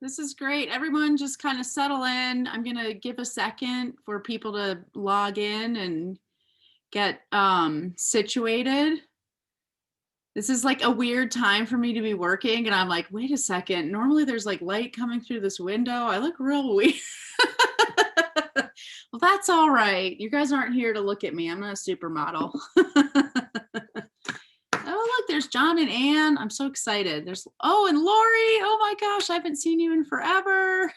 This is great. Everyone just kind of settle in. I'm going to give a second for people to log in and get situated. This is like a weird time for me to be working and I'm like, wait a second. Normally there's like light coming through this window. I look real weird. Well, that's all right. You guys aren't here to look at me. I'm not a supermodel. Oh, look, there's John and Ann. I'm so excited. And Lori. Oh my gosh, I haven't seen you in forever.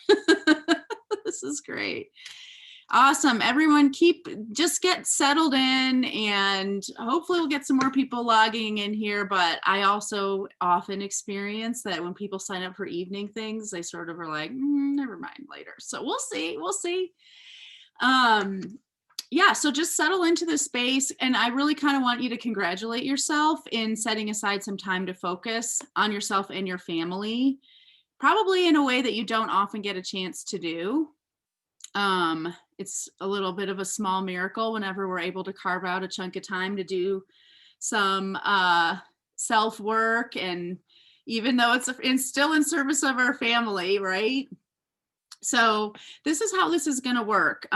This is great. Awesome. Everyone just get settled in and hopefully we'll get some more people logging in here. But I also often experience that when people sign up for evening things, they sort of are like, never mind later. So we'll see. We'll see. Yeah, so just settle into the space. And I really kind of want you to congratulate yourself in setting aside some time to focus on yourself and your family, probably in a way that you don't often get a chance to do. It's a little bit of a small miracle whenever we're able to carve out a chunk of time to do some self work. And even though it's still in service of our family, right? So this is how this is going to work.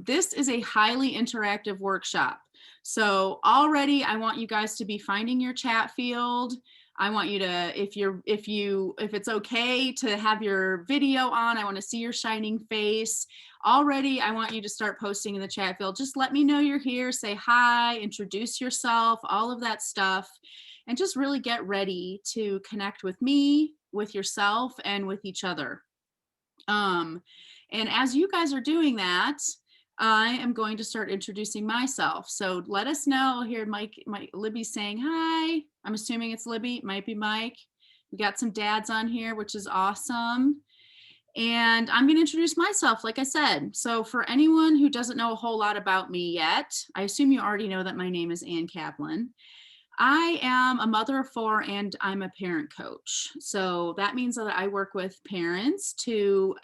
This is a highly interactive workshop. So already I want you guys to be finding your chat field. I want you to, if it's okay to have your video on, I want to see your shining face. Already, I want you to start posting in the chat field. Just let me know you're here, say hi, introduce yourself, all of that stuff, and just really get ready to connect with me, with yourself, and with each other. And as you guys are doing that, I am going to start introducing myself. So let us know here. Libby's saying hi. I'm assuming it's Libby. Might be Mike. We got some dads on here, which is awesome. And I'm going to introduce myself, like I said. So for anyone who doesn't know a whole lot about me yet, I assume you already know that my name is Ann Kaplan. I am a mother of 4 and I'm a parent coach. So that means that I work with parents to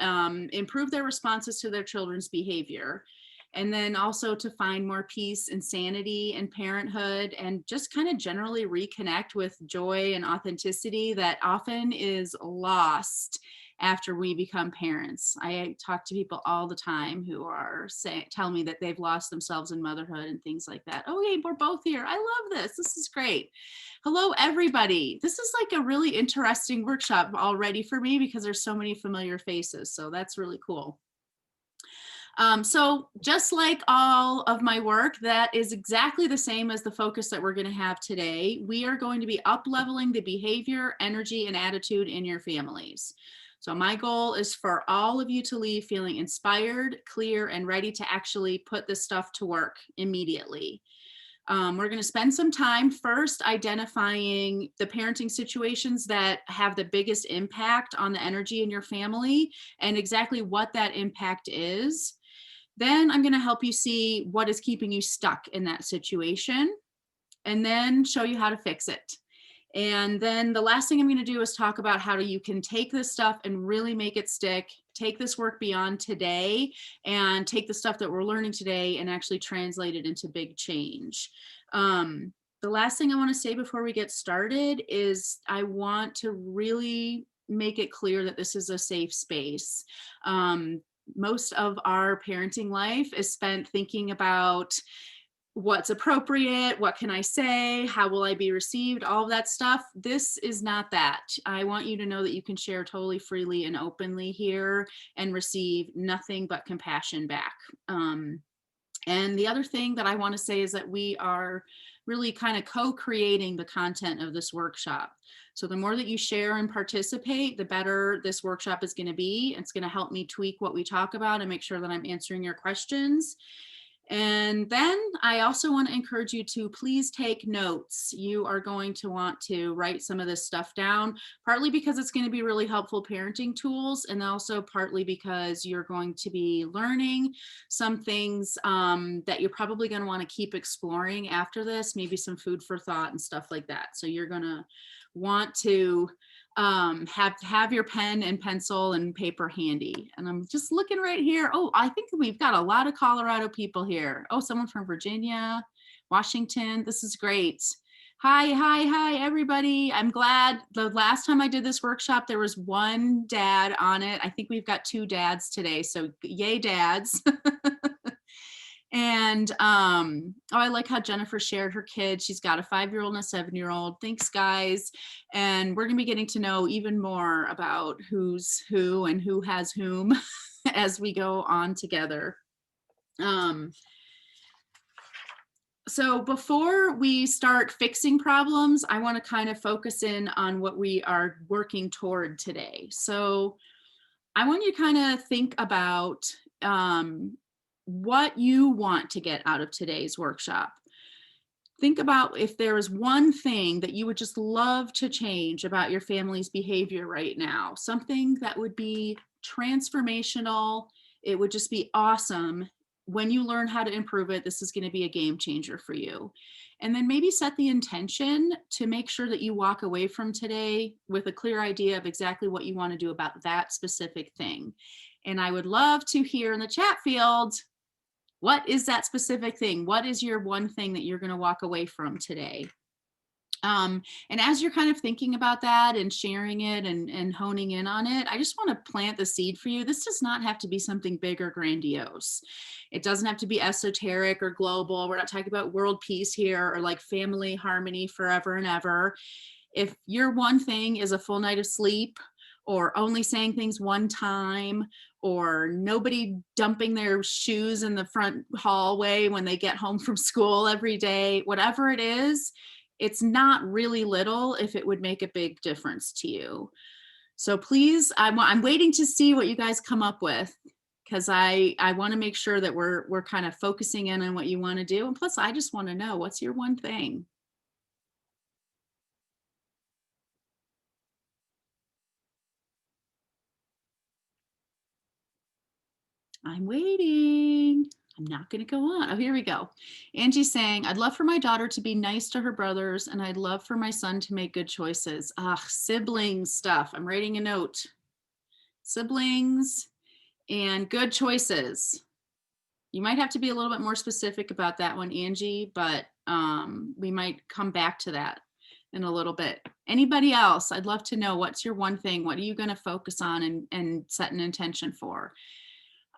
improve their responses to their children's behavior. And then also to find more peace and sanity in parenthood and just kind of generally reconnect with joy and authenticity that often is lost after we become parents. I talk to people all the time who are tell me that they've lost themselves in motherhood and things like that. Oh, hey, we're both here. I love this. This is great. Hello, everybody. This is like a really interesting workshop already for me because there's so many familiar faces. So that's really cool. So just like all of my work, that is exactly the same as the focus that we're going to have today. We are going to be up-leveling the behavior, energy, and attitude in your families. So my goal is for all of you to leave feeling inspired, clear, and ready to actually put this stuff to work immediately. We're going to spend some time first identifying the parenting situations that have the biggest impact on the energy in your family and exactly what that impact is. Then I'm going to help you see what is keeping you stuck in that situation and then show you how to fix it. And then the last thing I'm going to do is talk about how you can take this stuff and really make it stick, take this work beyond today, and take the stuff that we're learning today and actually translate it into big change. The last thing I want to say before we get started is I want to really make it clear that this is a safe space. Most of our parenting life is spent thinking about what's appropriate, what can I say, how will I be received, all of that stuff. This is not that. I want you to know that you can share totally freely and openly here and receive nothing but compassion back. And the other thing that I want to say is that we are really kind of co-creating the content of this workshop. So the more that you share and participate, the better this workshop is going to be. It's going to help me tweak what we talk about and make sure that I'm answering your questions. And then I also want to encourage you to please take notes. You are going to want to write some of this stuff down, partly because it's going to be really helpful parenting tools, and also partly because you're going to be learning some things that you're probably going to want to keep exploring after this, maybe some food for thought and stuff like that. So you're going to want to have your pen and pencil and paper handy. And I'm just looking right here. Oh, I think we've got a lot of Colorado people here. Oh, someone from Virginia, Washington. This is great. Hi, everybody. I'm glad the last time I did this workshop, there was one dad on it. I think we've got 2 dads today, so yay dads. And oh, I like how Jennifer shared her kids. She's got a 5-year-old and a 7-year-old. Thanks, guys. And we're gonna be getting to know even more about who's who and who has whom as we go on together. So before we start fixing problems, I want to kind of focus in on what we are working toward today. So I want you to kind of think about what you want to get out of today's workshop. Think about if there is one thing that you would just love to change about your family's behavior right now, something that would be transformational. It would just be awesome. When you learn how to improve it, this is going to be a game changer for you. And then maybe set the intention to make sure that you walk away from today with a clear idea of exactly what you want to do about that specific thing. And I would love to hear in the chat field, what is that specific thing? What is your one thing that you're going to walk away from today? And as you're kind of thinking about that and sharing it and honing in on it, I just want to plant the seed for you. This does not have to be something big or grandiose. It doesn't have to be esoteric or global. We're not talking about world peace here or like family harmony forever and ever. If your one thing is a full night of sleep, or only saying things one time, or nobody dumping their shoes in the front hallway when they get home from school every day, whatever it is, it's not really little if it would make a big difference to you. So please, I'm waiting to see what you guys come up with, because I want to make sure that we're kind of focusing in on what you want to do. And plus, I just want to know, what's your one thing? I'm waiting. I'm not going to go on. Oh, here we go. Angie's saying, I'd love for my daughter to be nice to her brothers, and I'd love for my son to make good choices. Ah, siblings stuff. I'm writing a note. Siblings and good choices. You might have to be a little bit more specific about that one, Angie, but we might come back to that in a little bit. Anybody else? I'd love to know, what's your one thing? What are you going to focus on and set an intention for?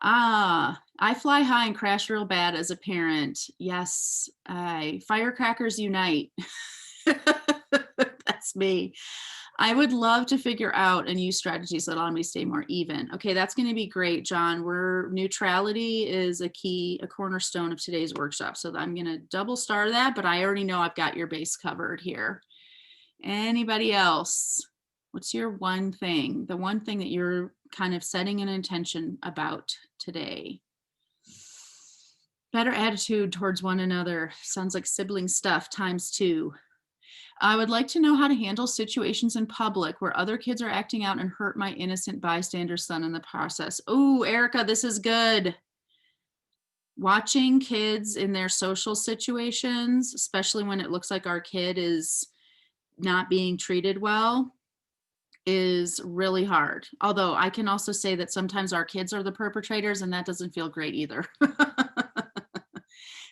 I fly high and crash real bad as a parent. Yes, firecrackers unite. That's me. I would love to figure out and use strategies that allow me to stay more even. Okay, that's going to be great, John. Neutrality is a cornerstone of today's workshop. So I'm going to double star that, but I already know I've got your base covered here. Anybody else? What's your one thing? The one thing that you're kind of setting an intention about today? Better attitude towards one another. Sounds like sibling stuff ×2. I would like to know how to handle situations in public where other kids are acting out and hurt my innocent bystander son in the process. Oh, Erica, this is good. Watching kids in their social situations, especially when it looks like our kid is not being treated well, is really hard. Although I can also say that sometimes our kids are the perpetrators, and that doesn't feel great either.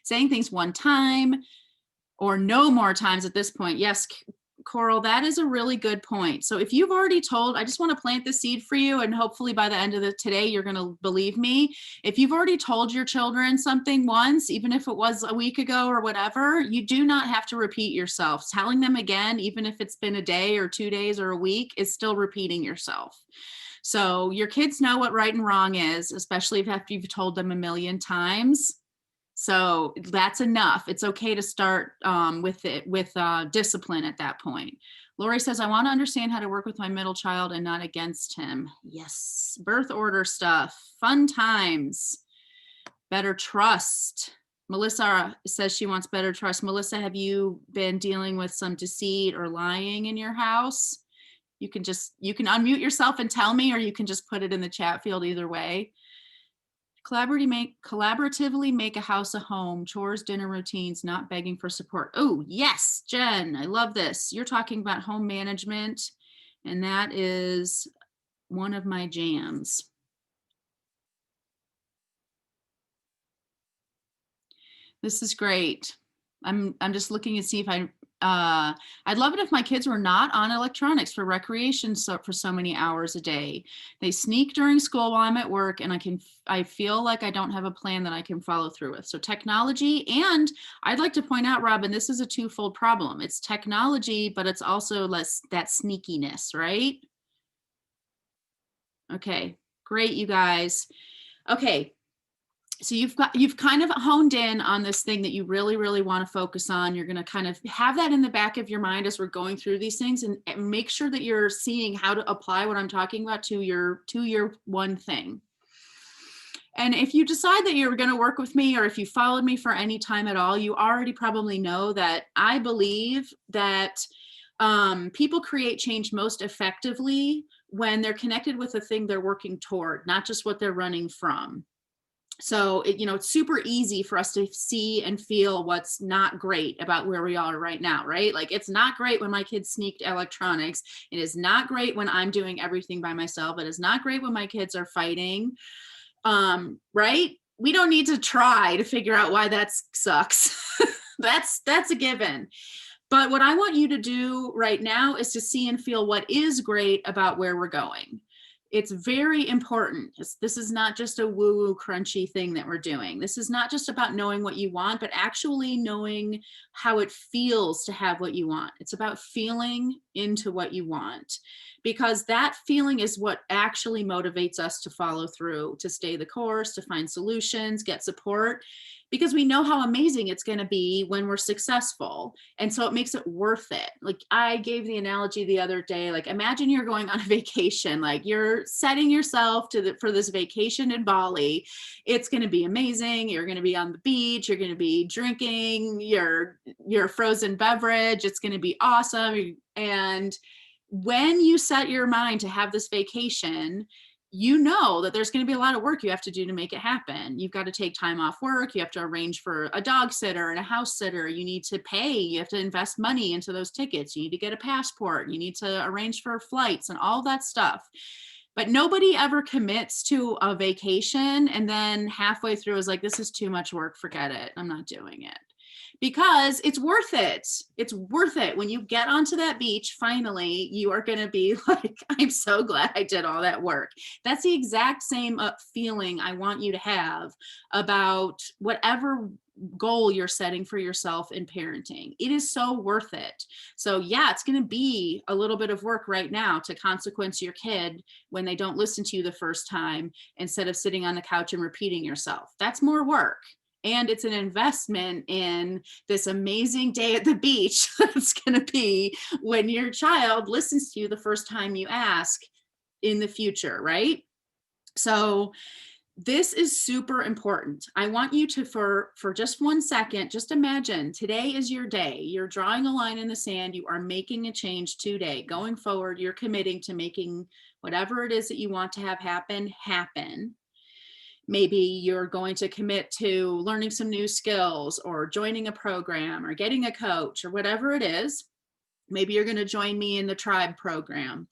Saying things one time or no more times at this point. Yes, Coral, that is a really good point. So if you've already told, I just want to plant the seed for you, and hopefully by the end of today, you're going to believe me. If you've already told your children something once, even if it was a week ago or whatever, you do not have to repeat yourself. Telling them again, even if it's been a day or 2 days or a week, is still repeating yourself. So your kids know what right and wrong is, especially if after you've told them a million times. So that's enough. It's okay to start with discipline at that point. Lori says, I want to understand how to work with my middle child and not against him. Yes. Birth order stuff, fun times, better trust. Melissa says she wants better trust. Melissa, have you been dealing with some deceit or lying in your house? You can unmute yourself and tell me, or you can just put it in the chat field, either way. Collaboratively make a house a home, chores, dinner routines, not begging for support. Oh, yes, Jen, I love this. You're talking about home management, and that is one of my jams. This is great. I'm just looking to see if I'd love it if my kids were not on electronics for recreation for so many hours a day. They sneak during school while I'm at work, and I feel like I don't have a plan that I can follow through with. So technology, and I'd like to point out, Robin, this is a twofold problem. It's technology, but it's also less that sneakiness, right? Okay, great, you guys. Okay, so you've kind of honed in on this thing that you really want to focus on. You're going to kind of have that in the back of your mind as we're going through these things, and make sure that you're seeing how to apply what I'm talking about to your one thing. And if you decide that you're going to work with me, or if you followed me for any time at all, you already probably know that I believe that people create change most effectively when they're connected with the thing they're working toward, not just what they're running from. So it's super easy for us to see and feel what's not great about where we are right now, right? Like, it's not great when my kids sneaked electronics. It is not great when I'm doing everything by myself. It is not great when my kids are fighting. Right? We don't need to try to figure out why that sucks. That's a given. But what I want you to do right now is to see and feel what is great about where we're going. It's very important. This is not just a woo-woo crunchy thing that we're doing. This is not just about knowing what you want, but actually knowing how it feels to have what you want. It's about feeling into what you want, because that feeling is what actually motivates us to follow through, to stay the course, to find solutions, get support, because we know how amazing it's going to be when we're successful. And so it makes it worth it. Like, I gave the analogy the other day, like, imagine you're going on a vacation, like you're setting yourself for this vacation in Bali. It's going to be amazing. You're going to be on the beach. You're going to be drinking your frozen beverage. It's going to be awesome. And when you set your mind to have this vacation, you know that there's going to be a lot of work you have to do to make it happen. You've got to take time off work. You have to arrange for a dog sitter and a house sitter. You need to pay. You have to invest money into those tickets. You need to get a passport. You need to arrange for flights and all that stuff. But nobody ever commits to a vacation and then halfway through is like, this is too much work. Forget it. I'm not doing it. Because it's worth it. It's worth it. When you get onto that beach, finally, you are going to be like, I'm so glad I did all that work. That's the exact same feeling I want you to have about whatever goal you're setting for yourself in parenting. It is so worth it. So yeah, it's going to be a little bit of work right now to consequence your kid when they don't listen to you the first time, instead of sitting on the couch and repeating yourself. That's more work. And it's an investment in this amazing day at the beach that's going to be when your child listens to you the first time you ask in the future, right? So this is super important. I want you to, for just 1 second, just imagine today is your day. You're drawing a line in the sand. You are making a change today. Going forward, you're committing to making whatever it is that you want to have happen. Maybe you're going to commit to learning some new skills, or joining a program, or getting a coach, or whatever it is. Maybe you're going to join me in the tribe program.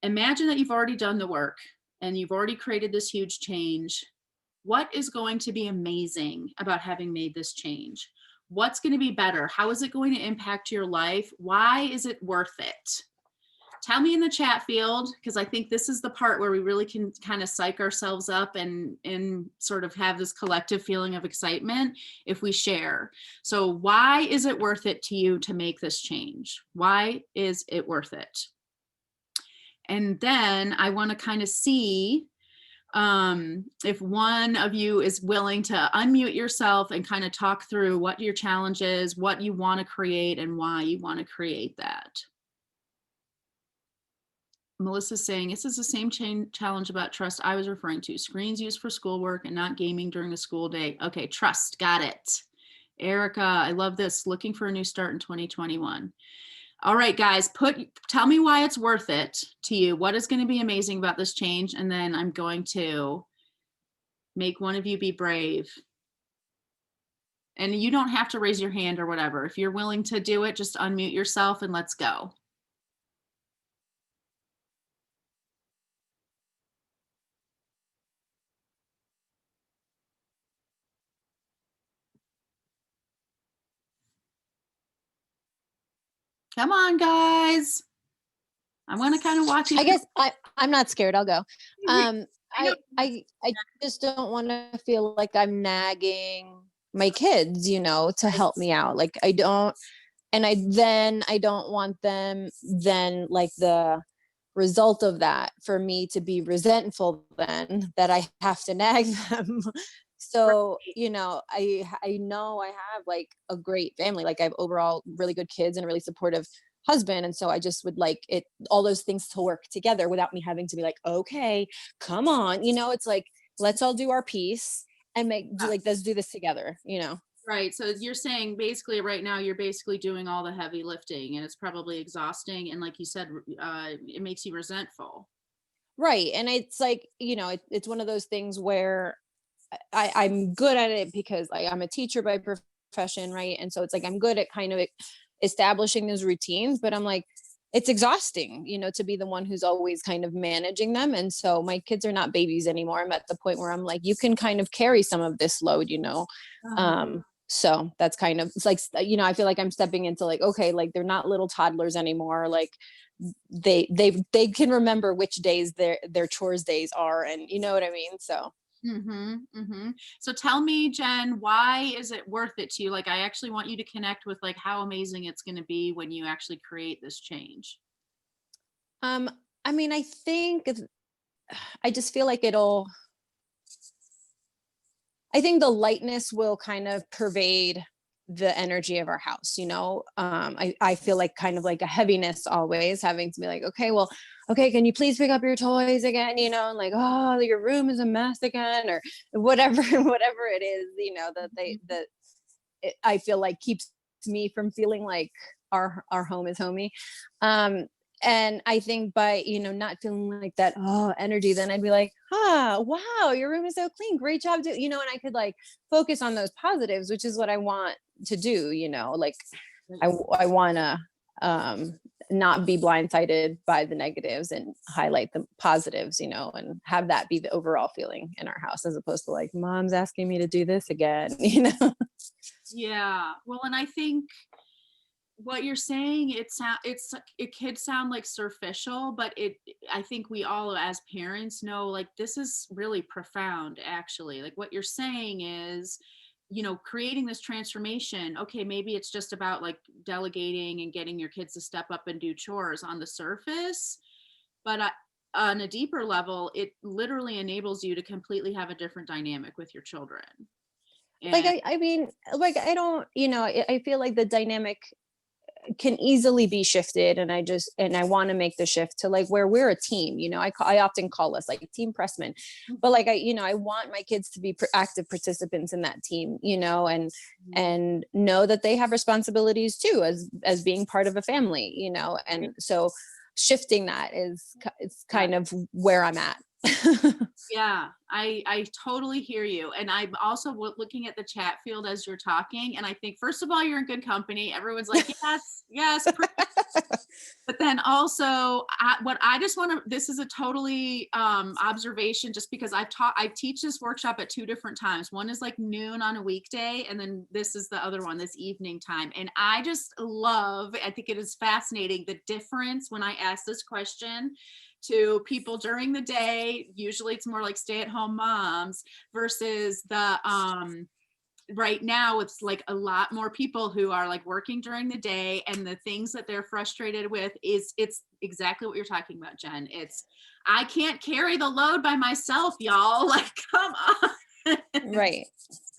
Imagine that you've already done the work and you've already created this huge change. What is going to be amazing about having made this change? What's going to be better? How is it going to impact your life? Why is it worth it? Tell me in the chat field, because I think this is the part where we really can kind of psych ourselves up and sort of have this collective feeling of excitement if we share. So why is it worth it to you to make this change? Why is it worth it? And then I want to kind of see if one of you is willing to unmute yourself and kind of talk through what your challenge is, what you want to create, and why you want to create that. Melissa's saying, this is the same challenge about trust I was referring to. Screens used for schoolwork and not gaming during the school day. Okay, trust, got it. Erica, I love this. Looking for a new start in 2021. All right, guys, tell me why it's worth it to you. What is going to be amazing about this change? And then I'm going to make one of you be brave. And you don't have to raise your hand or whatever. If you're willing to do it, just unmute yourself and let's go. Come on, guys. I want to kind of watch you I through. guess I'm not scared. I'll go. We- Um, I know. I just don't want to feel like I'm nagging my kids, to help me out. Like I don't, and I don't want them then like the result of that for me to be resentful then that I have to nag them. So, I know I have like a great family. Like I have overall really good kids and a really supportive husband. And so I just would like it all those things to work together without me having to be like, okay, come on. It's like, let's all do our piece and Yeah. let's do this together, Right. So you're saying basically right now you're basically doing all the heavy lifting and it's probably exhausting. And like you said, it makes you resentful. Right. And it's like, it's one of those things where I'm good at it because I'm a teacher by profession, right? And so it's like I'm good at kind of establishing those routines, but I'm like, it's exhausting, to be the one who's always kind of managing them. And so my kids are not babies anymore. I'm at the point where I'm like, you can kind of carry some of this load. So that's kind of, it's like, I feel like I'm stepping into like, okay, like they're not little toddlers anymore. Like they can remember which days their chores days are, and you know what I mean. So So tell me, Jen, why is it worth it to you? Like, I actually want you to connect with like how amazing it's going to be when you actually create this change. um I mean, I just feel like I think the lightness will kind of pervade the energy of our house. I feel like kind of like a heaviness always having to be like, okay, well, okay, can you please pick up your toys again? And like, oh, your room is a mess again, or whatever, whatever it is, I feel like keeps me from feeling like our home is homey. And I think by not feeling like that energy, then I'd be like, wow, your room is so clean, great job, and I could like focus on those positives, which is what I want to do. Like I want to not be blindsided by the negatives and highlight the positives, and have that be the overall feeling in our house, as opposed to like, mom's asking me to do this again. Yeah. Well, and I think what you're saying, it could sound like superficial, but I think we all as parents know like this is really profound actually. Like what you're saying is, creating this transformation. Okay, maybe it's just about like delegating and getting your kids to step up and do chores on the surface, but on a deeper level, it literally enables you to completely have a different dynamic with your children. Like And I mean, like I don't, I feel like the dynamic can easily be shifted, and I want to make the shift to like where we're a team. I often call us like team pressmen, but like I want my kids to be active participants in that team, and know that they have responsibilities too as being part of a family, and so shifting that is it's kind of where I'm at. yeah, I totally hear you. And I'm also looking at the chat field as you're talking, and I think first of all, you're in good company. Everyone's like, yes, yes. But then also, what I just want to, this is a totally observation, just because I teach this workshop at two different times. One is like noon on a weekday, and then this is the other one, this evening time. And I just love, I think it is fascinating, the difference when I ask this question to people during the day. Usually it's more like stay-at-home moms versus the right now it's like a lot more people who are like working during the day, and the things that they're frustrated with is it's exactly what you're talking about, Jen. It's I can't carry the load by myself, y'all. Like, come on. Right.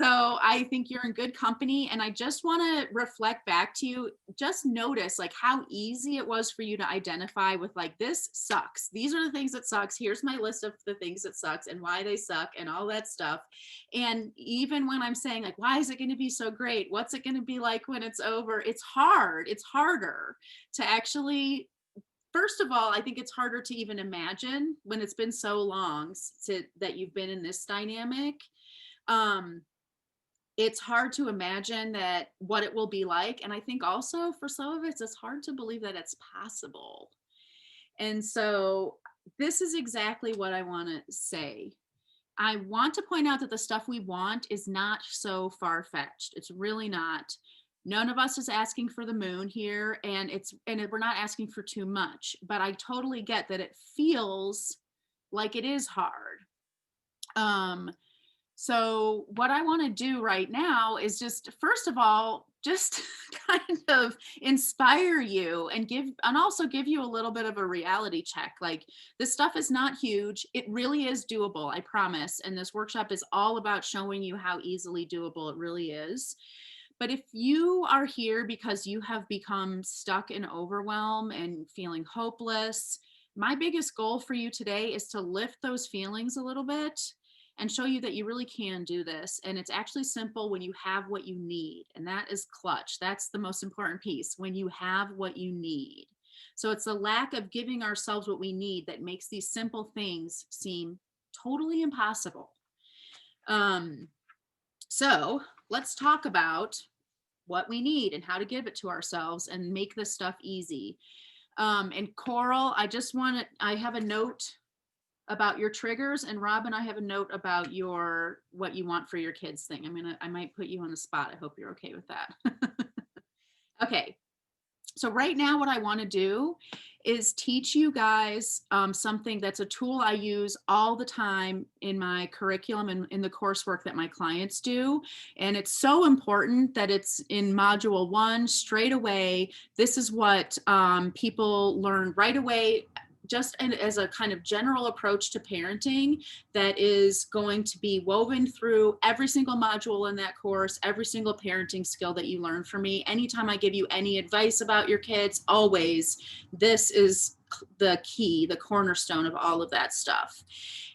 So I think you're in good company, and I just want to reflect back to you. Just notice like how easy it was for you to identify with like, this sucks. These are the things that sucks. Here's my list of the things that sucks and why they suck and all that stuff. And even when I'm saying like, why is it going to be so great? What's it going to be like when it's over? It's hard. It's harder to actually, first of all, I think it's harder to even imagine when it's been so long that you've been in this dynamic. Um, it's hard to imagine that what it will be like. And I think also for some of it, it's hard to believe that it's possible. And so this is exactly what I want to say. I want to point out that the stuff we want is not so far-fetched. It's really not. None of us is asking for the moon here, and we're not asking for too much, but I totally get that it feels like it is hard. Um, so what I want to do right now is just, first of all, just kind of inspire you and also give you a little bit of a reality check. Like, this stuff is not huge. It really is doable, I promise. And this workshop is all about showing you how easily doable it really is. But if you are here because you have become stuck in overwhelm and feeling hopeless, my biggest goal for you today is to lift those feelings a little bit and show you that you really can do this. And it's actually simple when you have what you need. And that is clutch. That's the most important piece, when you have what you need. So it's the lack of giving ourselves what we need that makes these simple things seem totally impossible. So let's talk about what we need and how to give it to ourselves and make this stuff easy. And Coral, I have a note about your triggers, and Robin, I have a note about what you want for your kids thing. I might put you on the spot. I hope you're okay with that. Okay. So right now what I want to do is teach you guys something that's a tool I use all the time in my curriculum and in the coursework that my clients do. And it's so important that it's in module 1 straight away. This is what people learn right away, just as a kind of general approach to parenting that is going to be woven through every single module in that course, every single parenting skill that you learn from me. Anytime I give you any advice about your kids, always, this is the key, the cornerstone of all of that stuff.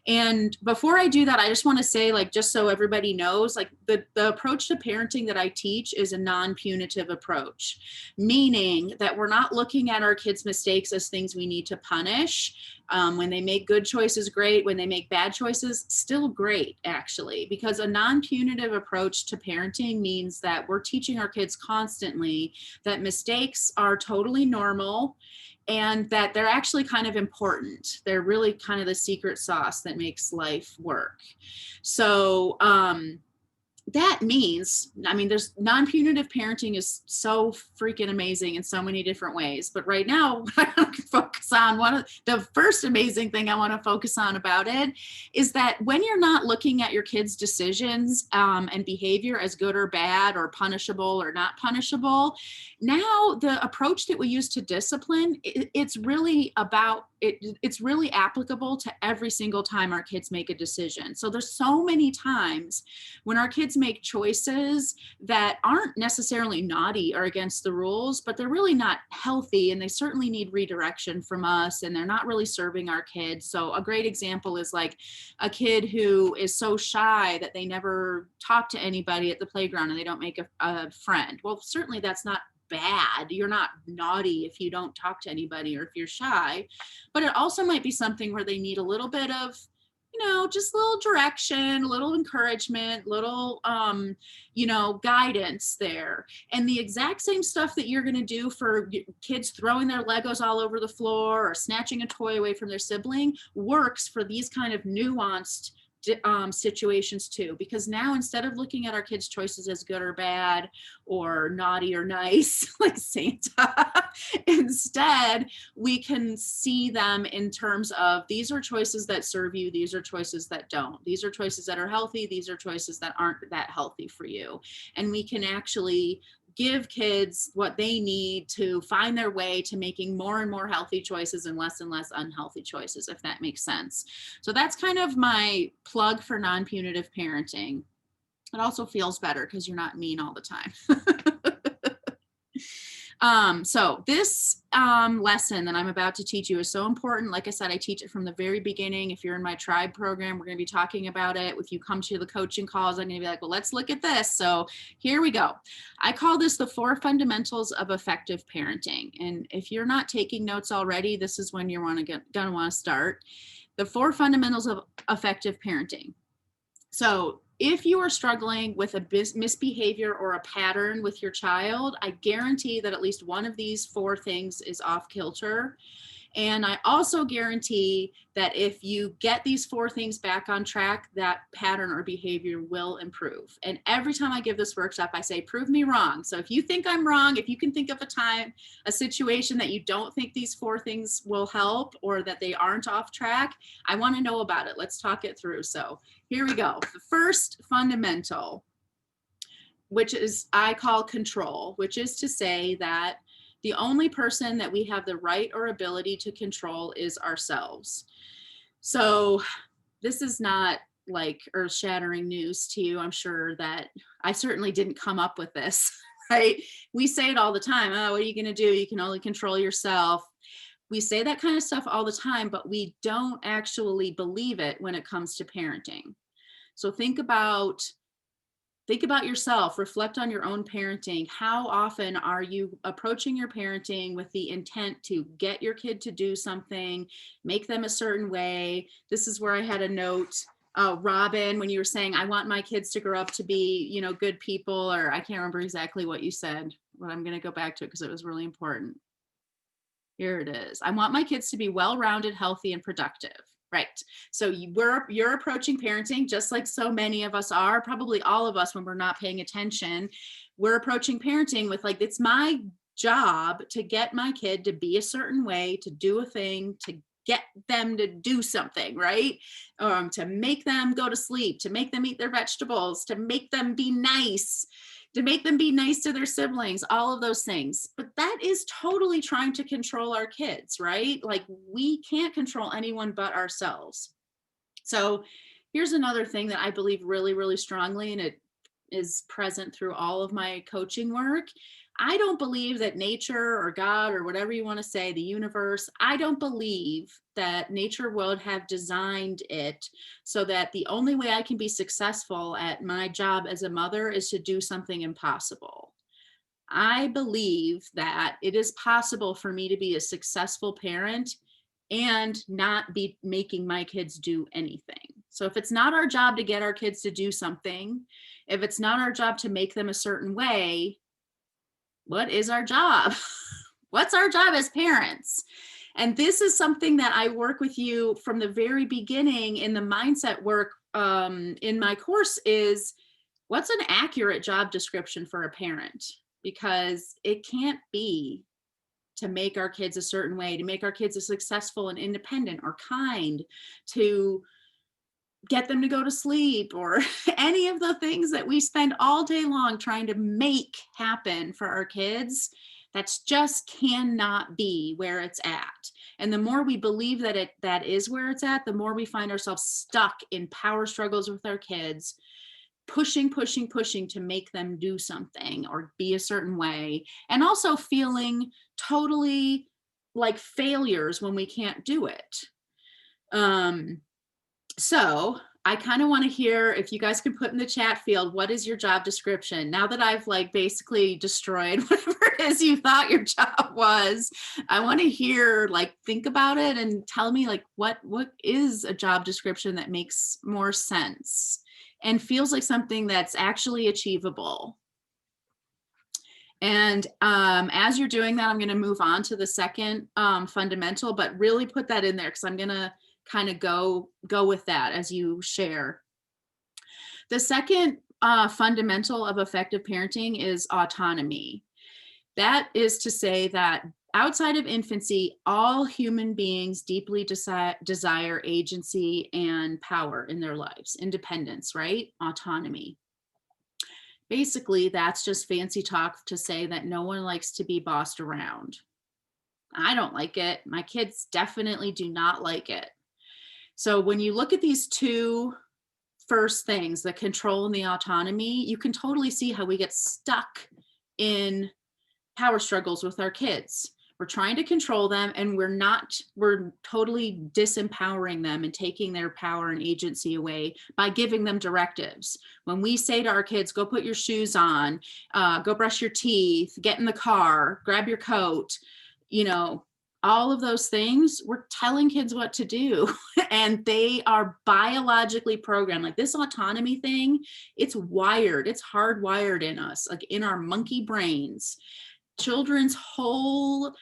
And before I do that, I just want to say, like, just so everybody knows, like, the approach to parenting that I teach is a non-punitive approach, meaning that we're not looking at our kids' mistakes as things we need to punish. When they make good choices, great. When they make bad choices, still great, actually, because a non-punitive approach to parenting means that we're teaching our kids constantly that mistakes are totally normal and that they're actually kind of important. They're really kind of the secret sauce that makes life work. So, that means, there's non-punitive parenting is so freaking amazing in so many different ways. But right now, what I want to focus on, one of the first amazing thing I want to focus on about it is that when you're not looking at your kids' decisions and behavior as good or bad or punishable or not punishable, now the approach that we use to discipline, it's really applicable to every single time our kids make a decision. So there's so many times when our kids make choices that aren't necessarily naughty or against the rules, but they're really not healthy, and they certainly need redirection from us, and they're not really serving our kids. So a great example is like a kid who is so shy that they never talk to anybody at the playground and they don't make a friend. Well, certainly that's not bad. You're not naughty if you don't talk to anybody or if you're shy, but it also might be something where they need a little bit of, just a little direction, a little encouragement, little, guidance there. And the exact same stuff that you're going to do for kids throwing their Legos all over the floor or snatching a toy away from their sibling works for these kind of nuanced situations too, because now instead of looking at our kids' choices as good or bad or naughty or nice like Santa, instead we can see them in terms of, these are choices that serve you, these are choices that don't, these are choices that are healthy, these are choices that aren't that healthy for you. And we can actually give kids what they need to find their way to making more and more healthy choices and less unhealthy choices, if that makes sense. So that's kind of my plug for non-punitive parenting. It also feels better because you're not mean all the time. So this lesson that I'm about to teach you is so important. Like I said, I teach it from the very beginning. If you're in my tribe program, we're going to be talking about it. If you come to the coaching calls, I'm going to be like, well, let's look at this. So here we go. I call this the 4 fundamentals of effective parenting. And if you're not taking notes already, this is when you're going to want to start. The 4 fundamentals of effective parenting. So if you are struggling with a misbehavior or a pattern with your child, I guarantee that at least one of these 4 things is off kilter. And I also guarantee that if you get these 4 things back on track, that pattern or behavior will improve. And every time I give this workshop, I say, prove me wrong. So if you think I'm wrong, if you can think of a time, a situation that you don't think these 4 things will help or that they aren't off track, I want to know about it. Let's talk it through. So here we go. The first fundamental, which is I call control, which is to say that the only person that we have the right or ability to control is ourselves. So this is not like earth-shattering news to you. I'm sure that I certainly didn't come up with this, right? We say it all the time. Oh, what are you going to do? You can only control yourself. We say that kind of stuff all the time, but we don't actually believe it when it comes to parenting. So think about yourself, reflect on your own parenting. How often are you approaching your parenting with the intent to get your kid to do something, make them a certain way? This is where I had a note, Robin, when you were saying, I want my kids to grow up to be, good people, or I can't remember exactly what you said, but I'm going to go back to it because it was really important. Here it is. I want my kids to be well-rounded, healthy, and productive. Right. So you're approaching parenting just like so many of us are, probably all of us when we're not paying attention. We're approaching parenting with like, it's my job to get my kid to be a certain way, to do a thing, to get them to do something, right? To make them go to sleep, to make them eat their vegetables, to make them be nice, to make them be nice to their siblings, all of those things. But that is totally trying to control our kids, right? Like we can't control anyone but ourselves. So here's another thing that I believe really, really strongly, and it is present through all of my coaching work. I don't believe that nature or God or whatever you want to say, the universe, I don't believe that nature would have designed it so that the only way I can be successful at my job as a mother is to do something impossible. I believe that it is possible for me to be a successful parent and not be making my kids do anything. So if it's not our job to get our kids to do something, if it's not our job to make them a certain way, what is our job? What's our job as parents? And this is something that I work with you from the very beginning in the mindset work in my course is what's an accurate job description for a parent? Because it can't be to make our kids a certain way, to make our kids a successful and independent or kind, to get them to go to sleep, or any of the things that we spend all day long trying to make happen for our kids. That's just cannot be where it's at. And the more we believe that that is where it's at, the more we find ourselves stuck in power struggles with our kids, pushing to make them do something or be a certain way, and also feeling totally like failures when we can't do it. So I kind of want to hear if you guys can put in the chat field, what is your job description? Now that I've like basically destroyed whatever it is you thought your job was, I want to hear, like, think about it and tell me like, what is a job description that makes more sense and feels like something that's actually achievable. And as you're doing that, I'm going to move on to the second fundamental, but really put that in there because I'm going to kind of go with that as you share. The second fundamental of effective parenting is autonomy. That is to say that outside of infancy, all human beings deeply desire agency and power in their lives, independence, right? Autonomy. Basically, that's just fancy talk to say that no one likes to be bossed around. I don't like it. My kids definitely do not like it. So when you look at these two first things, the control and the autonomy, you can totally see how we get stuck in power struggles with our kids. We're trying to control them and we're totally disempowering them and taking their power and agency away by giving them directives. When we say to our kids, go put your shoes on, go brush your teeth, get in the car, grab your coat, all of those things, we're telling kids what to do and they are biologically programmed. Like this autonomy thing, it's wired, it's hardwired in us, like in our monkey brains. Children's whole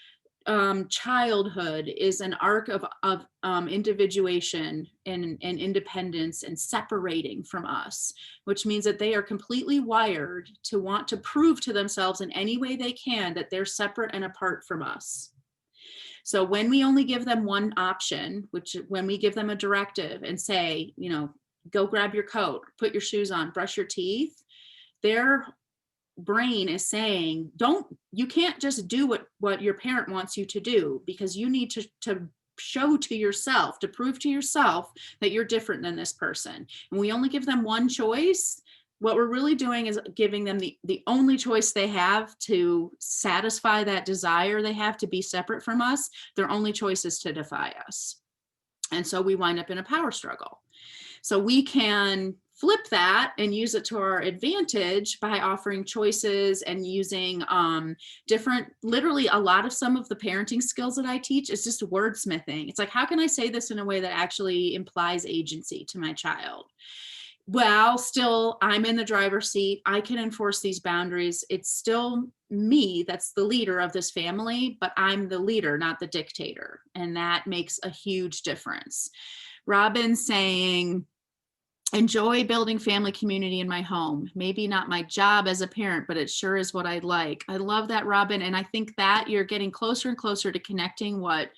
childhood is an arc of individuation and independence and separating from us, which means that they are completely wired to want to prove to themselves in any way they can that they're separate and apart from us. So when we only give them one option, which when we give them a directive and say, you know, go grab your coat, put your shoes on, brush your teeth, their brain is saying, you can't just do what your parent wants you to do, because you need to show to yourself, to prove to yourself that you're different than this person. And we only give them one choice. What we're really doing is giving them the only choice they have to satisfy that desire they have to be separate from us. Their only choice is to defy us. And so we wind up in a power struggle. So we can flip that and use it to our advantage by offering choices and using different, literally a lot of some of the parenting skills that I teach is just wordsmithing. It's like, how can I say this in a way that actually implies agency to my child? Well, still, I'm in the driver's seat. I can enforce these boundaries. It's still me that's the leader of this family, but I'm the leader, not the dictator. And that makes a huge difference. Robin's saying, enjoy building family community in my home. Maybe not my job as a parent, but it sure is what I'd like. I love that, Robin. And I think that you're getting closer and closer to connecting what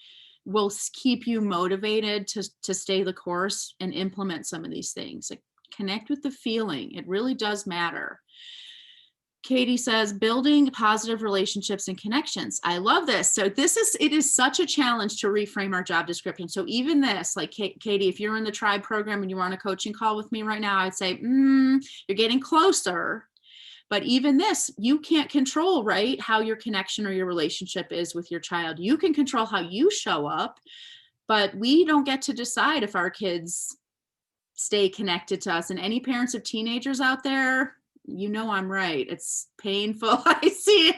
will keep you motivated to stay the course and implement some of these things. Like, connect with the feeling. It really does matter. Katie says, building positive relationships and connections. I love this. So it is such a challenge to reframe our job description. So even this, like Katie, if you're in the tribe program and you're on a coaching call with me right now, I'd say, you're getting closer. But even this, you can't control, right, how your connection or your relationship is with your child. You can control how you show up, but we don't get to decide if our kids stay connected to us. And any parents of teenagers out there, you know I'm right. It's painful. I see.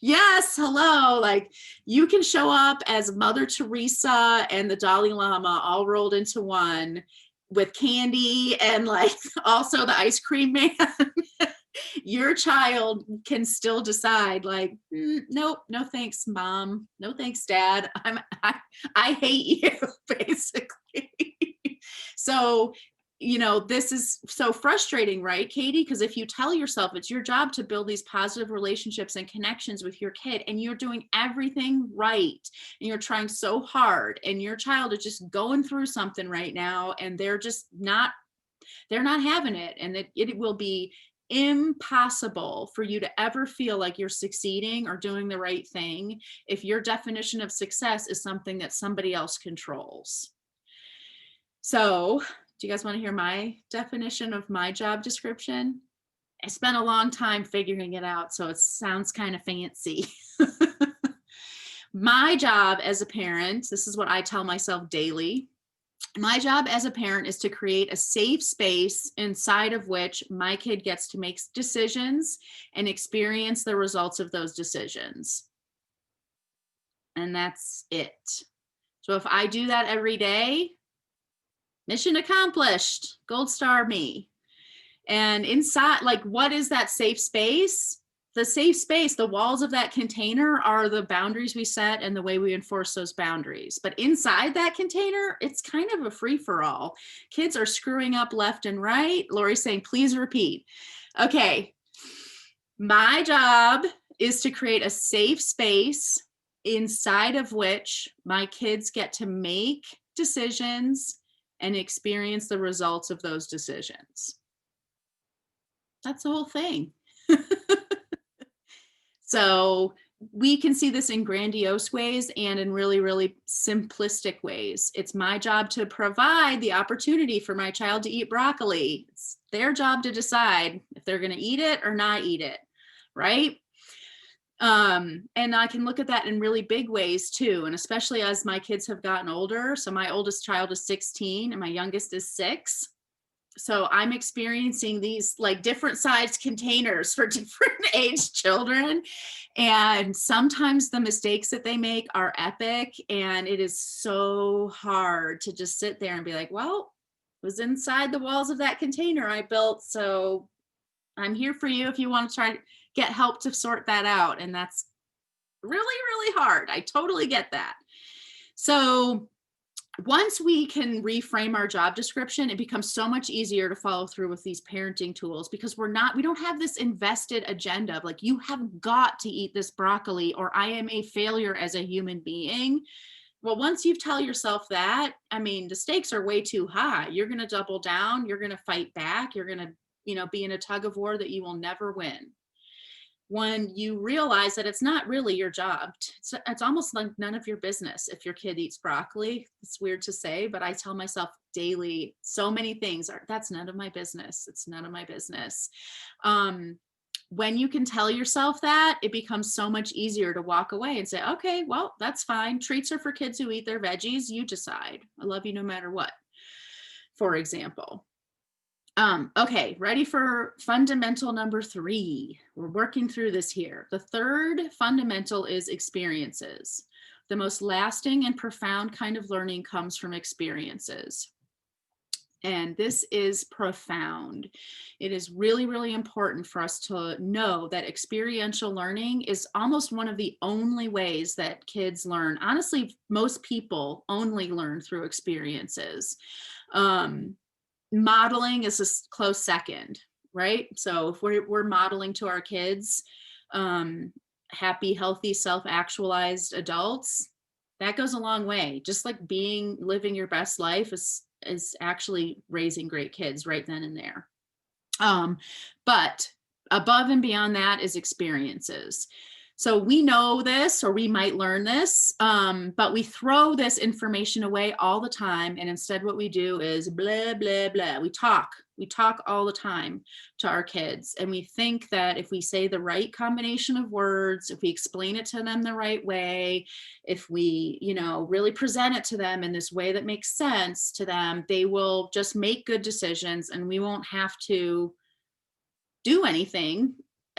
Yes, hello. Like, you can show up as Mother Teresa and the Dalai Lama all rolled into one with candy and like also the ice cream man. Your child can still decide like, nope, no thanks, mom. No thanks, dad. I hate you, basically. So, you know, this is so frustrating, right, Katie? Because if you tell yourself it's your job to build these positive relationships and connections with your kid, and you're doing everything right, and you're trying so hard, and your child is just going through something right now, and they're not having it, and it will be impossible for you to ever feel like you're succeeding or doing the right thing if your definition of success is something that somebody else controls. So, do you guys want to hear my definition of my job description? I spent a long time figuring it out, so it sounds kind of fancy. My job as a parent, this is what I tell myself daily. My job as a parent is to create a safe space inside of which my kid gets to make decisions and experience the results of those decisions. And that's it. So if I do that every day, mission accomplished, gold star me. And inside, like, what is that safe space? The safe space, the walls of that container are the boundaries we set and the way we enforce those boundaries. But inside that container, it's kind of a free-for-all. Kids are screwing up left and right. Lori's saying, please repeat. Okay. My job is to create a safe space inside of which my kids get to make decisions and experience the results of those decisions. That's the whole thing. So we can see this in grandiose ways and in really, really simplistic ways. It's my job to provide the opportunity for my child to eat broccoli. It's their job to decide if they're going to eat it or not eat it, right? And I can look at that in really big ways too. And especially as my kids have gotten older. So my oldest child is 16 and my youngest is 6. So I'm experiencing these like different sized containers for different age children. And sometimes the mistakes that they make are epic. And it is so hard to just sit there and be like, well, it was inside the walls of that container I built. So I'm here for you if you want to try to get help to sort that out. And that's really, really hard. I totally get that. So once we can reframe our job description, it becomes so much easier to follow through with these parenting tools because we don't have this invested agenda of like, you have got to eat this broccoli or I am a failure as a human being. Well, once you tell yourself that, I mean, the stakes are way too high. You're going to double down. You're going to fight back. You're going to, be in a tug of war that you will never win. When you realize that it's not really your job, it's almost like none of your business if your kid eats broccoli. It's weird to say, but I tell myself daily, so many things are, that's none of my business. It's none of my business. When you can tell yourself that, it becomes so much easier to walk away and say, okay, well, that's fine. Treats are for kids who eat their veggies. You decide. I love you no matter what, for example. Okay, ready for fundamental number 3. We're working through this here. The third fundamental is experiences. The most lasting and profound kind of learning comes from experiences. And this is profound. It is really, really important for us to know that experiential learning is almost one of the only ways that kids learn. Honestly, most people only learn through experiences. Modeling is a close second, right? So if we're modeling to our kids, happy, healthy, self-actualized adults, that goes a long way. Just like living your best life is actually raising great kids right then and there. But above and beyond that is experiences. So we know this, or we might learn this, but we throw this information away all the time. And instead what we do is blah, blah, blah. We talk all the time to our kids. And we think that if we say the right combination of words, if we explain it to them the right way, if we, really present it to them in this way that makes sense to them, they will just make good decisions and we won't have to do anything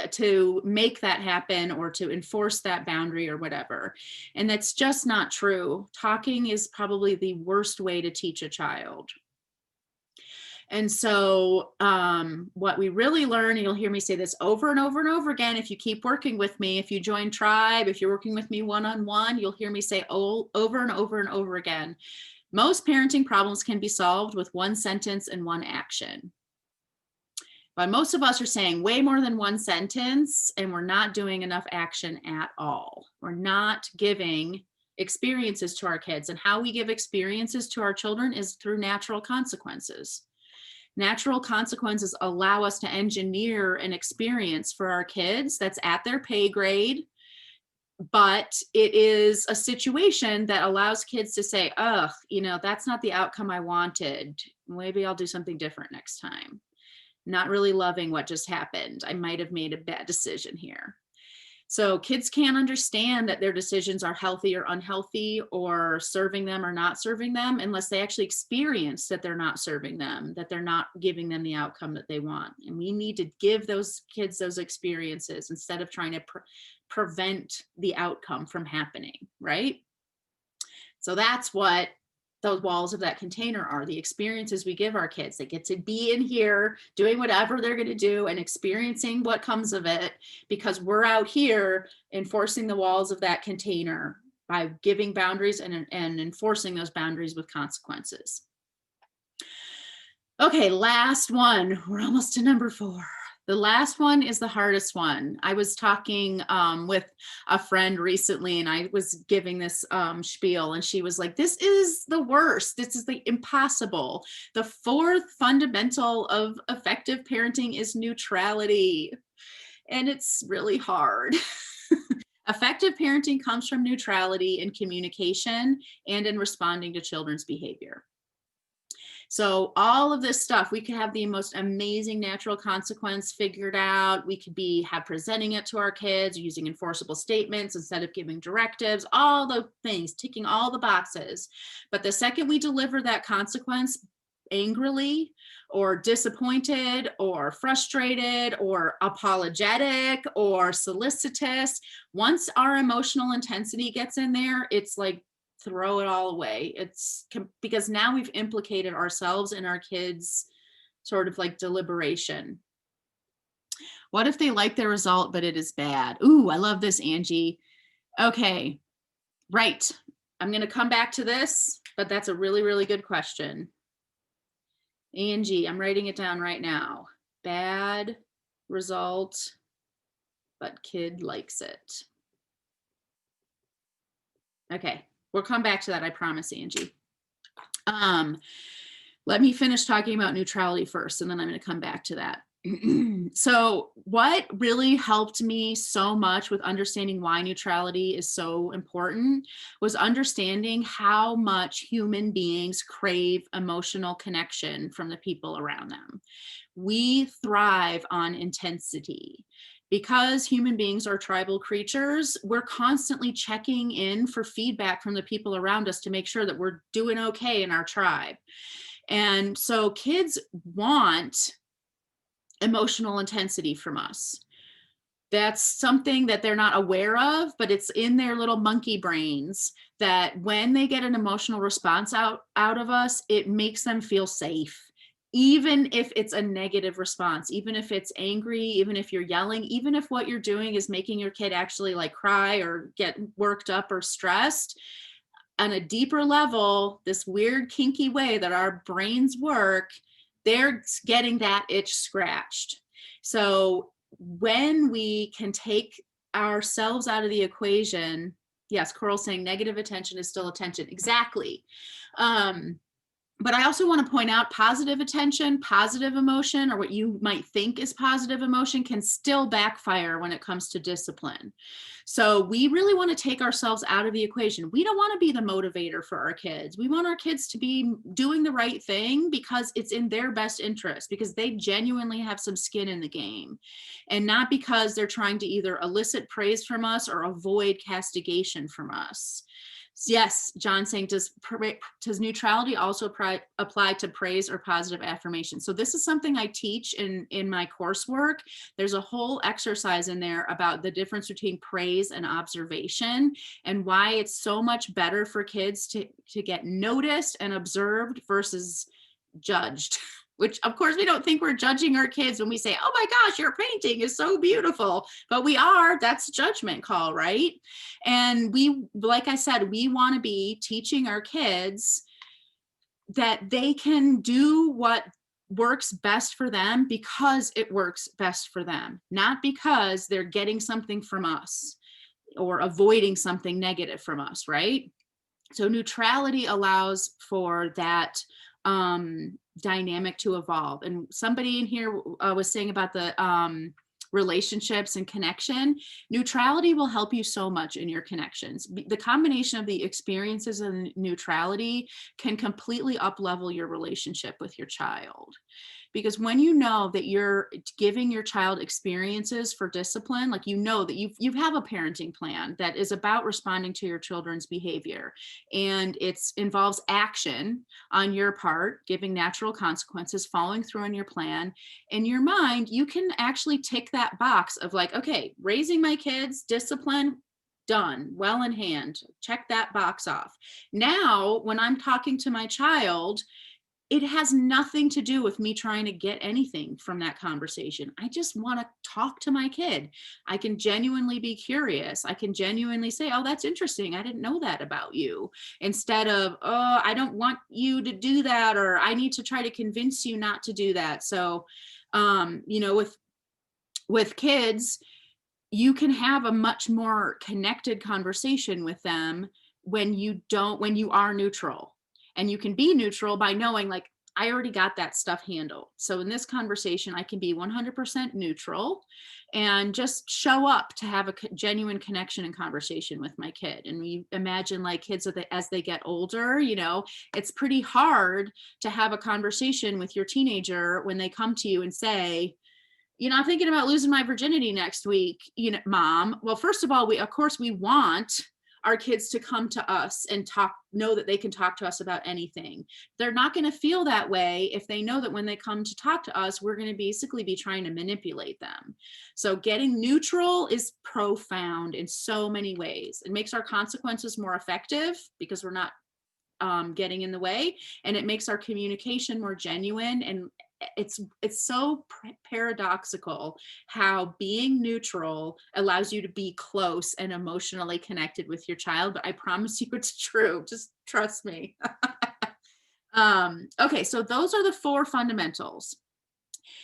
to make that happen or to enforce that boundary or whatever. And that's just not true. Talking is probably the worst way to teach a child. And so what we really learn, and you'll hear me say this over and over and over again, if you keep working with me, if you join Tribe, if you're working with me one-on-one, you'll hear me say over and over and over again, most parenting problems can be solved with one sentence and one action. But most of us are saying way more than one sentence, and we're not doing enough action at all. We're not giving experiences to our kids. And how we give experiences to our children is through natural consequences. Natural consequences allow us to engineer an experience for our kids that's at their pay grade, but it is a situation that allows kids to say, ugh, that's not the outcome I wanted. Maybe I'll do something different next time. Not really loving what just happened. I might have made a bad decision here. So kids can't understand that their decisions are healthy or unhealthy or serving them or not serving them unless they actually experience that they're not serving them, that they're not giving them the outcome that they want. And we need to give those kids those experiences instead of trying to prevent the outcome from happening, right? So that's what those walls of that container are, the experiences we give our kids. They get to be in here doing whatever they're going to do and experiencing what comes of it, because we're out here enforcing the walls of that container by giving boundaries and enforcing those boundaries with consequences. Okay, last one. We're almost to number 4. The last one is the hardest one. I was talking with a friend recently, and I was giving this spiel, and she was like, this is the worst. This is the impossible. The 4th fundamental of effective parenting is neutrality. And it's really hard. Effective parenting comes from neutrality in communication and in responding to children's behavior. So all of this stuff, we could have the most amazing natural consequence figured out. We could have presenting it to our kids using enforceable statements instead of giving directives, all the things, ticking all the boxes. But the second we deliver that consequence angrily or disappointed or frustrated or apologetic or solicitous, once our emotional intensity gets in there, it's like, throw it all away. It's because now we've implicated ourselves in our kids' sort of like deliberation. What if they like the result, but it is bad? Ooh, I love this, Angie. Okay, right. I'm going to come back to this, but that's a really, really good question. Angie, I'm writing it down right now. Bad result, but kid likes it. Okay, we'll come back to that, I promise, Angie. Let me finish talking about neutrality first, and then I'm going to come back to that. So what really helped me so much with understanding why neutrality is so important was understanding how much human beings crave emotional connection from the people around them. We thrive on intensity. Because human beings are tribal creatures, we're constantly checking in for feedback from the people around us to make sure that we're doing okay in our tribe. And so kids want emotional intensity from us. That's something that they're not aware of, but it's in their little monkey brains that when they get an emotional response out of us, it makes them feel safe. Even if it's a negative response, even if it's angry, even if you're yelling, even if what you're doing is making your kid actually like cry or get worked up or stressed, on a deeper level, this weird kinky way that our brains work, they're getting that itch scratched. So when we can take ourselves out of the equation, yes, Coral's saying negative attention is still attention. Exactly. But I also want to point out positive attention, positive emotion, or what you might think is positive emotion can still backfire when it comes to discipline. So we really want to take ourselves out of the equation. We don't want to be the motivator for our kids. We want our kids to be doing the right thing because it's in their best interest, because they genuinely have some skin in the game, and not because they're trying to either elicit praise from us or avoid castigation from us. Yes, John saying, does neutrality also apply to praise or positive affirmation? So this is something I teach in my coursework. There's a whole exercise in there about the difference between praise and observation, and why it's so much better for kids to get noticed and observed versus judged. Which of course we don't think we're judging our kids when we say, oh my gosh, your painting is so beautiful, but we are. That's a judgment call, right? And we, like I said, we want to be teaching our kids that they can do what works best for them because it works best for them, not because they're getting something from us or avoiding something negative from us, right? So neutrality allows for that dynamic to evolve. And somebody in here was saying about the relationships and connection. Neutrality will help you so much in your connections. The combination of the experiences and neutrality can completely up level your relationship with your child. Because when you know that you're giving your child experiences for discipline, like you know that you have a parenting plan that is about responding to your children's behavior, and it involves action on your part, giving natural consequences, following through on your plan. In your mind, you can actually tick that box of like, okay, raising my kids, discipline, done, well in hand, check that box off. Now, when I'm talking to my child, it has nothing to do with me trying to get anything from that conversation. I just want to talk to my kid. I can genuinely be curious. I can genuinely say, oh, that's interesting. I didn't know that about you. Instead of, oh, I don't want you to do that, or I need to try to convince you not to do that. So, with kids, you can have a much more connected conversation with them when you are neutral. And you can be neutral by knowing, like, I already got that stuff handled. So in this conversation, I can be 100% neutral and just show up to have a genuine connection and conversation with my kid. And we imagine like kids as they get older, it's pretty hard to have a conversation with your teenager when they come to you and say, I'm thinking about losing my virginity next week, mom. Well, first of all, we want our kids to come to us and know that they can talk to us about anything. They're not going to feel that way if they know that when they come to talk to us, we're going to basically be trying to manipulate them. So getting neutral is profound in so many ways. It makes our consequences more effective because we're not getting in the way, and it makes our communication more genuine it's so paradoxical how being neutral allows you to be close and emotionally connected with your child, but I promise you it's true. Just trust me. Okay, so those are the four fundamentals,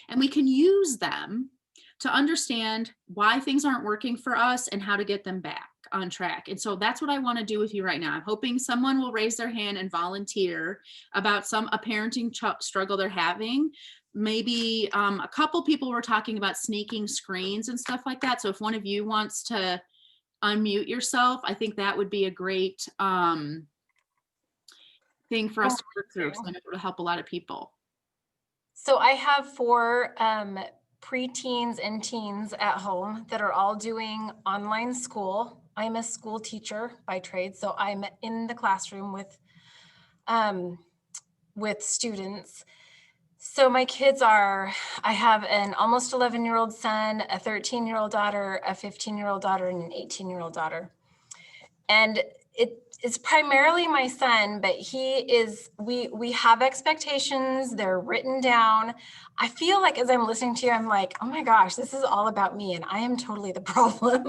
and we can use them to understand why things aren't working for us and how to get them back on track. And so that's what I want to do with you right now. I'm hoping someone will raise their hand and volunteer about a parenting struggle they're having. Maybe a couple people were talking about sneaking screens and stuff like that. So if one of you wants to unmute yourself, I think that would be a great thing for us to work through, because I know it'll help a lot of people. So I have four preteens and teens at home that are all doing online school. I'm a school teacher by trade, so I'm in the classroom with students. So my kids are, I have an almost 11-year-old son, a 13-year-old daughter, a 15-year-old daughter, and an 18-year-old daughter. And it's primarily my son, but we have expectations, they're written down. I feel like as I'm listening to you, I'm like, oh my gosh, this is all about me and I am totally the problem.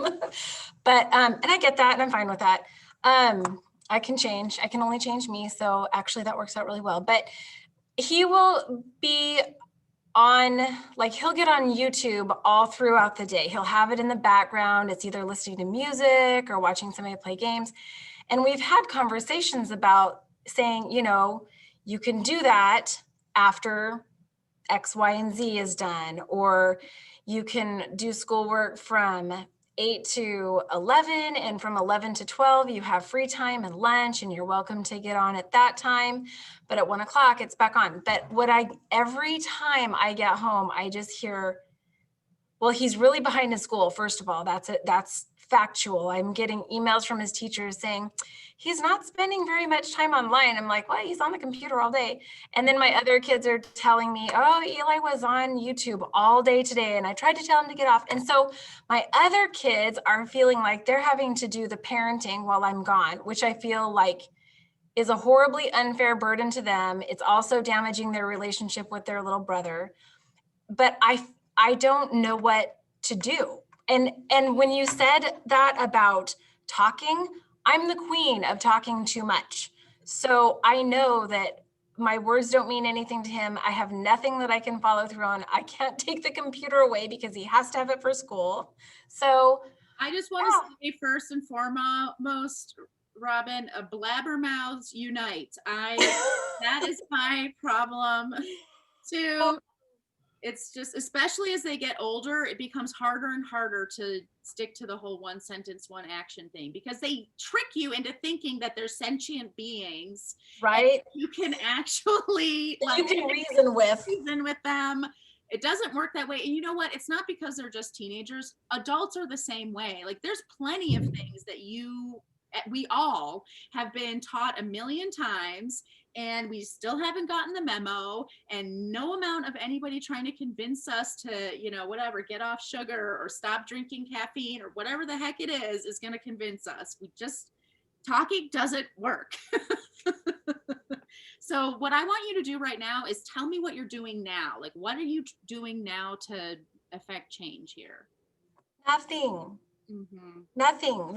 But, and I get that and I'm fine with that. I can only change me. So actually that works out really well, but he will be he'll get on YouTube all throughout the day. He'll have it in the background. It's either listening to music or watching somebody play games. And we've had conversations about saying, you can do that after X, Y, and Z is done, or you can do schoolwork from 8 to 11, and from 11 to 12, you have free time and lunch, and you're welcome to get on at that time. But at 1 o'clock, it's back on. But every time I get home, I just hear, well, he's really behind in school. First of all, that's factual. I'm getting emails from his teachers saying, he's not spending very much time online. I'm like, well, he's on the computer all day. And then my other kids are telling me, oh, Eli was on YouTube all day today, and I tried to tell him to get off. And so my other kids are feeling like they're having to do the parenting while I'm gone, which I feel like is a horribly unfair burden to them. It's also damaging their relationship with their little brother. But I don't know what to do. And when you said that about talking, I'm the queen of talking too much. So I know that my words don't mean anything to him. I have nothing that I can follow through on. I can't take the computer away because he has to have it for school. So I just want to say first and foremost, Robin, blabbermouths unite. That is my problem too. It's just, especially as they get older, it becomes harder and harder to stick to the whole one sentence, one action thing, because they trick you into thinking that they're sentient beings, right? You can actually you can reason with them. It doesn't work that way. And you know what? It's not because they're just teenagers. Adults are the same way. Like, there's plenty of things that we all have been taught a million times, and we still haven't gotten the memo, and no amount of anybody trying to convince us to, whatever, get off sugar or stop drinking caffeine or whatever the heck it is going to convince us. Talking doesn't work. So what I want you to do right now is tell me what you're doing now. Like, what are you doing now to affect change here? Nothing. Mm-hmm. Nothing.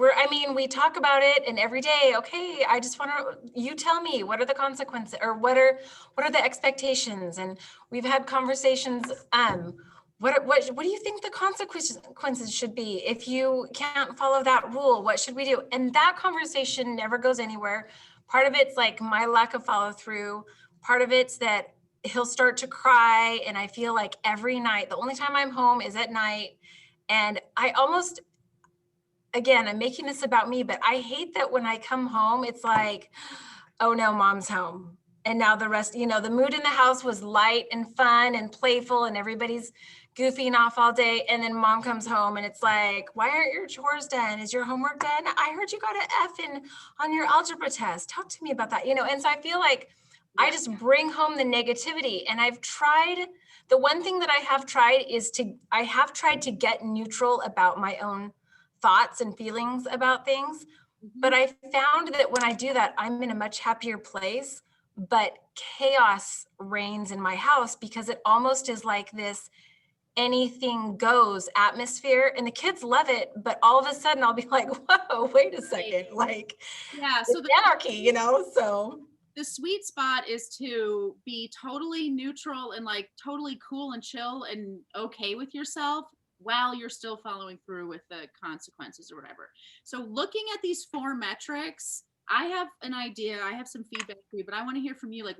We talk about it, and every day, okay, I just want you tell me, what are the consequences, or what are the expectations? And we've had conversations. What do you think the consequences should be if you can't follow that rule? What should we do? And that conversation never goes anywhere. Part of it's like my lack of follow through. Part of it's that he'll start to cry, and I feel like every night, the only time I'm home is at night. And again, I'm making this about me, but I hate that when I come home, it's like, oh no, mom's home. And now the rest, the mood in the house was light and fun and playful, and everybody's goofing off all day. And then mom comes home and it's like, why aren't your chores done? Is your homework done? I heard you got an F on your algebra test. Talk to me about that, And so I feel like I just bring home the negativity. And the one thing that I have tried is I have tried to get neutral about my own thoughts and feelings about things. Mm-hmm. But I found that when I do that, I'm in a much happier place. but chaos reigns in my house because it almost is like this anything goes atmosphere, and the kids love it, but all of a sudden I'll be like, whoa, wait a second, like Yeah. So it's anarchy, so. the sweet spot is to be totally neutral and like totally cool and chill and okay with yourself while you're still following through with the consequences or whatever. So looking at these 4 metrics, I have an idea. I have some feedback for you, but I want to hear from you. Like,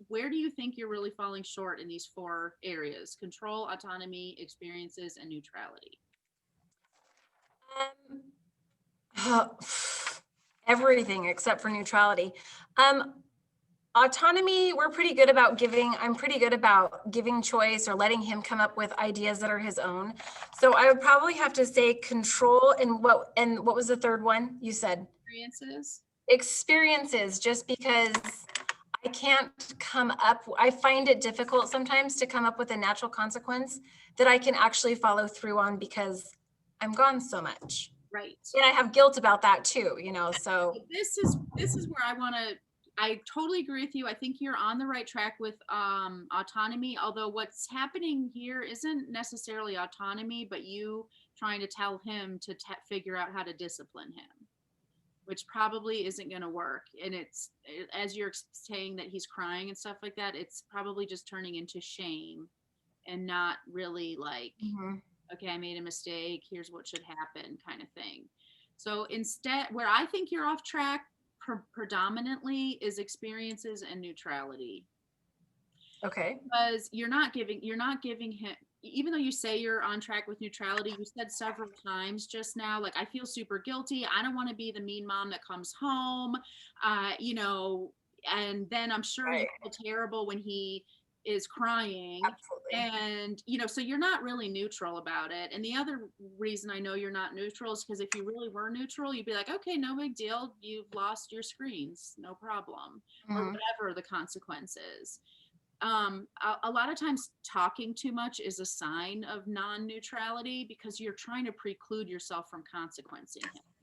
where do you think you're really falling short in these 4 areas? Control, autonomy, experiences, and neutrality. Um, everything except for neutrality. Autonomy, we're pretty good about giving. I'm pretty good about giving choice or letting him come up with ideas that are his own. So I would probably have to say control. And what was the third one you said? Experiences, just because I can't come up, I find it difficult sometimes to come up with a natural consequence that I can actually follow through on because I'm gone so much. Right. And I have guilt about that too, so. This is where I totally agree with you. I think you're on the right track with autonomy, although what's happening here isn't necessarily autonomy, but you trying to tell him to figure out how to discipline him, which probably isn't going to work. And as you're saying that he's crying and stuff like that, it's probably just turning into shame and not really like, okay, I made a mistake, here's what should happen kind of thing. So instead, where I think you're off track predominantly is experiences and neutrality. Okay. Because you're not giving him, even though you say you're on track with neutrality, you said several times just now, like, I feel super guilty. I don't want to be the mean mom that comes home, and then I'm sure you feel terrible when he is crying. Absolutely. And, so you're not really neutral about it. And the other reason I know you're not neutral is because if you really were neutral, you'd be like, okay, no big deal. You've lost your screens, no problem, or whatever the consequences. A lot of times talking too much is a sign of non-neutrality because you're trying to preclude yourself from consequencing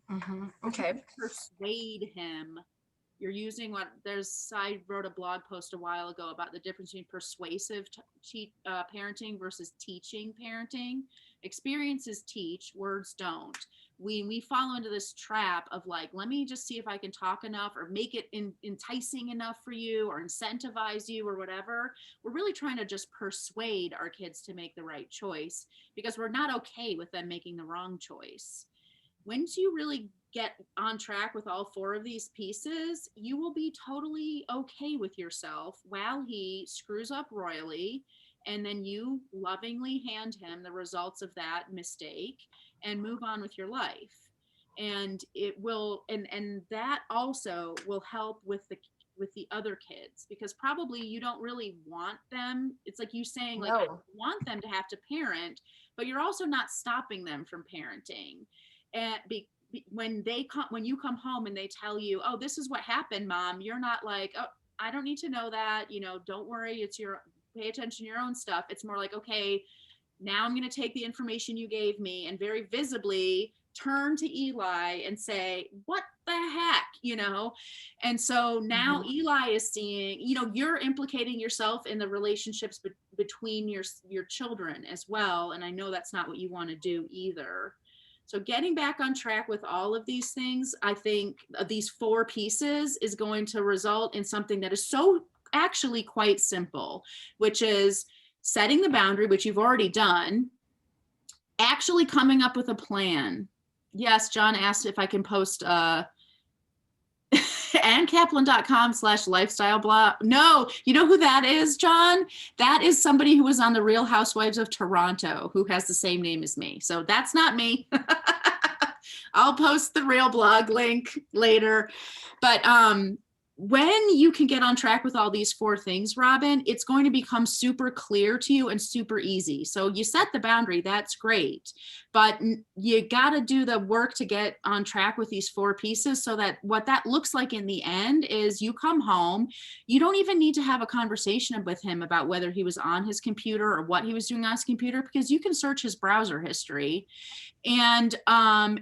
him. Okay. Persuade him. You're using I wrote a blog post a while ago about the difference between persuasive parenting versus teaching parenting. Experiences teach, words don't. We fall into this trap of like, let me just see if I can talk enough or make it enticing enough for you or incentivize you or whatever. We're really trying to just persuade our kids to make the right choice because we're not okay with them making the wrong choice. Once you really get on track with all 4 of these pieces, you will be totally okay with yourself while he screws up royally. And then you lovingly hand him the results of that mistake and move on with your life. And it will, and that also will help with the other kids, because probably you don't really want them. It's like you saying, like, I want them to have to parent, but you're also not stopping them from parenting. And when you come home and they tell you, oh, this is what happened, mom, you're not like, oh, I don't need to know that, don't worry, pay attention to your own stuff. It's more like, okay, now I'm going to take the information you gave me and very visibly turn to Eli and say, what the heck, and so now Eli is seeing, you're implicating yourself in the relationships between your children as well. And I know that's not what you want to do either. So getting back on track with all of these things, I think these 4 pieces is going to result in something that is so actually quite simple, which is setting the boundary, which you've already done, actually coming up with a plan. Yes, John asked if I can post AnnKaplan.com/lifestyle blog. No, you know who that is, John? That is somebody who was on the Real Housewives of Toronto, who has the same name as me. So that's not me. I'll post the real blog link later. But when you can get on track with all these 4 things, Robin, it's going to become super clear to you and super easy. So you set the boundary, that's great, but you got to do the work to get on track with these 4 pieces, so that what that looks like in the end is you come home, you don't even need to have a conversation with him about whether he was on his computer or what he was doing on his computer, because you can search his browser history. And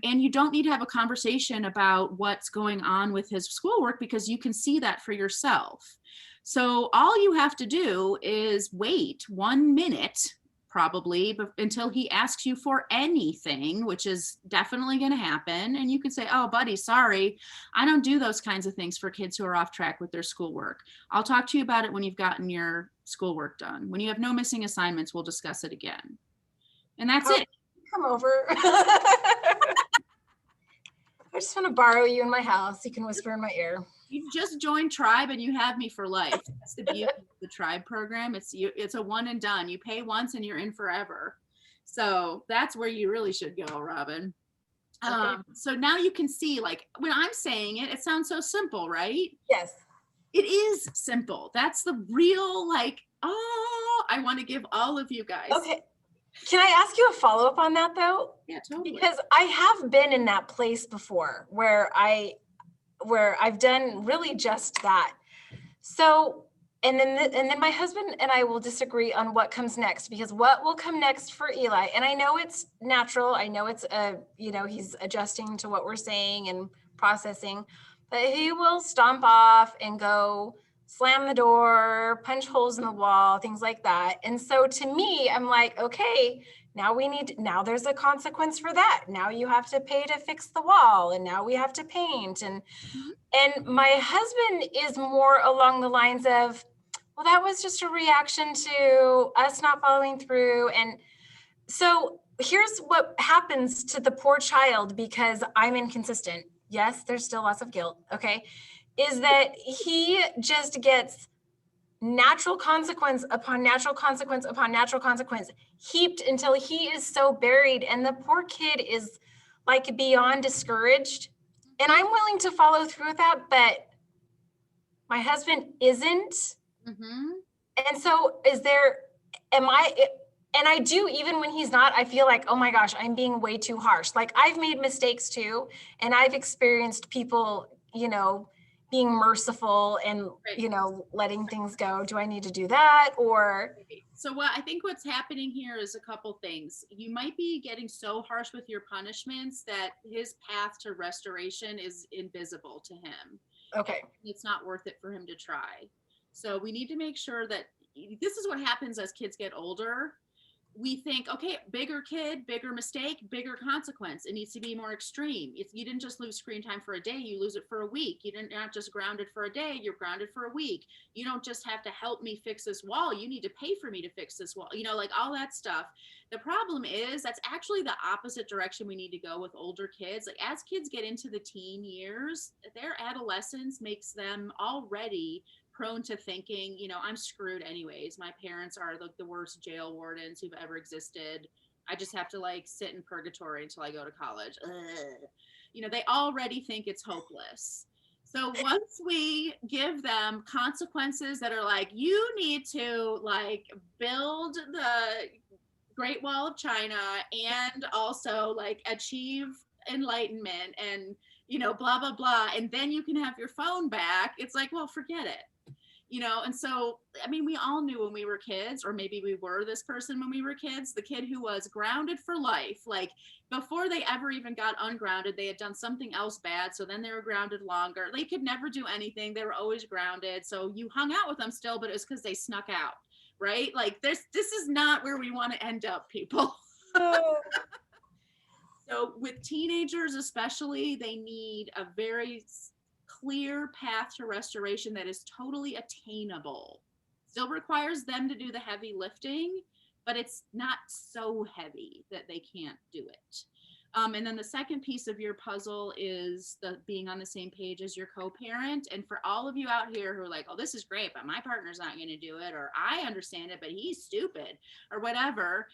you don't need to have a conversation about what's going on with his schoolwork, because you can see that for yourself. So all you have to do is wait 1 minute probably until he asks you for anything, which is definitely going to happen. And you can say, oh, buddy, sorry, I don't do those kinds of things for kids who are off track with their schoolwork. I'll talk to you about it when you've gotten your schoolwork done. When you have no missing assignments, we'll discuss it again. And that's it. Come over. I just want to borrow you in my house. You can whisper in my ear. You just joined Tribe and you have me for life. That's the beauty of the Tribe program. It's a one and done. You pay once and you're in forever. So that's where you really should go, Robin. Okay. So now you can see, like, when I'm saying it, it sounds so simple, right? Yes. It is simple. That's the real, like, oh, I want to give all of you guys. Okay. Can I ask you a follow-up on that though? Yeah, totally. Because I have been in that place before where I've done really just that. So, and then my husband and I will disagree on what comes next, because what will come next for Eli, and I know it's natural. I know it's he's adjusting to what we're saying and processing, but he will stomp off and go slam the door, punch holes in the wall, things like that. And so to me, I'm like, okay, now there's a consequence for that. Now you have to pay to fix the wall, and now we have to paint. And my husband is more along the lines of, well, that was just a reaction to us not following through. And so here's what happens to the poor child because I'm inconsistent. Yes, there's still lots of guilt. Okay. Is that he just gets natural consequence upon natural consequence upon natural consequence heaped until he is so buried, and the poor kid is like beyond discouraged. And I'm willing to follow through with that, but my husband isn't. Mm-hmm. And so and I do, even when he's not, I feel like, oh my gosh, I'm being way too harsh. Like, I've made mistakes too, and I've experienced people, being merciful and, letting things go. Do I need to do that? Or so I think what's happening here is a couple things. You might be getting so harsh with your punishments that his path to restoration is invisible to him. okay. It's not worth it for him to try. So we need to make sure that this is what happens as kids get older. We think, okay, bigger kid, bigger mistake, bigger consequence. It needs to be more extreme. You didn't just lose screen time for a day, you lose it for a week. You're not just grounded for a day, you're grounded for a week. You don't just have to help me fix this wall, you need to pay for me to fix this wall, like all that stuff. The problem is that's actually the opposite direction we need to go with older kids. Like, as kids get into the teen years, their adolescence makes them already prone to thinking, I'm screwed anyways. My parents are the worst jail wardens who've ever existed. I just have to sit in purgatory until I go to college. Ugh. They already think it's hopeless. So once we give them consequences that are like, you need to build the Great Wall of China and also achieve enlightenment and, blah, blah, blah. And then you can have your phone back. It's like, well, forget it. And so, we all knew when we were kids, or maybe we were this person when we were kids, the kid who was grounded for life, before they ever even got ungrounded, they had done something else bad. So then they were grounded longer. They could never do anything. They were always grounded. So you hung out with them still, but it was because they snuck out, right? This is not where we want to end up, people. So with teenagers, especially, they need a very clear path to restoration that is totally attainable. Still requires them to do the heavy lifting, but it's not so heavy that they can't do it. And then the second piece of your puzzle is the being on the same page as your co-parent. And for all of you out here who are like, oh, this is great, but my partner's not going to do it, or I understand it, but he's stupid, or whatever.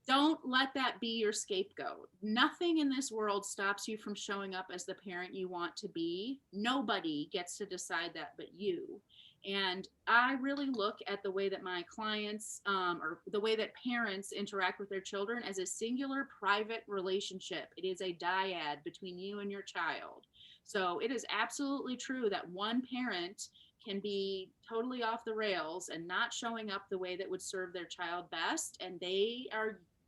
Don't let that be your scapegoat. Nothing in this world stops you from showing up as the parent you want to be. Nobody gets to decide that but you. And I really look at the way that my clients or the way that parents interact with their children as a singular private relationship. It is a dyad between you and your child. So it is absolutely true that one parent can be totally off the rails and not showing up the way that would serve their child best.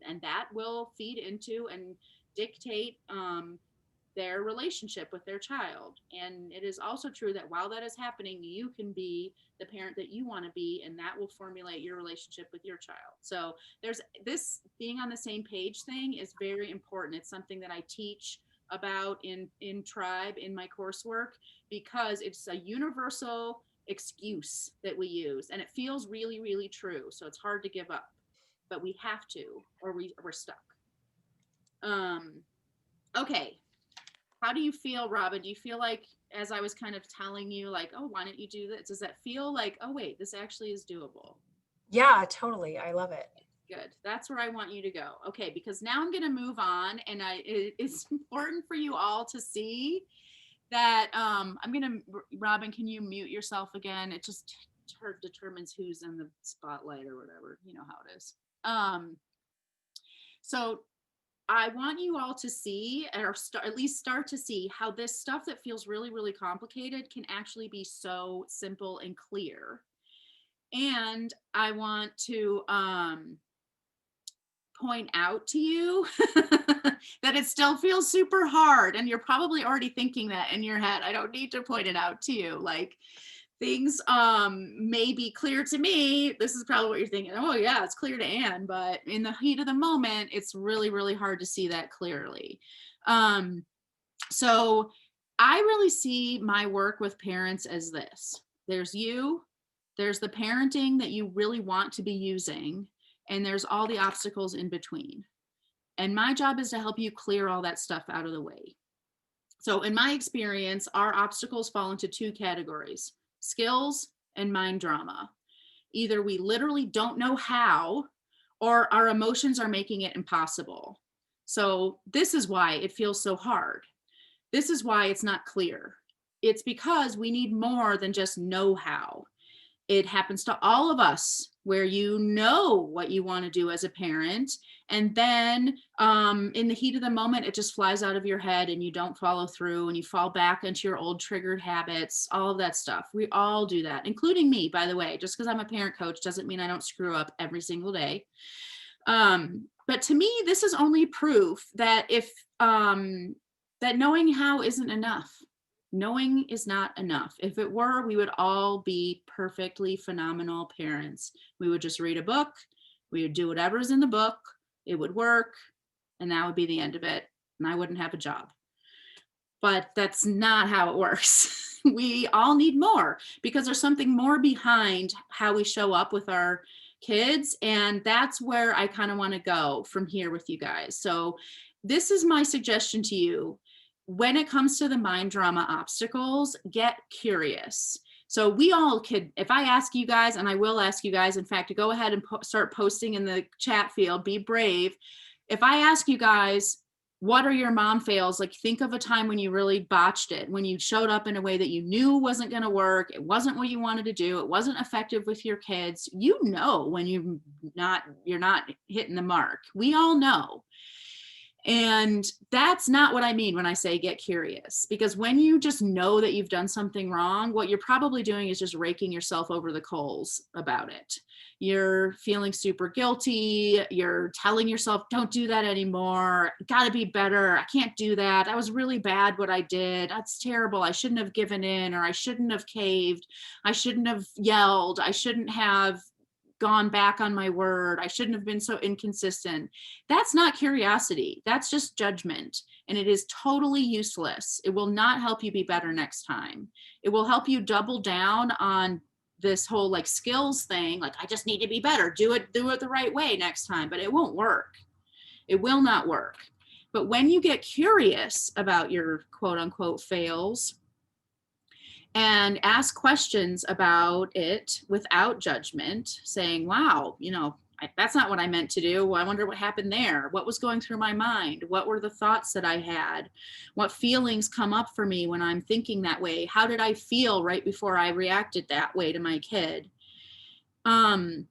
And that will feed into and dictate their relationship with their child. And it is also true that while that is happening, you can be the parent that you want to be, and that will formulate your relationship with your child. So there's this being on the same page thing is very important. It's something that I teach about in tribe in my coursework, because it's a universal excuse that we use, and it feels really, really true. So it's hard to give up, but we have to, or we're stuck. um okay, how do you feel, Robin? Do you feel like, as I was kind of telling you, like, oh, why don't you do this? Does that feel like, oh, wait, this actually is doable? Yeah, totally. I love it. Good. That's where I want you to go. Okay, because now I'm going to move on, and it's important for you all to see that I'm going to, Robin, can you mute yourself again? It just determines who's in the spotlight or whatever. You know how it is. So I want you all to see, or at least start to see, how this stuff that feels really, really complicated can actually be so simple and clear. And I want to point out to you that it still feels super hard. And you're probably already thinking that in your head. I don't need to point it out to you. Like, things may be clear to me. This is probably what you're thinking. Oh yeah, it's clear to Anne, but in the heat of the moment, it's really, really hard to see that clearly. So I really see my work with parents as this. There's you, there's the parenting that you really want to be using, and there's all the obstacles in between. And my job is to help you clear all that stuff out of the way. So in my experience, our obstacles fall into two categories: skills and mind drama. Either we literally don't know how, or our emotions are making it impossible. So this is why it feels so hard. This is why it's not clear. It's because we need more than just know how. It happens to all of us, where you know what you want to do as a parent, and then in the heat of the moment, it just flies out of your head and you don't follow through, and you fall back into your old triggered habits, all of that stuff. We all do that, including me, by the way. Just because I'm a parent coach doesn't mean I don't screw up every single day. But to me, this is only proof that that knowing how isn't enough. Knowing is not enough. If it were, we would all be perfectly phenomenal parents. We would just read a book, we would do whatever's in the book, it would work, and that would be the end of it, and I wouldn't have a job. But that's not how it works. We all need more, because there's something more behind how we show up with our kids, and that's where I kind of want to go from here with you guys. So this is my suggestion to you. When it comes to the mind drama obstacles, get curious. So we all could, if I ask you guys, and I will ask you guys, in fact, to go ahead and start posting in the chat field, be brave. If I ask you guys, what are your mom fails? Like, think of a time when you really botched it, when you showed up in a way that you knew wasn't going to work. It wasn't what you wanted to do. It wasn't effective with your kids. You know, when you're not hitting the mark. We all know. And that's not what I mean when I say get curious, because when you just know that you've done something wrong, what you're probably doing is just raking yourself over the coals about it. You're feeling super guilty. You're telling yourself, don't do that anymore. Got to be better. I can't do that. That was really bad what I did. That's terrible. I shouldn't have given in, or I shouldn't have caved. I shouldn't have yelled. I shouldn't have gone back on my word. I shouldn't have been so inconsistent. That's not curiosity. That's just judgment. And it is totally useless. It will not help you be better next time. It will help you double down on this whole like skills thing. Like, I just need to be better. Do it the right way next time, but it won't work. It will not work. But when you get curious about your quote unquote fails, and ask questions about it without judgment, saying, wow, that's not what I meant to do. I wonder what happened there. What was going through my mind? What were the thoughts that I had? What feelings come up for me when I'm thinking that way? How did I feel right before I reacted that way to my kid? That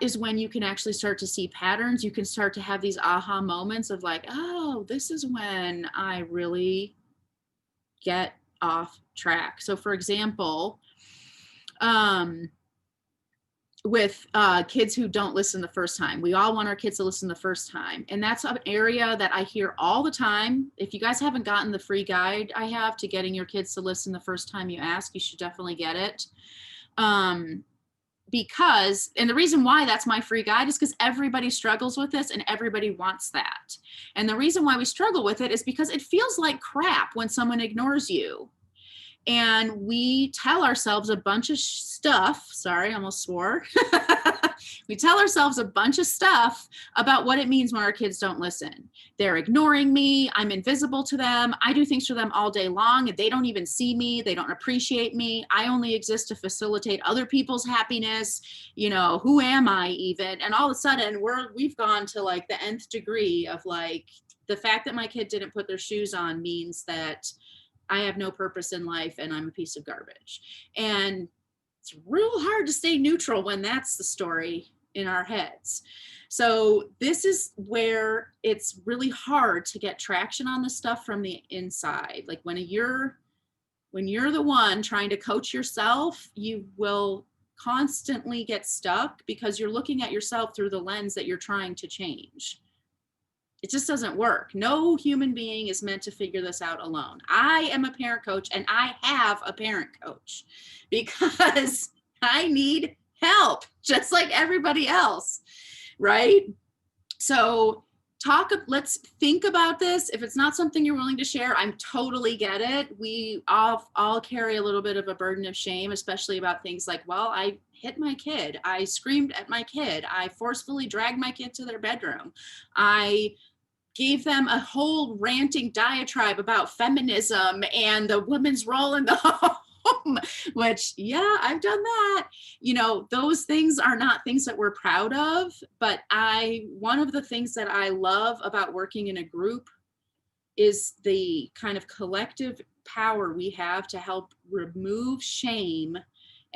is when you can actually start to see patterns. You can start to have these aha moments of like, oh, this is when I really get off track. So for example, with kids who don't listen the first time. We all want our kids to listen the first time. And that's an area that I hear all the time. If you guys haven't gotten the free guide I have to getting your kids to listen the first time you ask, you should definitely get it. Because, and the reason why that's my free guide is because everybody struggles with this and everybody wants that. And the reason why we struggle with it is because it feels like crap when someone ignores you. And we tell ourselves a bunch of stuff. Sorry, I almost swore. We tell ourselves a bunch of stuff about what it means when our kids don't listen. They're ignoring me. I'm invisible to them. I do things for them all day long and they don't even see me. They don't appreciate me. I only exist to facilitate other people's happiness. You know, who am I even? And all of a sudden we've gone to like the nth degree of like, the fact that my kid didn't put their shoes on means that I have no purpose in life and I'm a piece of garbage. And it's real hard to stay neutral when that's the story in our heads. So this is where it's really hard to get traction on this stuff from the inside. Like when you're the one trying to coach yourself, you will constantly get stuck because you're looking at yourself through the lens that you're trying to change. It just doesn't work. No human being is meant to figure this out alone. I am a parent coach and I have a parent coach because I need help just like everybody else, right? So let's think about this. If it's not something you're willing to share, I'm totally get it. We all carry a little bit of a burden of shame, especially about things like, well, I hit my kid. I screamed at my kid. I forcefully dragged my kid to their bedroom. I gave them a whole ranting diatribe about feminism and the women's role in the home, which, yeah, I've done that. You know, those things are not things that we're proud of, but one of the things that I love about working in a group is the kind of collective power we have to help remove shame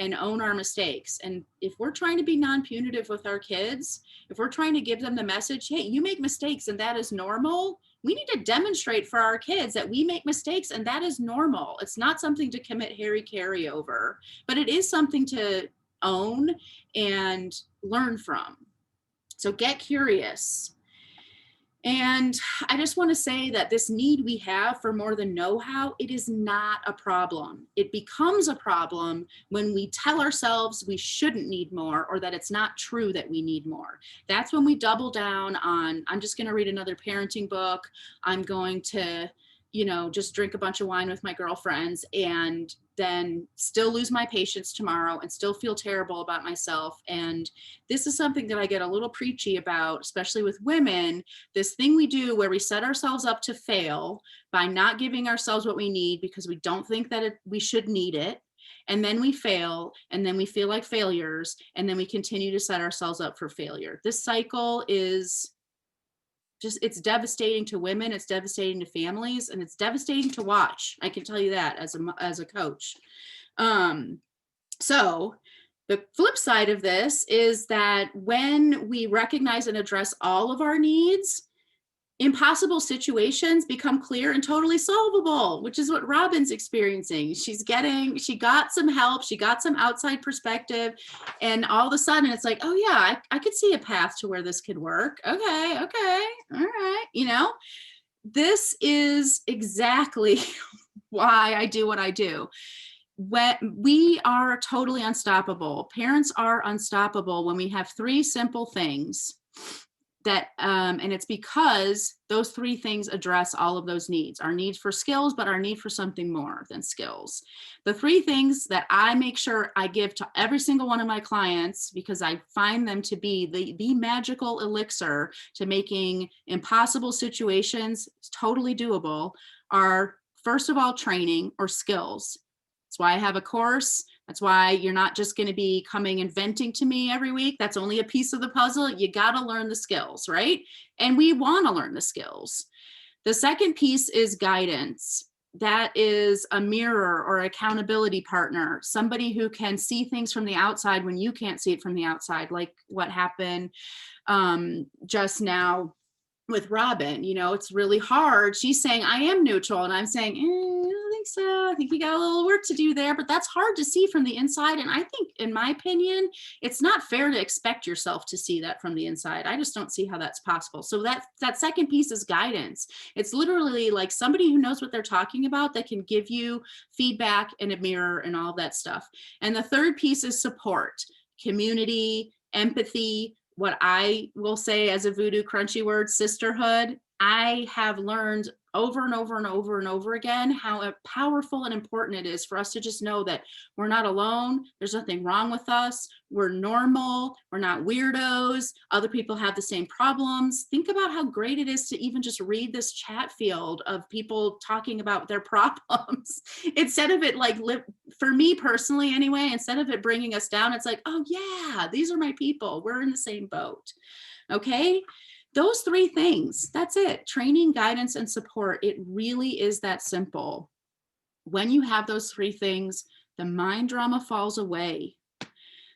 and own our mistakes. And if we're trying to be non-punitive with our kids, if we're trying to give them the message, hey, you make mistakes and that is normal, we need to demonstrate for our kids that we make mistakes and that is normal. It's not something to commit carry over, but it is something to own and learn from. So get curious. And I just want to say that this need we have for more than know-how, it is not a problem. It becomes a problem when we tell ourselves we shouldn't need more or that it's not true that we need more. That's when we double down on, I'm just going to read another parenting book. I'm going to, just drink a bunch of wine with my girlfriends and then still lose my patience tomorrow and still feel terrible about myself. And this is something that I get a little preachy about, especially with women, this thing we do where we set ourselves up to fail by not giving ourselves what we need because we don't think that we should need it. And then we fail and then we feel like failures and then we continue to set ourselves up for failure. This cycle is it's devastating to women, it's devastating to families, and it's devastating to watch. I can tell you that as a coach. So the flip side of this is that when we recognize and address all of our needs, impossible situations become clear and totally solvable, which is what Robin's experiencing. She got some help, she got some outside perspective, and all of a sudden it's like, oh yeah, I could see a path to where this could work. Okay, all right. This is exactly why I do what I do. When we are totally unstoppable, parents are unstoppable when we have three simple things that, and it's because those three things address all of those needs, our needs for skills, but our need for something more than skills. The three things that I make sure I give to every single one of my clients, because I find them to be the magical elixir to making impossible situations totally doable, are first of all, training or skills. That's why I have a course. That's why you're not just going to be coming and venting to me every week. That's only a piece of the puzzle. You got to learn the skills, right? And we want to learn the skills. The second piece is guidance. That is a mirror or accountability partner, somebody who can see things from the outside when you can't see it from the outside, like what happened just now with Robin. It's really hard. She's saying, I am neutral. And I'm saying, I think so. I think you got a little work to do there, but that's hard to see from the inside. And I think, in my opinion, it's not fair to expect yourself to see that from the inside. I just don't see how that's possible. So that second piece is guidance. It's literally like somebody who knows what they're talking about that can give you feedback and a mirror and all that stuff. And the third piece is support, community, empathy. What I will say as a voodoo crunchy word, sisterhood. I have learned over and over and over and over again how powerful and important it is for us to just know that we're not alone. There's nothing wrong with us. We're normal. We're not weirdos. Other people have the same problems. Think about how great it is to even just read this chat field of people talking about their problems. Instead of it, like, for me personally anyway, instead of it bringing us down, it's like, oh yeah, these are my people. We're in the same boat. Okay. Those three things, that's it. Training, guidance, and support. It really is that simple. When you have those three things, the mind drama falls away.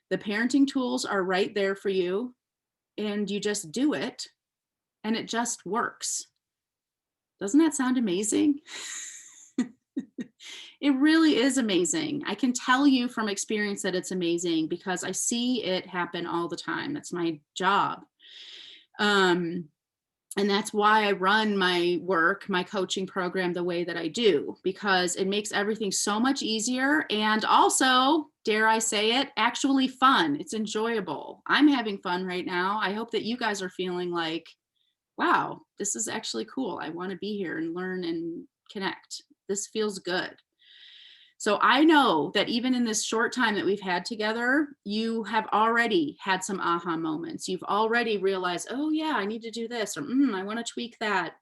The parenting tools are right there for you, and you just do it, and it just works. Doesn't that sound amazing? It really is amazing. I can tell you from experience that it's amazing because I see it happen all the time. That's my job. And that's why I run my work, my coaching program the way that I do, because it makes everything so much easier. And also, dare I say it, actually fun. It's enjoyable. I'm having fun right now. I hope that you guys are feeling like, wow, this is actually cool. I want to be here and learn and connect. This feels good. So I know that even in this short time that we've had together, you have already had some aha moments. You've already realized, oh yeah, I need to do this, or I want to tweak that.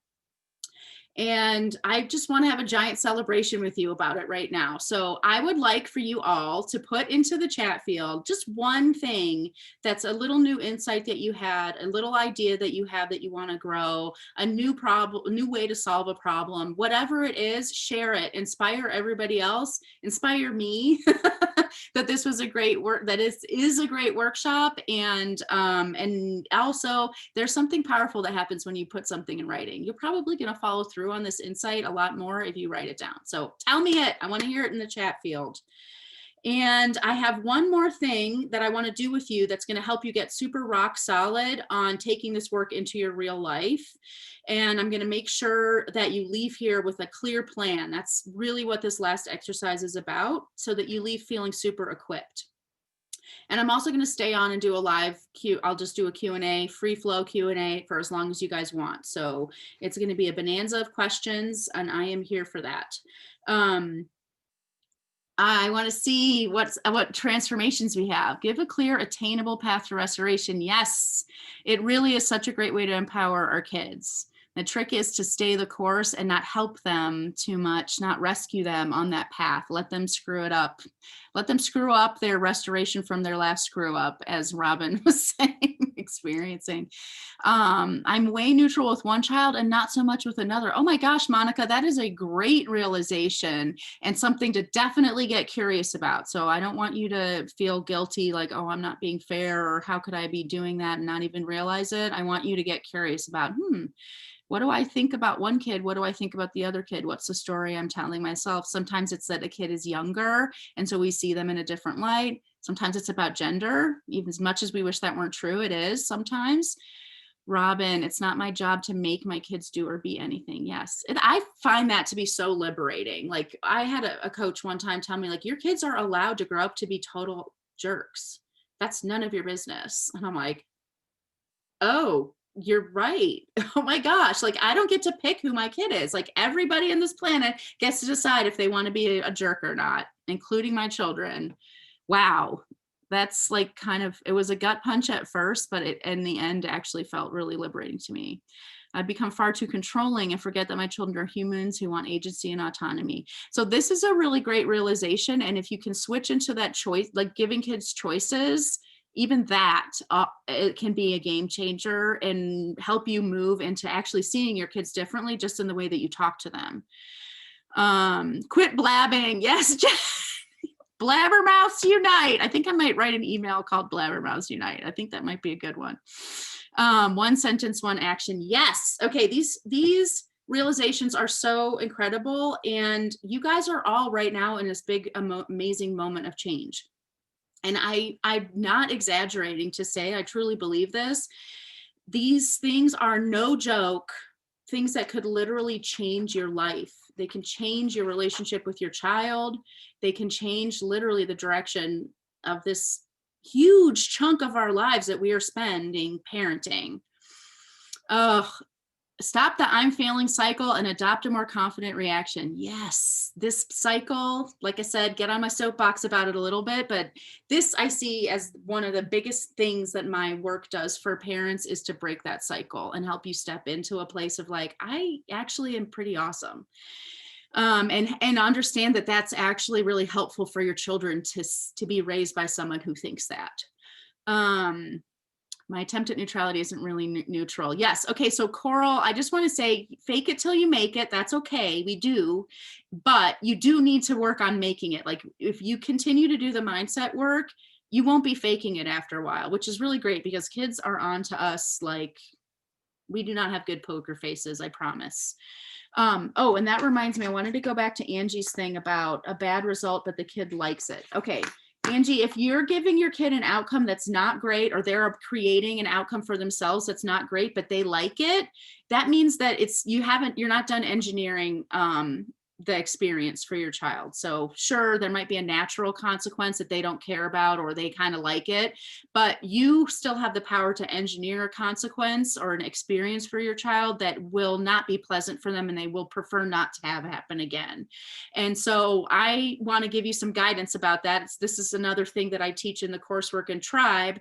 And I just want to have a giant celebration with you about it right now. So I would like for you all to put into the chat field just one thing that's a little new insight that you had, a little idea that you have that you want to grow, a new problem, a new way to solve a problem, whatever it is, share it, inspire everybody else, inspire me that this was a great work, that is a great workshop. And also there's something powerful that happens when you put something in writing. You're probably going to follow through on this insight a lot more if you write it down. So tell me it. I want to hear it in the chat field. And I have one more thing that I want to do with you that's going to help you get super rock solid on taking this work into your real life. And I'm going to make sure that you leave here with a clear plan. That's really what this last exercise is about, so that you leave feeling super equipped. And I'm also going to stay on and do a live I'll just do a Q&A, free flow Q&A for as long as you guys want. So it's going to be a bonanza of questions, and I am here for that. I want to see what transformations we have. Give a clear, attainable path to restoration. Yes, it really is such a great way to empower our kids. The trick is to stay the course and not help them too much, not rescue them on that path. Let them screw it up. Let them screw up their restoration from their last screw up, as Robin was saying, experiencing. I'm way neutral with one child and not so much with another. Oh my gosh, Monica, that is a great realization and something to definitely get curious about. So I don't want you to feel guilty, like, oh, I'm not being fair, or how could I be doing that and not even realize it? I want you to get curious about, what do I think about one kid? What do I think about the other kid? What's the story I'm telling myself? Sometimes it's that a kid is younger, and so we see them in a different light. Sometimes it's about gender. Even as much as we wish that weren't true, it is sometimes. Robin, it's not my job to make my kids do or be anything. Yes. And I find that to be so liberating. Like, I had a coach one time tell me, like, your kids are allowed to grow up to be total jerks. That's none of your business. And I'm like, oh, you're right. Oh my gosh. Like, I don't get to pick who my kid is. Like, everybody on this planet gets to decide if they want to be a jerk or not, including my children. Wow. That's like it was a gut punch at first, but it in the end actually felt really liberating to me. I've become far too controlling and forget that my children are humans who want agency and autonomy. So this is a really great realization. And if you can switch into that choice, like giving kids choices, even that it can be a game changer and help you move into actually seeing your kids differently, just in the way that you talk to them. Quit blabbing. Yes. Blabbermouths unite. I think I might write an email called Blabbermouths unite. I think that might be a good one. One sentence, one action. Yes. Okay. These realizations are so incredible. And you guys are all right now in this big, amazing moment of change. And I'm not exaggerating to say, I truly believe this. These things are no joke, things that could literally change your life. They can change your relationship with your child. They can change literally the direction of this huge chunk of our lives that we are spending parenting. Stop the I'm failing cycle and adopt a more confident reaction. Yes, this cycle, like I said, get on my soapbox about it a little bit, but this I see as one of the biggest things that my work does for parents is to break that cycle and help you step into a place of like, I actually am pretty awesome. And understand that that's actually really helpful for your children to be raised by someone who thinks that. My attempt at neutrality isn't really neutral. Yes. Okay. So Coral, I just want to say, fake it till you make it. That's okay. We do, but you do need to work on making it. Like if you continue to do the mindset work, you won't be faking it after a while, which is really great because kids are on to us. Like we do not have good poker faces. I promise. Oh, and that reminds me, I wanted to go back to Angie's thing about a bad result, but the kid likes it. Okay. Angie, if you're giving your kid an outcome that's not great, or they're creating an outcome for themselves that's not great, but they like it, that means that you're not done engineering the experience for your child. So sure, there might be a natural consequence that they don't care about or they kind of like it, but you still have the power to engineer a consequence or an experience for your child that will not be pleasant for them and they will prefer not to have happen again. And so I want to give you some guidance about that. This is another thing that I teach in the coursework in Tribe,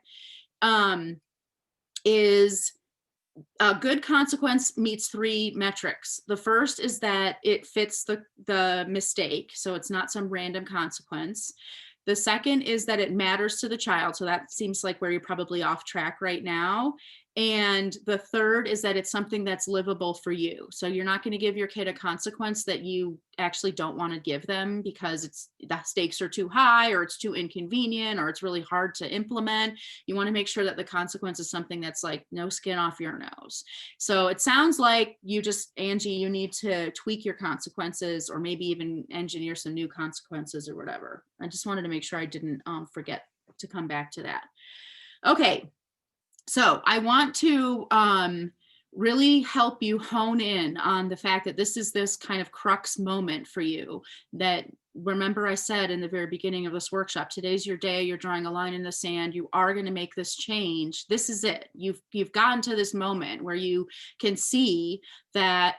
is a good consequence meets 3 metrics. The first is that it fits the mistake. So it's not some random consequence. The second is that it matters to the child. So that seems like where you're probably off track right now. And the third is that it's something that's livable for you. So you're not going to give your kid a consequence that you actually don't want to give them because the stakes are too high or it's too inconvenient or it's really hard to implement. You want to make sure that the consequence is something that's like no skin off your nose. So it sounds like Angie, you need to tweak your consequences or maybe even engineer some new consequences or whatever. I just wanted to make sure I didn't forget to come back to that. Okay. So I want to really help you hone in on the fact that this is this kind of crux moment for you. That, remember I said in the very beginning of this workshop, today's your day, you're drawing a line in the sand, you are going to make this change. This is it. You've gotten to this moment where you can see that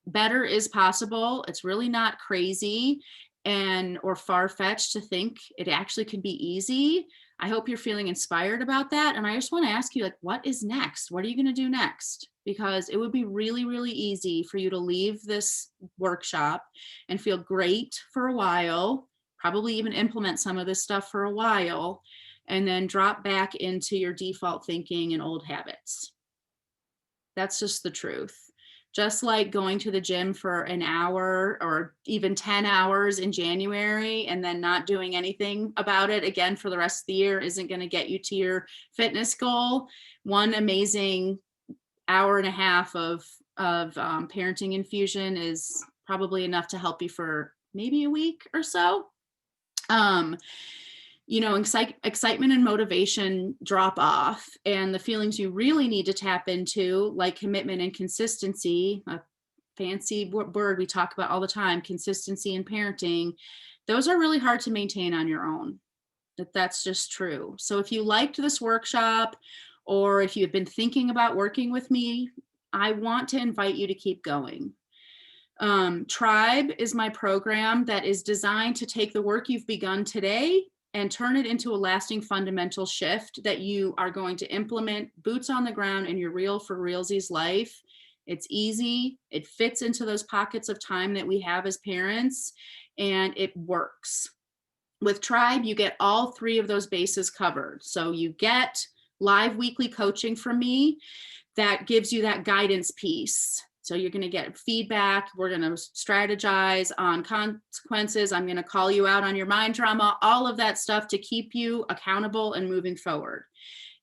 better is possible. It's really not crazy or far-fetched to think it actually can be easy. I hope you're feeling inspired about that. And I just want to ask you, like, what is next? What are you going to do next? Because it would be really, really easy for you to leave this workshop and feel great for a while, probably even implement some of this stuff for a while, and then drop back into your default thinking and old habits. That's just the truth. Just like going to the gym for an hour or even 10 hours in January and then not doing anything about it again for the rest of the year isn't going to get you to your fitness goal. One amazing hour and a half of parenting infusion is probably enough to help you for maybe a week or so. Excitement and motivation drop off, and the feelings you really need to tap into, like commitment and consistency, a fancy word we talk about all the time, consistency in parenting, those are really hard to maintain on your own. That's just true. So if you liked this workshop, or if you've been thinking about working with me, I want to invite you to keep going. Tribe is my program that is designed to take the work you've begun today and turn it into a lasting fundamental shift that you are going to implement boots on the ground in your real for realsies life. It's easy. It fits into those pockets of time that we have as parents, and it works. With Tribe, you get all 3 of those bases covered. So you get live weekly coaching from me that gives you that guidance piece. So you're going to get feedback. We're going to strategize on consequences. I'm going to call you out on your mind drama, all of that stuff to keep you accountable and moving forward.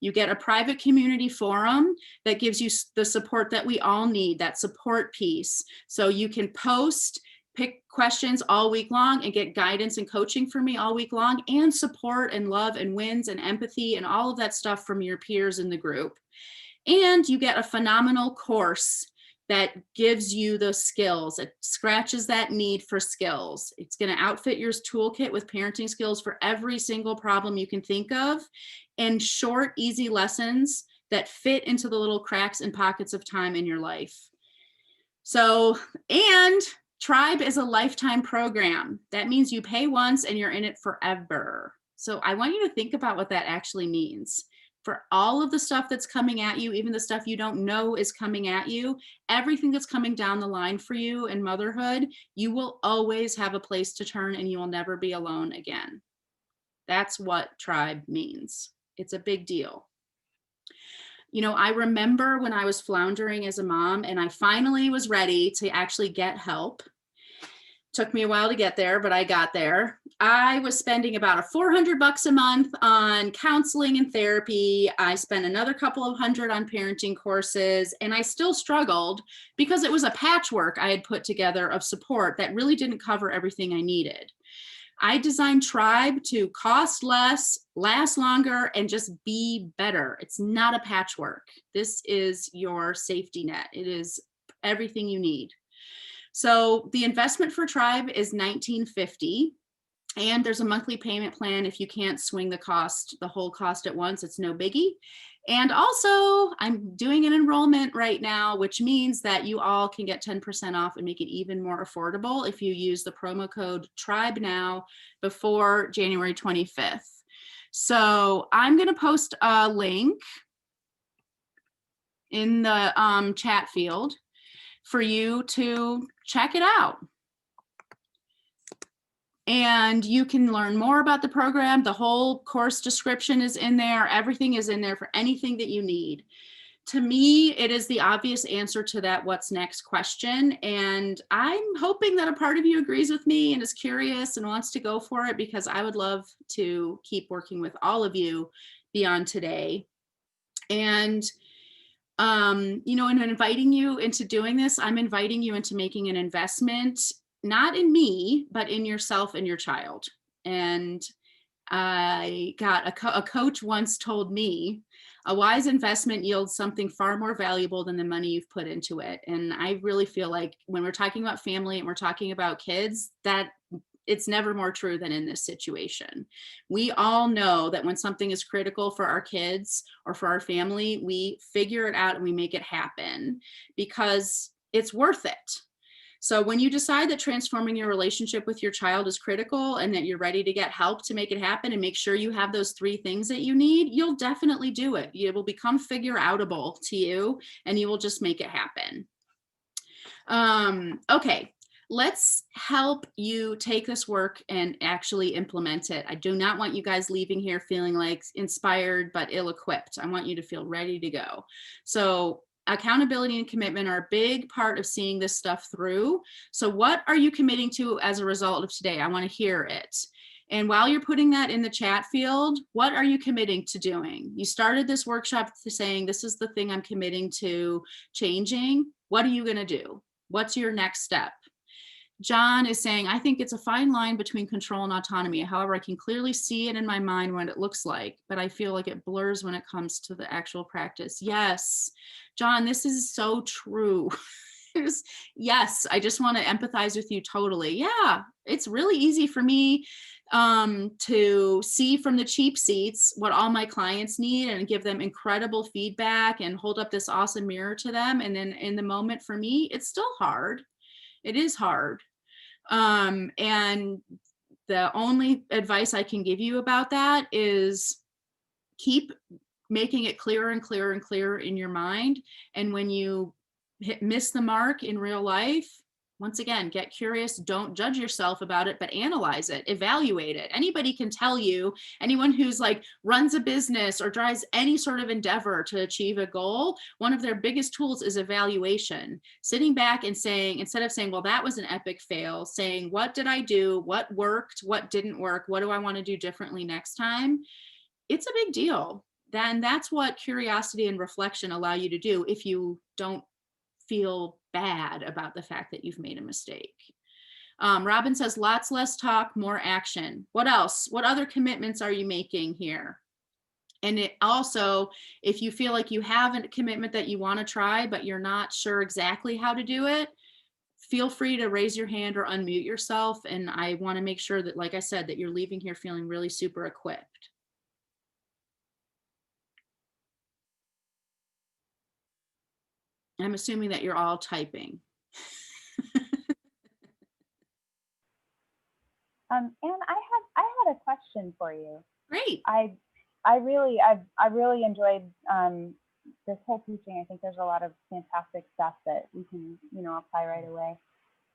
You get a private community forum that gives you the support that we all need, that support piece. So you can post, pick questions all week long and get guidance and coaching from me all week long, and support and love and wins and empathy and all of that stuff from your peers in the group. And you get a phenomenal course that gives you those skills. It scratches that need for skills. It's going to outfit your toolkit with parenting skills for every single problem you can think of, and short, easy lessons that fit into the little cracks and pockets of time in your life. So, and Tribe is a lifetime program. That means you pay once and you're in it forever. So I want you to think about what that actually means. For all of the stuff that's coming at you, even the stuff you don't know is coming at you, everything that's coming down the line for you in motherhood, you will always have a place to turn and you will never be alone again. That's what Tribe means. It's a big deal. You know, I remember when I was floundering as a mom and I finally was ready to actually get help. Took me a while to get there, but I got there. I was spending about $400 a month on counseling and therapy. I spent another couple of hundred on parenting courses, and I still struggled because it was a patchwork I had put together of support that really didn't cover everything I needed. I designed Tribe to cost less, last longer, and just be better. It's not a patchwork. This is your safety net. It is everything you need. So the investment for Tribe is $19.50, and there's a monthly payment plan if you can't swing the whole cost at once. It's no biggie. And also, I'm doing an enrollment right now, which means that you all can get 10% off and make it even more affordable if you use the promo code Tribe now before January 25th. So I'm going to post a link in the chat field for you to check it out. And you can learn more about the program. The whole course description is in there. Everything is in there for anything that you need. To me, it is the obvious answer to that what's next question. And I'm hoping that a part of you agrees with me and is curious and wants to go for it, because I would love to keep working with all of you beyond today. And you know, in inviting you into doing this, I'm inviting you into making an investment, not in me, but in yourself and your child. And I got a coach once told me, a wise investment yields something far more valuable than the money you've put into it. And I really feel like when we're talking about family and we're talking about kids, that it's never more true than in this situation. We all know that when something is critical for our kids or for our family, we figure it out and we make it happen because it's worth it. So when you decide that transforming your relationship with your child is critical and that you're ready to get help to make it happen and make sure you have those 3 things that you need, you'll definitely do it. It will become figure outable to you and you will just make it happen. Okay. Let's help you take this work and actually implement it. I do not want you guys leaving here feeling like inspired but ill-equipped. I want you to feel ready to go. So accountability and commitment are a big part of seeing this stuff through. So what are you committing to as a result of today? I want to hear it. And while you're putting that in the chat field, what are you committing to doing? You started this workshop saying, this is the thing I'm committing to changing. What are you going to do? What's your next step? John is saying, I think it's a fine line between control and autonomy. However, I can clearly see it in my mind what it looks like, but I feel like it blurs when it comes to the actual practice. Yes, John, this is so true. Yes, I just want to empathize with you totally. Yeah, it's really easy for me to see from the cheap seats what all my clients need and give them incredible feedback and hold up this awesome mirror to them. And then in the moment for me, it's still hard. It is hard. And the only advice I can give you about that is keep making it clearer and clearer and clearer in your mind. And when you miss the mark in real life, once again, get curious, don't judge yourself about it, but analyze it, evaluate it. Anybody can tell you, anyone who's like runs a business or drives any sort of endeavor to achieve a goal, one of their biggest tools is evaluation. Sitting back and saying, instead of saying, well, that was an epic fail, saying, what did I do? What worked? What didn't work? What do I want to do differently next time? It's a big deal. then that's what curiosity and reflection allow you to do if you don't feel bad about the fact that you've made a mistake. Robin says, lots less talk, more action. What else? What other commitments are you making here? And it also, if you feel like you have a commitment that you want to try, but you're not sure exactly how to do it, feel free to raise your hand or unmute yourself. And I want to make sure that, like I said, that you're leaving here feeling really super equipped. I'm assuming that you're all typing. And I had a question for you. Great. I really enjoyed this whole teaching. I think there's a lot of fantastic stuff that we can, apply right away.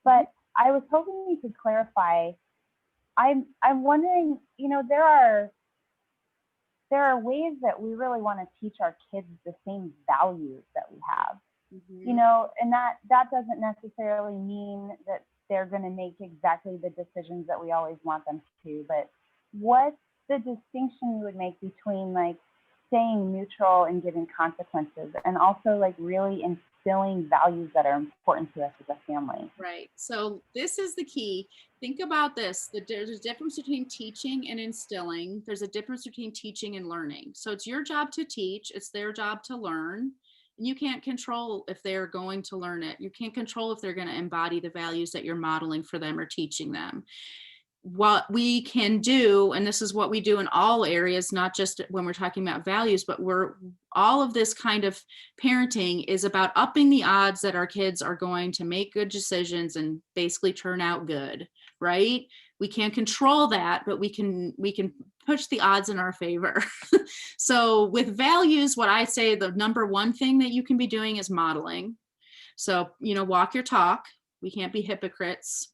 But I was hoping you could clarify. I'm wondering, there are ways that we really want to teach our kids the same values that we have. And that doesn't necessarily mean that they're going to make exactly the decisions that we always want them to, but what's the distinction you would make between like staying neutral and giving consequences and also like really instilling values that are important to us as a family? Right. So this is the key. Think about this. There's a difference between teaching and instilling. There's a difference between teaching and learning. So it's your job to teach. It's their job to learn. And you can't control if they're going to learn it. You can't control if they're going to embody the values that you're modeling for them or teaching them. What we can do, and this is what we do in all areas, not just when we're talking about values, but all of this kind of parenting is about upping the odds that our kids are going to make good decisions and basically turn out good, right? We can't control that, but we can push the odds in our favor. So with values, what I say, the number one thing that you can be doing is modeling. So, walk your talk. We can't be hypocrites.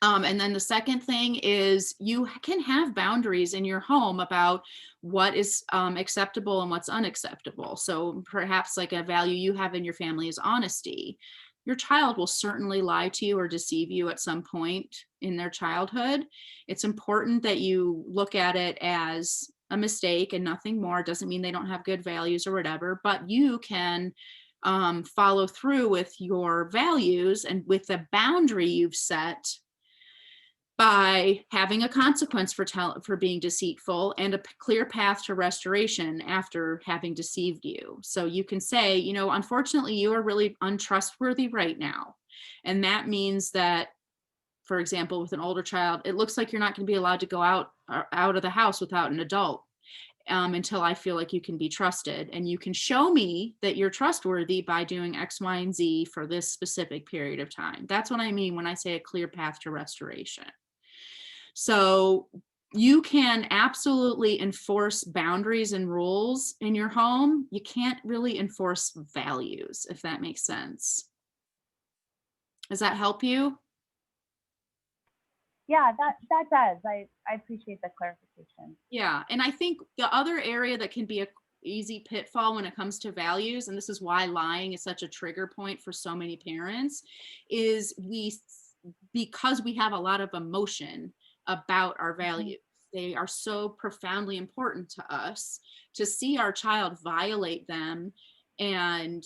And then the second thing is you can have boundaries in your home about what is acceptable and what's unacceptable. So perhaps like a value you have in your family is honesty. Your child will certainly lie to you or deceive you at some point in their childhood. It's important that you look at it as a mistake and nothing more. It doesn't mean they don't have good values or whatever, but you can follow through with your values and with the boundary you've set by having a consequence for being deceitful and a clear path to restoration after having deceived you. So you can say, unfortunately, you are really untrustworthy right now. And that means that, for example, with an older child, it looks like you're not going to be allowed to go out of the house without an adult until I feel like you can be trusted. And you can show me that you're trustworthy by doing X, Y, and Z for this specific period of time. That's what I mean when I say a clear path to restoration. So you can absolutely enforce boundaries and rules in your home. You can't really enforce values, if that makes sense. Does that help you? Yeah, that does. I appreciate the clarification. Yeah, and I think the other area that can be an easy pitfall when it comes to values, and this is why lying is such a trigger point for so many parents, is because we have a lot of emotion about our values. They are so profoundly important to us to see our child violate them and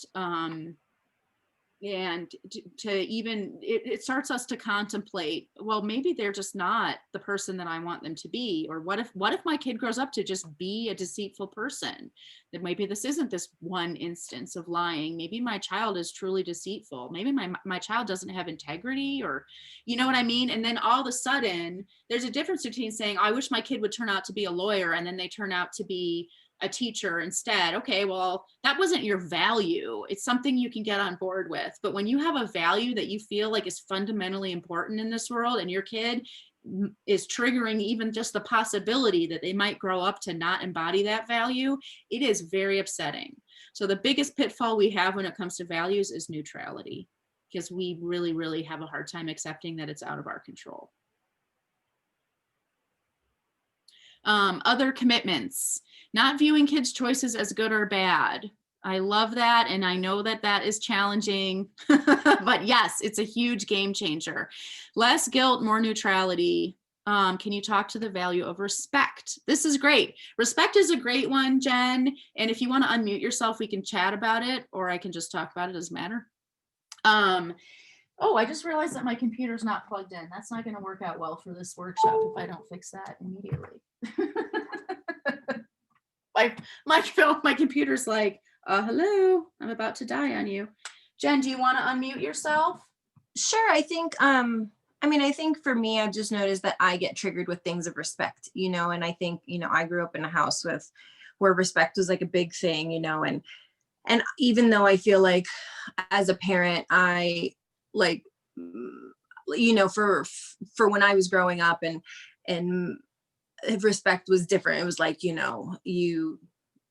to even it starts us to contemplate, well, maybe they're just not the person that I want them to be. Or what if my kid grows up to just be a deceitful person? That maybe this isn't this one instance of lying. Maybe my child is truly deceitful. Maybe my child doesn't have integrity, or you know what I mean? And then all of a sudden there's a difference between saying, I wish my kid would turn out to be a lawyer, and then they turn out to be a teacher instead. Okay, well, that wasn't your value. It's something you can get on board with. But when you have a value that you feel like is fundamentally important in this world, and your kid is triggering even just the possibility that they might grow up to not embody that value, it is very upsetting. So the biggest pitfall we have when it comes to values is neutrality, because we really, really have a hard time accepting that it's out of our control. Other commitments, not viewing kids' choices as good or bad. I love that. And I know that that is challenging, but yes, it's a huge game changer. Less guilt, more neutrality. Can you talk to the value of respect? This is great. Respect is a great one, Jen. And if you want to unmute yourself, we can chat about it, or I can just talk about it. Doesn't matter. Oh, I just realized that my computer's not plugged in. That's not going to work out well for this workshop if I don't fix that immediately. My computer's like, hello, I'm about to die on you. Jen, do you want to unmute yourself? Sure. I think, I think for me, I've just noticed that I get triggered with things of respect, and I think, I grew up in a house where respect was like a big thing, and even though I feel like as a parent, I like, for when I was growing up and respect was different. It was like,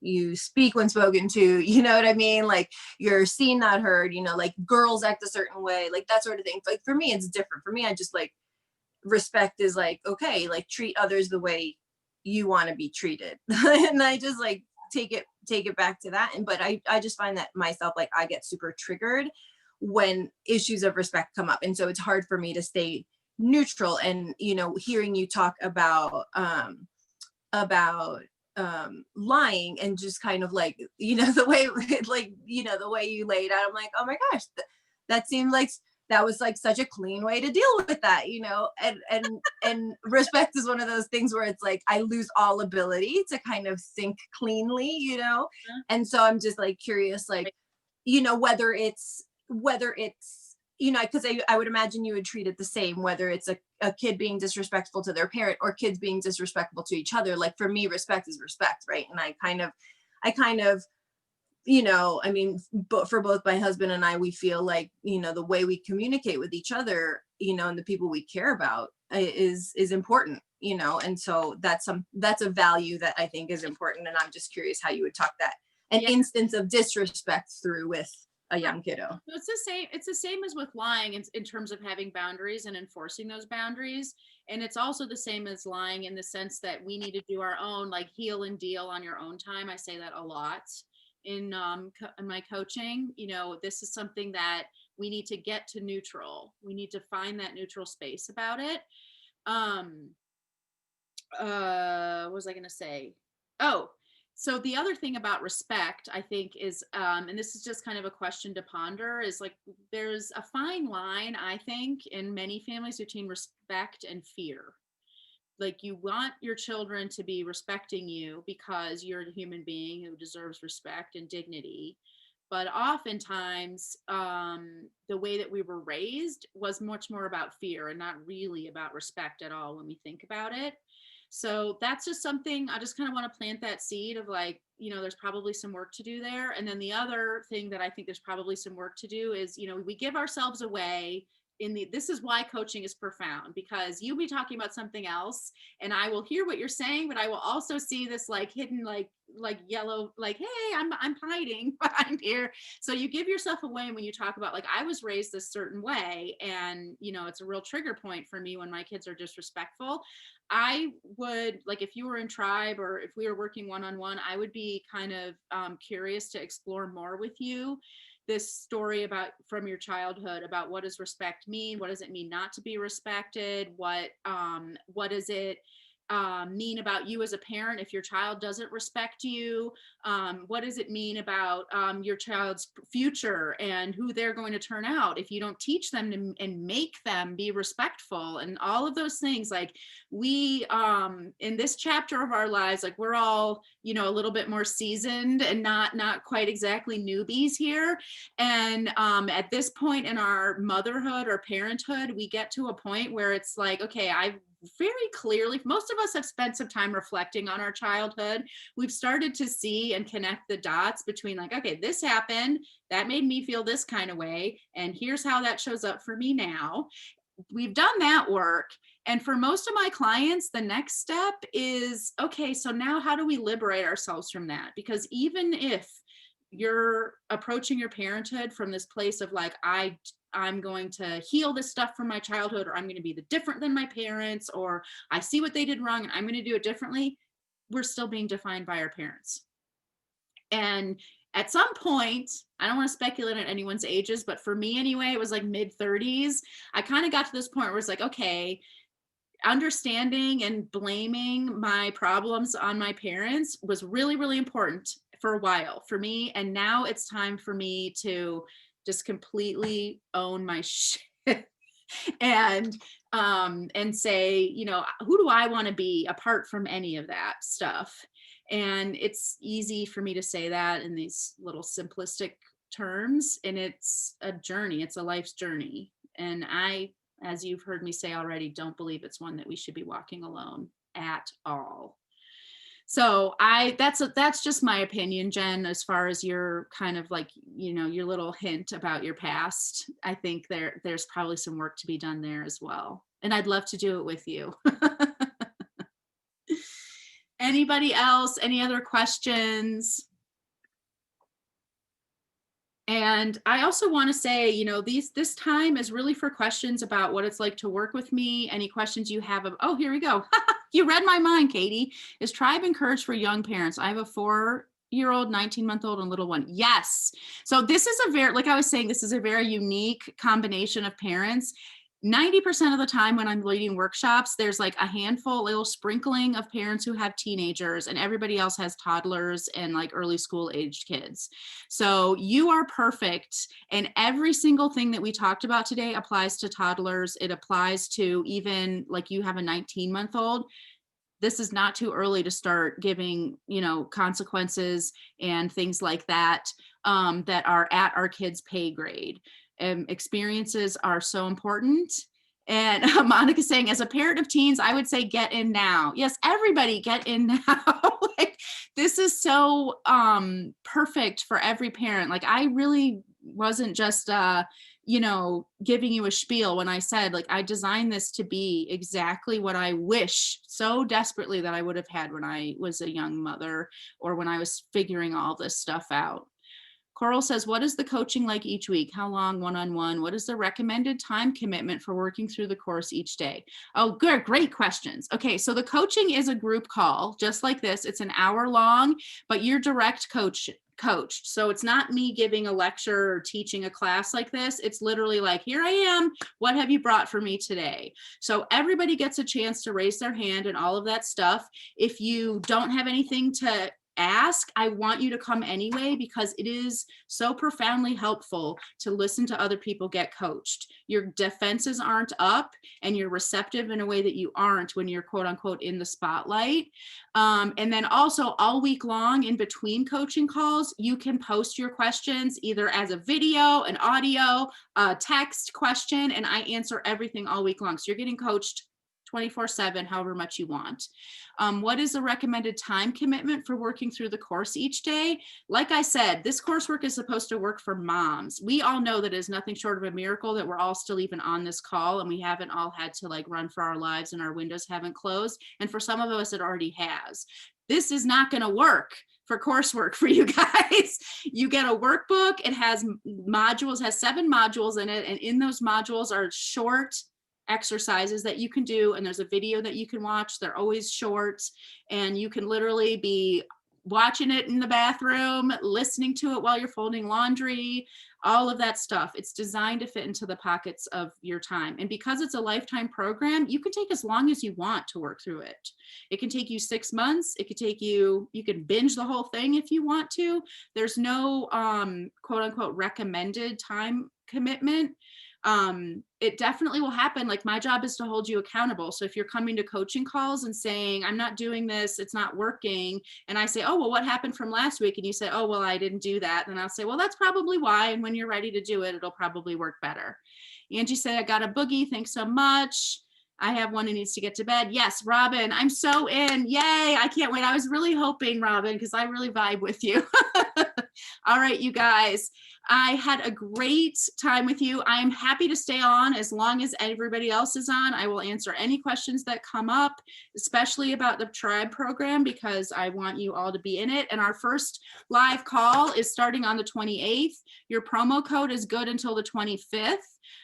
you speak when spoken to, you know what I mean? Like you're seen, not heard, like girls act a certain way, like that sort of thing. Like for me, it's different. For me, I just like respect is like, okay, like treat others the way you want to be treated. And I just like take it back to that. But I just find that myself, like I get super triggered when issues of respect come up. And so it's hard for me to stay neutral. And, hearing you talk about lying and just kind of like, the way like, the way you laid out, I'm like, oh my gosh, that seemed like that was like such a clean way to deal with that, and respect is one of those things where it's like I lose all ability to kind of think cleanly, and so I'm just like curious, like, whether it's because I would imagine you would treat it the same, whether it's a kid being disrespectful to their parent or kids being disrespectful to each other. Like for me, respect is respect, right? And I kind of, but for both my husband and I, we feel like, the way we communicate with each other, and the people we care about is important, and so that's a value that I think is important. And I'm just curious how you would talk that an instance of disrespect through with a young kiddo. It's the same as with lying in terms of having boundaries and enforcing those boundaries. And it's also the same as lying in the sense that we need to do our own, like heal and deal on your own time. I say that a lot in my coaching. This is something that we need to get to neutral. We need to find that neutral space about it. What was I going to say? Oh, so the other thing about respect, I think, is, and this is just kind of a question to ponder, is like there's a fine line, I think, in many families between respect and fear. Like you want your children to be respecting you because you're a human being who deserves respect and dignity. But oftentimes, the way that we were raised was much more about fear and not really about respect at all when we think about it. So that's just something I just kind of want to plant that seed of like, there's probably some work to do there. And then the other thing that I think there's probably some work to do is, we give ourselves away this is why coaching is profound, because you'll be talking about something else and I will hear what you're saying, but I will also see this like hidden, like yellow, like, hey, I'm hiding behind here. So you give yourself away when you talk about like, I was raised this certain way. And, it's a real trigger point for me when my kids are disrespectful. I would like, if you were in tribe or if we were working one-on-one, I would be kind of curious to explore more with you this story about from your childhood about what does respect mean? What does it mean not to be respected? What does it mean about you as a parent if your child doesn't respect you? What does it mean about your child's future and who they're going to turn out if you don't teach them and make them be respectful and all of those things? Like we in this chapter of our lives, like we're all a little bit more seasoned and not quite exactly newbies here. And at this point in our motherhood or parenthood, we get to a point where it's like, okay, I've very clearly, most of us have spent some time reflecting on our childhood. We've started to see and connect the dots between like, okay, this happened, that made me feel this kind of way, and here's how that shows up for me now. We've done that work. And for most of my clients, the next step is, okay, so now how do we liberate ourselves from that? Because even if you're approaching your parenthood from this place of like, I'm going to heal this stuff from my childhood, or I'm going to be the different than my parents, or I see what they did wrong and I'm going to do it differently, we're still being defined by our parents. And at some point, I don't want to speculate on anyone's ages, but for me anyway, it was like mid-30s. I kind of got to this point where it's like, okay, understanding and blaming my problems on my parents was really, really important for a while for me. And now it's time for me to just completely own my shit and say, you know, who do I want to be apart from any of that stuff? And it's easy for me to say that in these little simplistic terms, and it's a journey, it's a life's journey. And I, as you've heard me say already, don't believe it's one that we should be walking alone at all. So that's just my opinion, Jen, as far as your kind of like, you know, your little hint about your past. I think there's probably some work to be done there as well. And I'd love to do it with you. Anybody else? Any other questions? And I also want to say, you know, this time is really for questions about what it's like to work with me. Any questions you have oh, here we go. You read my mind, Katie. Is Tribe encouraged for young parents? I have a 4-year-old, 19-month-old, and little one. Yes. So this is like I was saying, this is a very unique combination of parents. 90% of the time when I'm leading workshops, there's like a handful, a little sprinkling of parents who have teenagers, and everybody else has toddlers and like early school aged kids. So you are perfect. And every single thing that we talked about today applies to toddlers. It applies to even like you have a 19-month-old. This is not too early to start giving, you know, consequences and things like that, that are at our kids' pay grade. Experiences are so important. And Monica saying, as a parent of teens, I would say get in now. Yes, everybody get in now. Like, this is so perfect for every parent. Like, I really wasn't just you know, giving you a spiel when I said, like, I designed this to be exactly what I wish so desperately that I would have had when I was a young mother or when I was figuring all this stuff out. Coral says, what is the coaching like each week? How long, one-on-one? What is the recommended time commitment for working through the course each day? Oh, good, great questions. Okay, so the coaching is a group call, just like this. It's an hour long, but you're direct coached. So it's not me giving a lecture or teaching a class like this. It's literally like, here I am. What have you brought for me today? So everybody gets a chance to raise their hand and all of that stuff. If you don't have anything to ask, I want you to come anyway, because it is so profoundly helpful to listen to other people get coached. Your defenses aren't up and you're receptive in a way that you aren't when you're quote unquote in the spotlight. And then also all week long in between coaching calls, you can post your questions either as a video, an audio, a text question, and I answer everything all week long. So you're getting coached 24/7, however much you want. What is the recommended time commitment for working through the course each day? Like I said, this coursework is supposed to work for moms. We all know that it is nothing short of a miracle that we're all still even on this call and we haven't all had to like run for our lives and our windows haven't closed. And for some of us, it already has. This is not going to work for coursework for you guys. You get a workbook. It has modules, has 7 modules in it. And in those modules are short exercises that you can do, and there's a video that you can watch. They're always short, and you can literally be watching it in the bathroom, listening to it while you're folding laundry, all of that stuff. It's designed to fit into the pockets of your time. And because it's a lifetime program, you can take as long as you want to work through it. It can take you 6 months. It could take you can binge the whole thing if you want to. There's no quote unquote recommended time commitment. It definitely will happen. Like, my job is to hold you accountable. So if you're coming to coaching calls and saying, I'm not doing this, it's not working. And I say, oh, well, what happened from last week? And you say, oh, well, I didn't do that. And I'll say, well, that's probably why. And when you're ready to do it, it'll probably work better. Angie said, I got a boogie. Thanks so much. I have one who needs to get to bed. Yes, Robin, I'm so in. Yay. I can't wait. I was really hoping, Robin, because I really vibe with you. All right, you guys, I had a great time with you. I am happy to stay on as long as everybody else is on. I will answer any questions that come up, especially about the Tribe program, because I want you all to be in it. And our first live call is starting on the 28th. Your promo code is good until the 25th.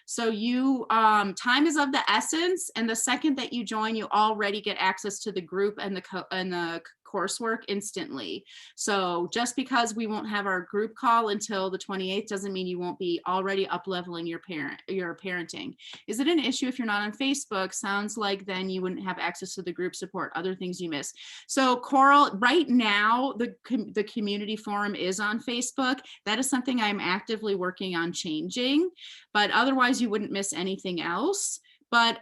So you, time is of the essence. And the second that you join, you already get access to the group and the coursework instantly. So just because we won't have our group call until the 28th doesn't mean you won't be already up leveling your parenting. Is it an issue if you're not on Facebook? Sounds like then you wouldn't have access to the group support, other things you miss. So Coral, right now, the community forum is on Facebook. That is something I'm actively working on changing, but otherwise you wouldn't miss anything else. But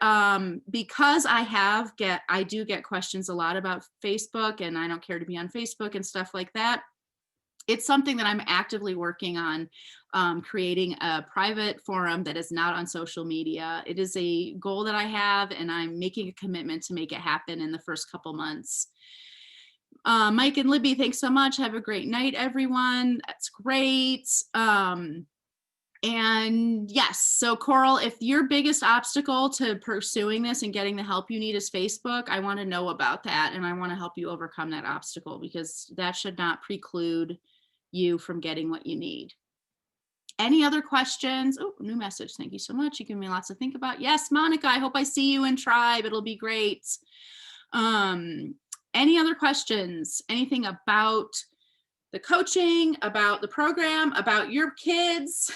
because I do get questions a lot about Facebook, and I don't care to be on Facebook and stuff like that. It's something that I'm actively working on, creating a private forum that is not on social media. It is a goal that I have, and I'm making a commitment to make it happen in the first couple months. Mike and Libby, thanks so much. Have a great night, everyone. That's great. And yes, so Coral, if your biggest obstacle to pursuing this and getting the help you need is Facebook, I want to know about that. And I want to help you overcome that obstacle, because that should not preclude you from getting what you need. Any other questions? Oh, new message. Thank you so much. You give me lots to think about. Yes, Monica, I hope I see you in Tribe. It'll be great. Any other questions? Anything about the coaching, about the program, about your kids?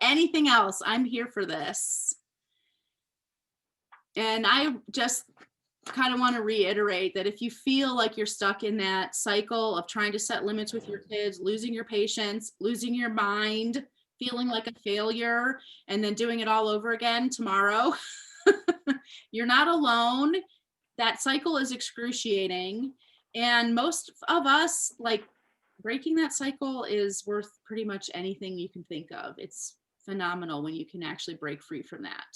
Anything else? I'm here for this. And I just kind of want to reiterate that if you feel like you're stuck in that cycle of trying to set limits with your kids, losing your patience, losing your mind, feeling like a failure, and then doing it all over again tomorrow, you're not alone. That cycle is excruciating. And most of us, like, breaking that cycle is worth pretty much anything you can think of. It's phenomenal when you can actually break free from that.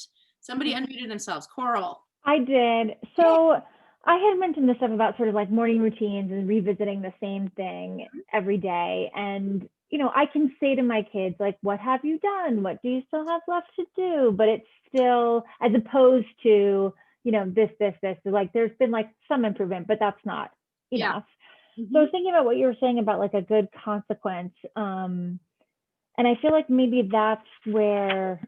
Somebody unmuted themselves. Coral. I did. So I had mentioned this stuff about sort of like morning routines and revisiting the same thing every day. And, you know, I can say to my kids, like, what have you done? What do you still have left to do? But it's still, as opposed to, you know, this, like, there's been like some improvement, but that's not enough. So I was thinking about what you were saying about like a good consequence. And I feel like maybe that's where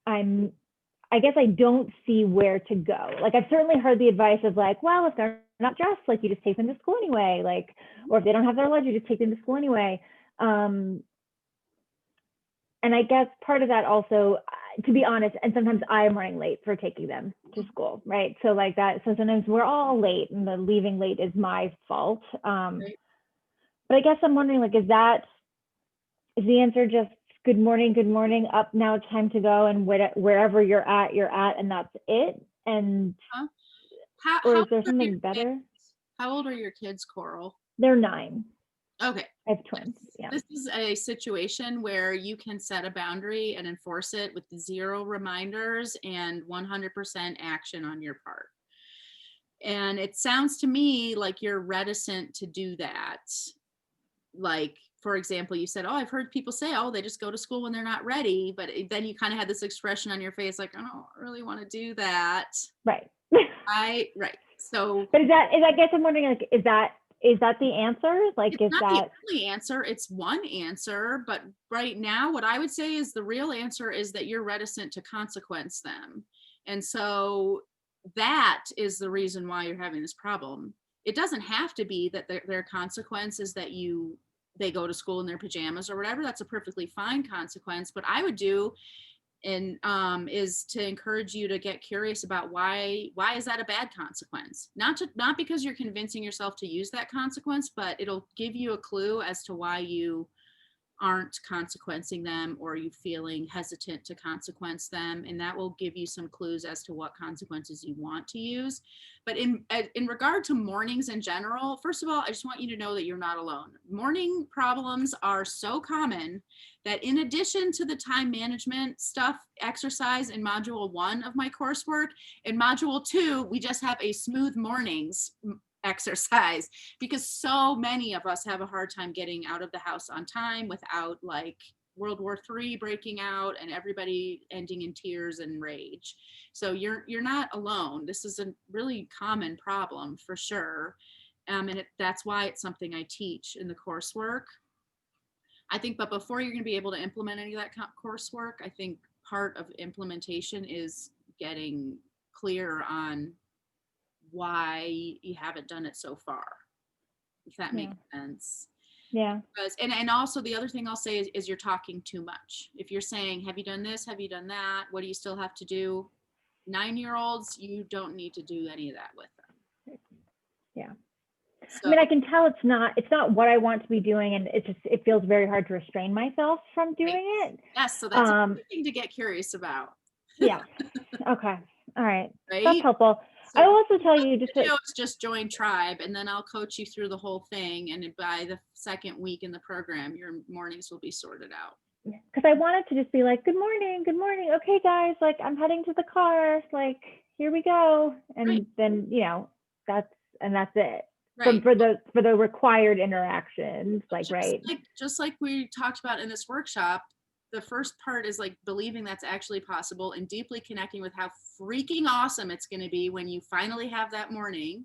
I guess I don't see where to go. Like, I've certainly heard the advice of like, well, if they're not dressed, like, you just take them to school anyway, like, or if they don't have their lunch, you just take them to school anyway. And I guess part of that also, to be honest, and sometimes I'm running late for taking them to school, right? So like that, so sometimes we're all late, and the leaving late is my fault. But I guess I'm wondering, like, is the answer just good morning, up, now it's time to go, and wherever you're at, and that's it? And or is there something better? How old are your kids, Coral? They're 9. Okay. I have twins. Yeah. This is a situation where you can set a boundary and enforce it with 0 reminders and 100% action on your part. And it sounds to me like you're reticent to do that. Like, for example, you said, oh, I've heard people say, oh, they just go to school when they're not ready. But then you kind of had this expression on your face, like, I don't really want to do that. Right. Right. So, but I guess I'm wondering, like, is that the answer? Like, it's not the only answer. It's one answer. But right now, what I would say is the real answer is that you're reticent to consequence them. And so that is the reason why you're having this problem. It doesn't have to be that their consequence is that they go to school in their pajamas or whatever. That's a perfectly fine consequence. But I would do and is to encourage you to get curious about why is that a bad consequence? Not because you're convincing yourself to use that consequence, but it'll give you a clue as to why you aren't consequencing them, or you feeling hesitant to consequence them, and that will give you some clues as to what consequences you want to use. But in regard to mornings in general, first of all, I just want you to know that you're not alone. Morning problems are so common that in addition to the time management stuff exercise in module 1 of my coursework, in module 2 we just have a smooth mornings exercise, because so many of us have a hard time getting out of the house on time without like World War III breaking out and everybody ending in tears and rage. So you're not alone. This is a really common problem for sure. And that's why it's something I teach in the coursework. I think, but before you're going to be able to implement any of that coursework, I think part of implementation is getting clear on why you haven't done it so far, if that makes sense. Yeah. Because, and also the other thing I'll say is you're talking too much. If you're saying, have you done this? Have you done that? What do you still have to do? 9-year-olds, you don't need to do any of that with them. Yeah. So, I mean, I can tell it's not what I want to be doing, and it feels very hard to restrain myself from doing it. yes, so that's a good thing to get curious about. Yeah. Okay. All right. That's Right? helpful. So I will also tell you what do is just join Tribe, and then I'll coach you through the whole thing. And by the second week in the program, your mornings will be sorted out. because I wanted to just be like, good morning. Okay, guys, like I'm heading to the car. Like, here we go. And then, that's it. Right. For the required interactions, like, just like we talked about in this workshop, the first part is like believing that's actually possible and deeply connecting with how freaking awesome it's going to be when you finally have that morning.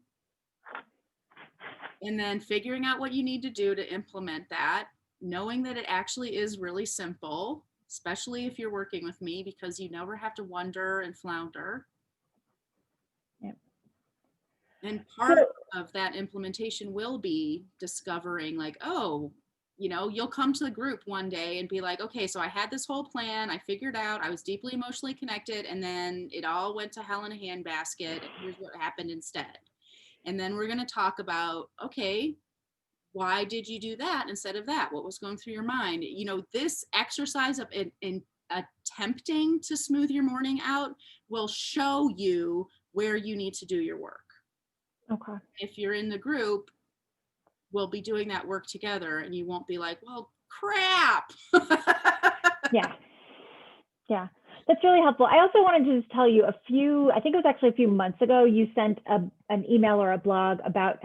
And then figuring out what you need to do to implement that, knowing that it actually is really simple, especially if you're working with me, because you never have to wonder and flounder. Yep. And part of that implementation will be discovering like, oh, you'll come to the group one day and be like, okay, so I had this whole plan. I figured out I was deeply emotionally connected, and then it all went to hell in a handbasket. And here's what happened instead. And then we're going to talk about, okay, why did you do that instead of that? What was going through your mind? This exercise of in attempting to smooth your morning out will show you where you need to do your work. Okay. If you're in the group, we'll be doing that work together, and you won't be like, well, crap. Yeah. That's really helpful. I also wanted to just tell you I think it was actually a few months ago, you sent an email or a blog about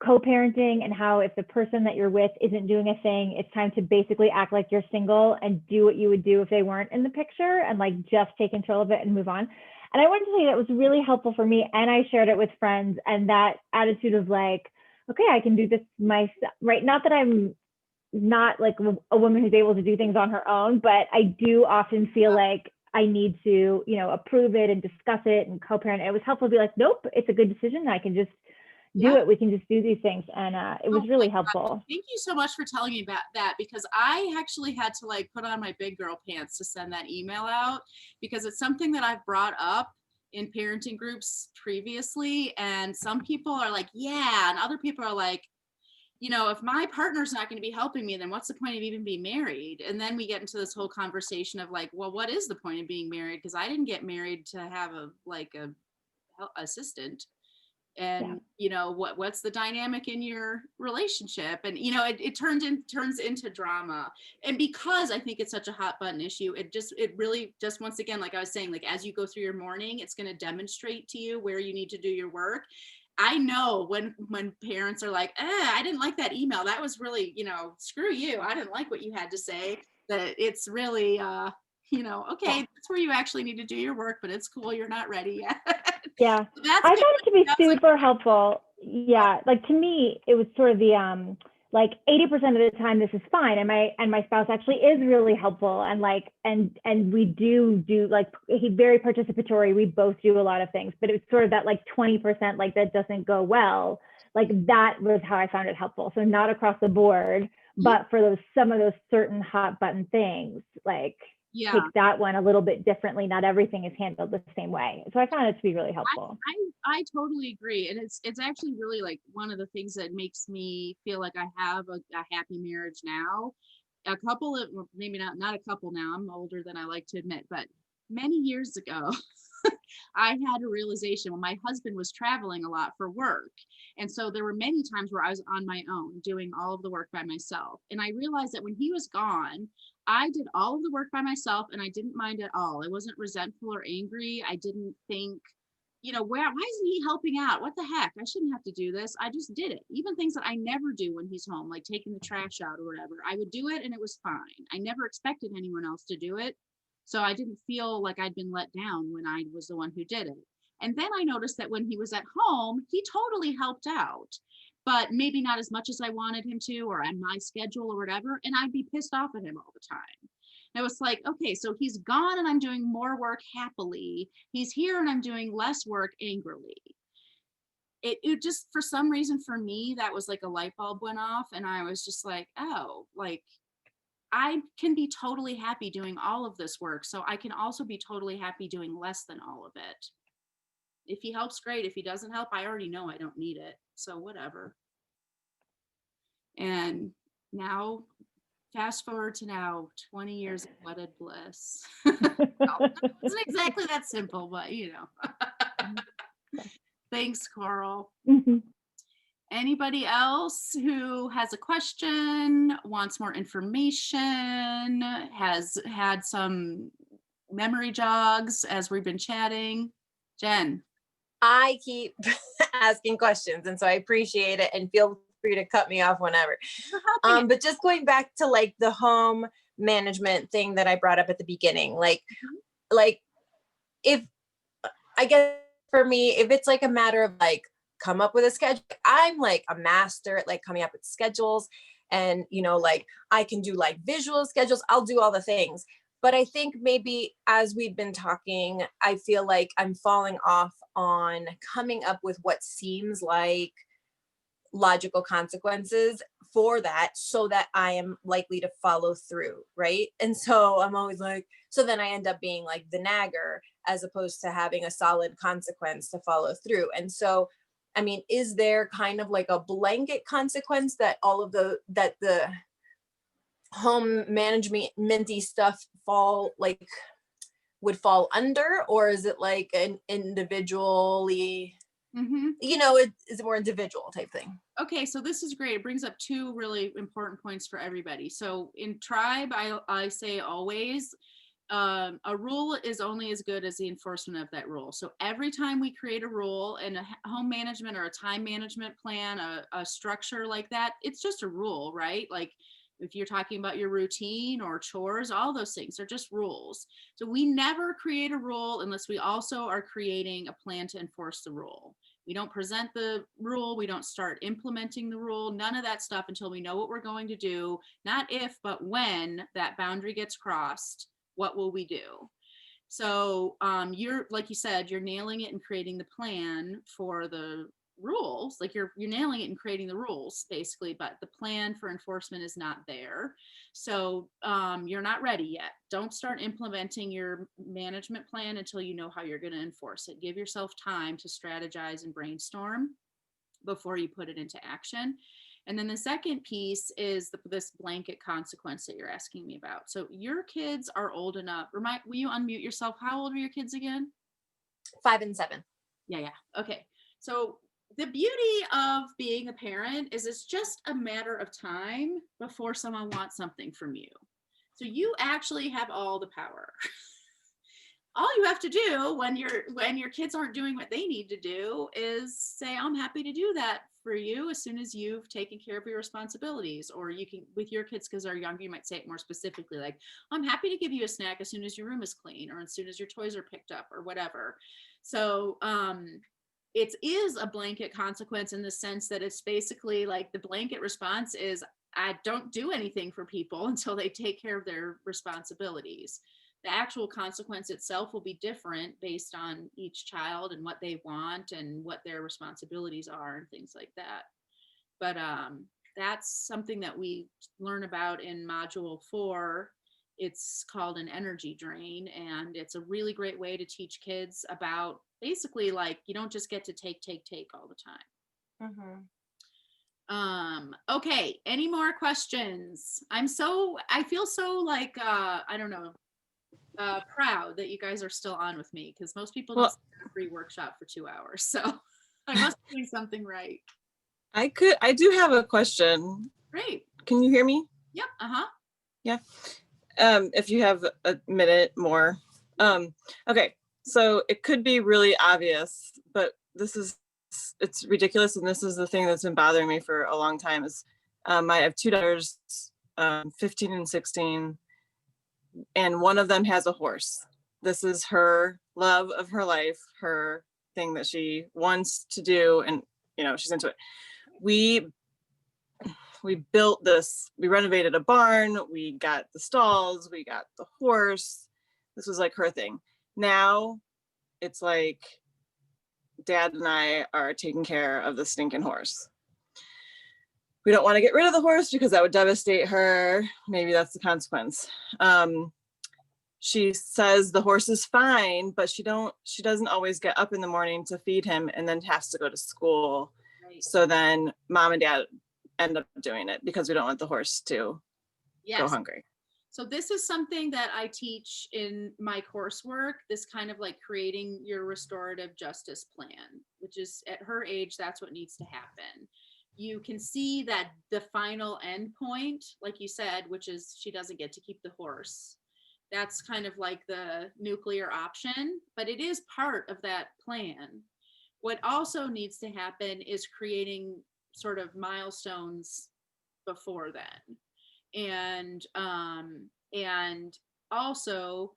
co-parenting and how if the person that you're with isn't doing a thing, it's time to basically act like you're single and do what you would do if they weren't in the picture and like just take control of it and move on. And I wanted to say that was really helpful for me. And I shared it with friends, and that attitude of like, okay, I can do this myself, right? Not that I'm not like a woman who's able to do things on her own, but I do often feel like I need to, approve it and discuss it and co-parent. It was helpful to be like, nope, it's a good decision. I can just do it. We can just do these things. And it was really helpful. Thank you so much for telling me about that, because I actually had to like put on my big girl pants to send that email out, because it's something that I've brought up in parenting groups previously. And some people are like, yeah. And other people are like, if my partner's not going to be helping me, then what's the point of even being married? And then we get into this whole conversation of like, well, what is the point of being married? Because I didn't get married to have a assistant. And what's the dynamic in your relationship? And it turns into drama. And because I think it's such a hot button issue, it really just, once again, like I was saying, like as you go through your morning, it's going to demonstrate to you where you need to do your work. I know when parents are like, I didn't like that email, that was really, screw you, I didn't like what you had to say, that it's really okay, that's where you actually need to do your work, but it's cool, you're not ready yet. Yeah. I found it to be super helpful. Yeah. Like to me, it was sort of the like 80% of the time this is fine. And my spouse actually is really helpful. And like, and we do like, he's very participatory. We both do a lot of things, but it's sort of that like 20% like that doesn't go well. Like that was how I found it helpful. So not across the board, but for some of those certain hot button things, like take that one a little bit differently. Not everything is handled the same way. So I found it to be really helpful. I totally agree. And it's actually really like one of the things that makes me feel like I have a happy marriage now. A couple of, maybe not a couple now, I'm older than I like to admit, but many years ago, I had a realization when my husband was traveling a lot for work. And so there were many times where I was on my own doing all of the work by myself. And I realized that when he was gone, I did all of the work by myself and I didn't mind at all. I wasn't resentful or angry. I didn't think, why isn't he helping out? What the heck? I shouldn't have to do this. I just did it. Even things that I never do when he's home, like taking the trash out or whatever, I would do it and it was fine. I never expected anyone else to do it. So I didn't feel like I'd been let down when I was the one who did it. And then I noticed that when he was at home, he totally helped out, but maybe not as much as I wanted him to, or on my schedule or whatever. And I'd be pissed off at him all the time. And it was like, okay, so he's gone and I'm doing more work happily. He's here and I'm doing less work angrily. it just, for some reason for me, that was like a light bulb went off and I was just like, oh, like I can be totally happy doing all of this work. So I can also be totally happy doing less than all of it. If he helps, great. If he doesn't help, I already know I don't need it. So whatever. And now, fast forward to now, 20 years of wedded bliss. No, it wasn't exactly that simple, but you know. Thanks, Coral. Mhm. Anybody else who has a question, wants more information, has had some memory jogs as we've been chatting? Jen. I keep asking questions, and so I appreciate it, and feel free to cut me off whenever. But just going back to like the home management thing that I brought up at the beginning, like if, I guess for me, if it's like a matter of like, come up with a schedule, I'm like a master at like coming up with schedules, and you know, like I can do like visual schedules, I'll do all the things. But I think maybe as we've been talking, I feel like I'm falling off on coming up with what seems like logical consequences for that, so that I am likely to follow through, right? And so I'm always like, so then I end up being like the nagger as opposed to having a solid consequence to follow through. And so, I mean, is there kind of like a blanket consequence that all of the home managementy stuff would fall under, or is it like an individually, you know, is it more individual type thing? Okay, so this is great. It brings up two really important points for everybody. So in tribe, I say always, a rule is only as good as the enforcement of that rule. So every time we create a rule in a home management or a time management plan, a structure like that, it's just a rule, right? Like if you're talking about your routine or chores, all those things are just rules. So we never create a rule unless we also are creating a plan to enforce the rule. We don't present the rule. We don't start implementing the rule. None of that stuff until we know what we're going to do. Not if, but when that boundary gets crossed, what will we do? So you're, like you said, you're nailing it and creating the plan for the rules. Like you're nailing it and creating the rules basically, but the plan for enforcement is not there. So you're not ready yet. Don't start implementing your management plan until you know how you're going to enforce it. Give yourself time to strategize and brainstorm before you put it into action. And then the second piece is this blanket consequence that you're asking me about. So your kids are old enough. Will you unmute yourself? How old are your kids again? 5 and 7. Yeah. Okay. So the beauty of being a parent is it's just a matter of time before someone wants something from you. So you actually have all the power. All you have to do when your kids aren't doing what they need to do is say, I'm happy to do that for you as soon as you've taken care of your responsibilities. Or you can, with your kids, because they're younger, you might say it more specifically, like, I'm happy to give you a snack as soon as your room is clean or as soon as your toys are picked up or whatever. So it is a blanket consequence in the sense that it's basically like the blanket response is, I don't do anything for people until they take care of their responsibilities. The actual consequence itself will be different based on each child and what they want and what their responsibilities are and things like that. But that's something that we learn about in module 4. It's called an energy drain, and it's a really great way to teach kids about basically like you don't just get to take all the time. Okay, any more questions? I feel so like I don't know, proud that you guys are still on with me, because most people don't sit in a free workshop for 2 hours, so I must be doing something right. I do have a question. Great. Can you hear me? Yep. Yeah. If you have a minute more. Okay, so it could be really obvious, but it's ridiculous, and this is the thing that's been bothering me for a long time is I have 2 daughters, 15 and 16, and one of them has a horse. This is her love of her life, her thing that she wants to do, and you know, she's into it. We built this, we renovated a barn, we got the stalls, we got the horse. This was like her thing. Now it's like Dad and I are taking care of the stinking horse. We don't want to get rid of the horse because that would devastate her. Maybe that's the consequence. She says the horse is fine, but she doesn't always get up in the morning to feed him and then has to go to school. Right. So then mom and dad end up doing it because we don't want the horse to go Yes. hungry. So this is something that I teach in my coursework, this kind of like creating your restorative justice plan, which is at her age, that's what needs to happen. You can see that the final end point, like you said, which is she doesn't get to keep the horse. That's kind of like the nuclear option, but it is part of that plan. What also needs to happen is creating sort of milestones before then. And also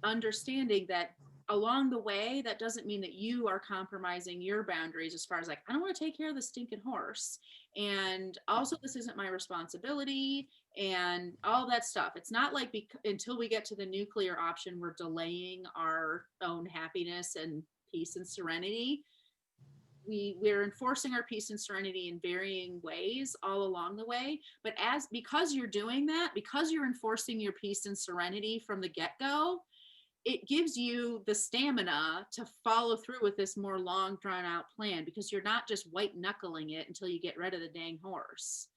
understanding that along the way, that doesn't mean that you are compromising your boundaries as far as like, I don't want to take care of the stinking horse. And also, this isn't my responsibility and all that stuff. It's not like until we get to the nuclear option, we're delaying our own happiness and peace and serenity. We're enforcing our peace and serenity in varying ways all along the way. But because you're doing that, because you're enforcing your peace and serenity from the get-go, it gives you the stamina to follow through with this more long drawn out plan, because you're not just white knuckling it until you get rid of the dang horse,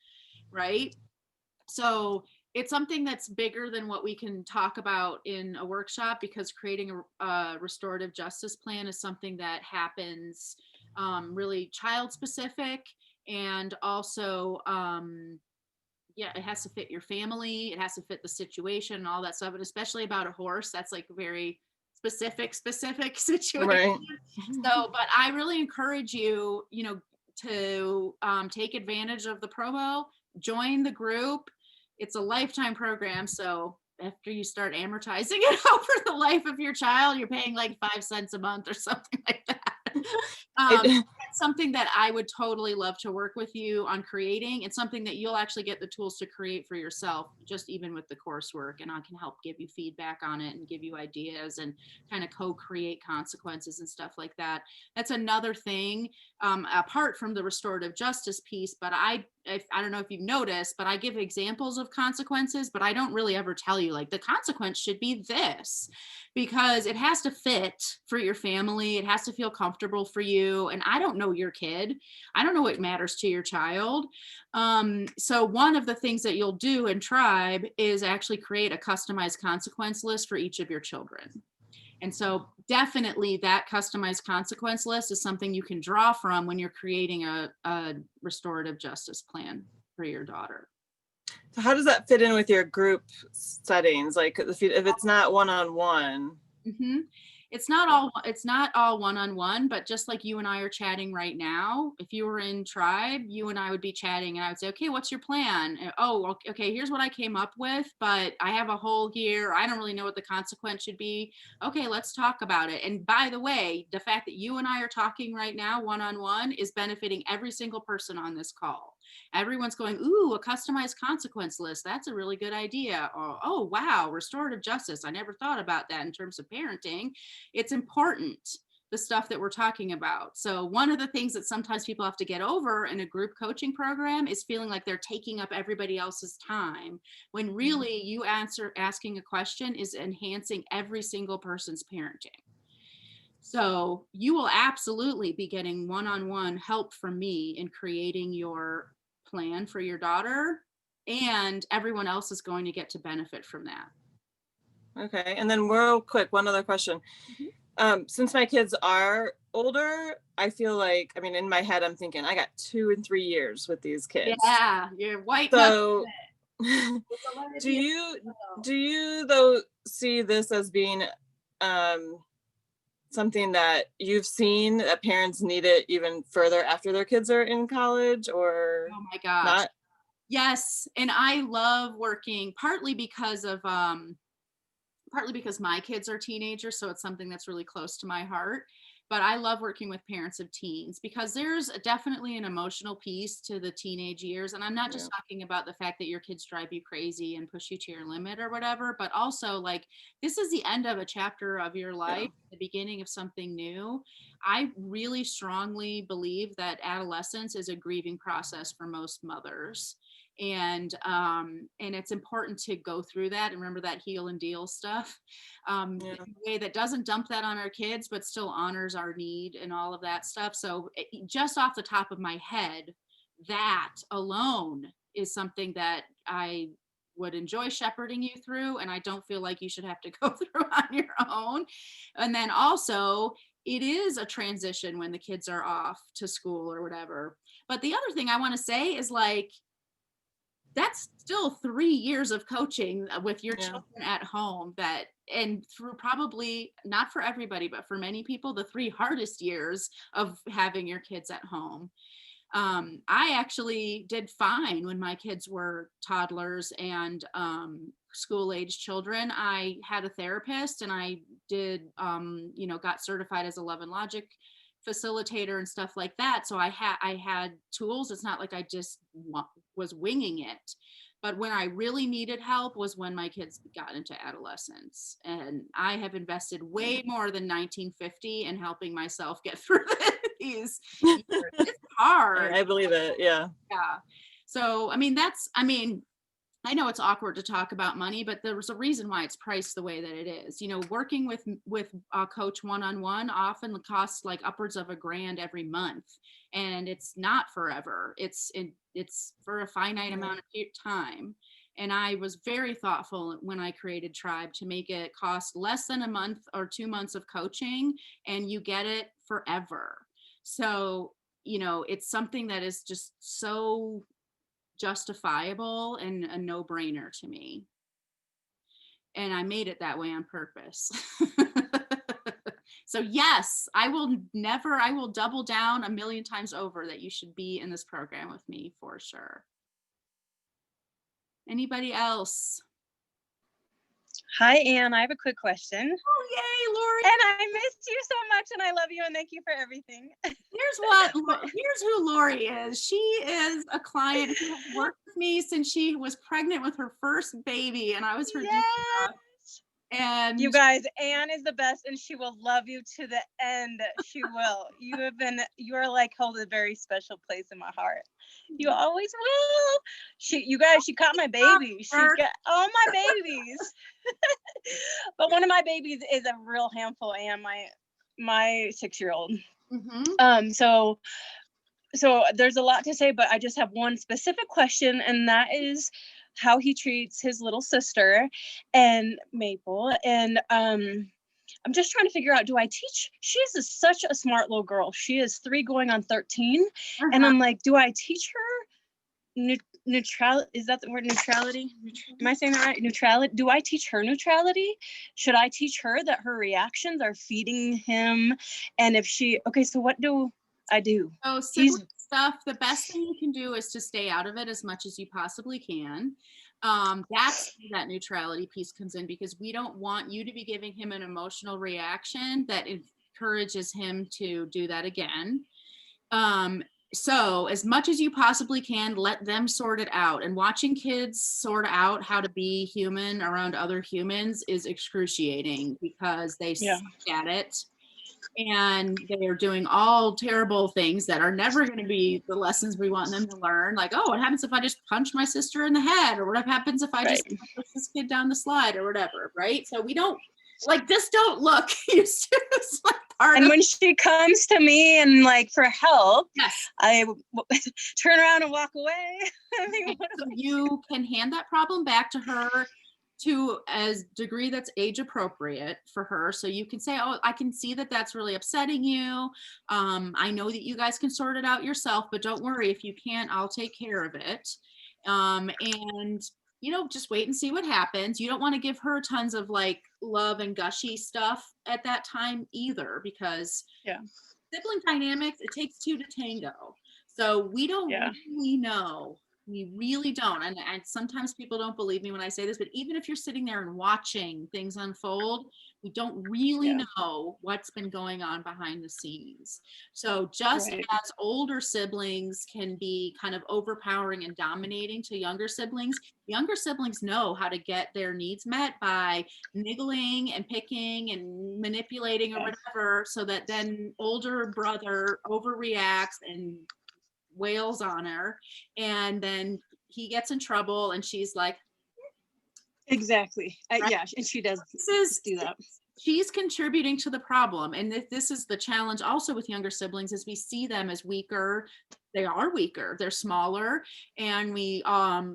right? So it's something that's bigger than what we can talk about in a workshop, because creating a restorative justice plan is something that happens really child specific, and also it has to fit your family, it has to fit the situation and all that stuff, and especially about a horse, that's like very specific situation. Right. So but I really encourage you, to take advantage of the promo, join the group. It's a lifetime program, so after you start amortizing it over the life of your child, you're paying like 5 cents a month or something like that. That's something that I would totally love to work with you on creating. It's something that you'll actually get the tools to create for yourself, just even with the coursework, and I can help give you feedback on it and give you ideas and kind of co-create consequences and stuff like that. That's another thing, apart from the restorative justice piece. But I don't know if you've noticed, but I give examples of consequences, but I don't really ever tell you like the consequence should be this, because it has to fit for your family. It has to feel comfortable for you. And I don't know your kid. I don't know what matters to your child. So one of the things that you'll do in Tribe is actually create a customized consequence list for each of your children. And so definitely that customized consequence list is something you can draw from when you're creating a restorative justice plan for your daughter. So how does that fit in with your group settings? Like if it's not one-on-one? Mm-hmm. It's not all one-on-one, but just like you and I are chatting right now, if you were in Tribe, you and I would be chatting and I would say, okay, what's your plan? And, oh, okay, here's what I came up with, but I have a hole here. I don't really know what the consequence should be. Okay, let's talk about it. And by the way, the fact that you and I are talking right now one-on-one is benefiting every single person on this call. Everyone's going, ooh, a customized consequence list. That's a really good idea. Or, oh, wow, restorative justice. I never thought about that in terms of parenting. It's important, the stuff that we're talking about. So one of the things that sometimes people have to get over in a group coaching program is feeling like they're taking up everybody else's time, when really you asking a question is enhancing every single person's parenting. So you will absolutely be getting one-on-one help from me in creating your plan for your daughter, and everyone else is going to get to benefit from that. Okay. And then real quick, one other question. Mm-hmm. Since my kids are older, I feel like, I mean, in my head, I'm thinking I got 2 and 3 years with these kids. Yeah, you're white. So do you though see this as being something that you've seen that parents need it even further after their kids are in college, or oh my gosh, not? Yes. And I love working partly because my kids are teenagers, so it's something that's really close to my heart. but I love working with parents of teens because there's definitely an emotional piece to the teenage years. And I'm not just talking about the fact that your kids drive you crazy and push you to your limit or whatever, but also like this is the end of a chapter of your life, the beginning of something new. I really strongly believe that adolescence is a grieving process for most mothers. And it's important to go through that and remember that heal and deal stuff in a way that doesn't dump that on our kids, but still honors our need and all of that stuff. So just off the top of my head, that alone is something that I would enjoy shepherding you through, and I don't feel like you should have to go through on your own. And then also, it is a transition when the kids are off to school or whatever. But the other thing I want to say is like, that's still 3 years of coaching with your children at home, that, and through probably not for everybody, but for many people, the 3 hardest years of having your kids at home. I actually did fine when my kids were toddlers and school age children. I had a therapist and I did, got certified as a Love and Logic facilitator and stuff like that. So I had tools. It's not like I just was winging it. But when I really needed help was when my kids got into adolescence. And I have invested way more than 1950 in helping myself get through these years. It's hard. I believe it. Yeah. Yeah. So, I know it's awkward to talk about money, but there's a reason why it's priced the way that it is. Working with a coach one-on-one often costs like upwards of $1,000 every month, and it's not forever. It's for a finite amount of time. And I was very thoughtful when I created Tribe to make it cost less than a month or 2 months of coaching, and you get it forever. So, it's something that is just so justifiable and a no-brainer to me. And I made it that way on purpose. So yes, I will double down 1,000,000 times over that you should be in this program with me for sure. Anybody else? Hi, Anne. I have a quick question. Oh, yay, Lori. And I missed you so much, and I love you, and thank you for everything. Here's who Lori is. She is a client who has worked with me since she was pregnant with her first baby, and I was her doula. And you guys, Anne is the best, and she will love you to the end. She will. You are like hold a very special place in my heart. You always will. She caught my baby. She got all my babies. But one of my babies is a real handful, Anne, my 6-year-old. Mm-hmm. So there's a lot to say, but I just have one specific question, and that is how he treats his little sister and Maple. And I'm just trying to figure out, do I teach? She is such a smart little girl. She is 3 going on 13. And I'm like, do I teach her neutrality? Is that the word, neutrality? Am I saying that right? Neutrality. Do I teach her neutrality? Should I teach her that her reactions are feeding him? And if so what do I do? Oh, sibling stuff, the best thing you can do is to stay out of it as much as you possibly can. That's where that neutrality piece comes in, because we don't want you to be giving him an emotional reaction that encourages him to do that again. So as much as you possibly can, let them sort it out. And watching kids sort out how to be human around other humans is excruciating, because they suck at it. And they're doing all terrible things that are never going to be the lessons we want them to learn. Like, oh, what happens if I just punch my sister in the head? Or what happens if I just push this kid down the slide or whatever, right? So we don't, like, this don't look used to. It's like part of when she comes to me and like for help, I turn around and walk away. So you can hand that problem back to her to a degree that's age appropriate for her. So you can say, oh, I can see that that's really upsetting you. I know that you guys can sort it out yourself, but don't worry, if you can't, I'll take care of it. And just wait and see what happens. You don't want to give her tons of like love and gushy stuff at that time either, because sibling dynamics, it takes 2 to tango. So we don't really know. We really don't. And sometimes people don't believe me when I say this, but even if you're sitting there and watching things unfold, We don't really Yeah. know what's been going on behind the scenes. So just Right. as older siblings can be kind of overpowering and dominating to younger siblings know how to get their needs met by niggling and picking and manipulating or Yes. whatever, so that then older brother overreacts and wails on her, and then he gets in trouble and she's like, Exactly. right? Yeah, and she does This is do that. she's contributing to the problem. And this is the challenge also with younger siblings, is we see them as weaker. They are weaker, they're smaller, and we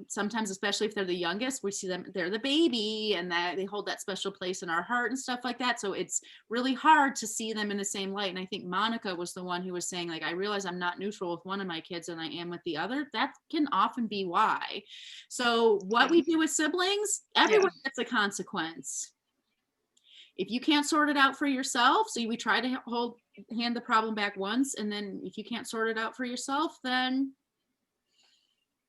sometimes, especially if they're the youngest, we see them, they're the baby, and that they hold that special place in our heart and stuff like that. So it's really hard to see them in the same light. And I think Monica was the one who was saying, like, I realize I'm not neutral with one of my kids and I am with the other. That can often be why. So what we do with siblings, everyone gets a consequence. If you can't sort it out for yourself, so we try to hand the problem back once, and then if you can't sort it out for yourself, then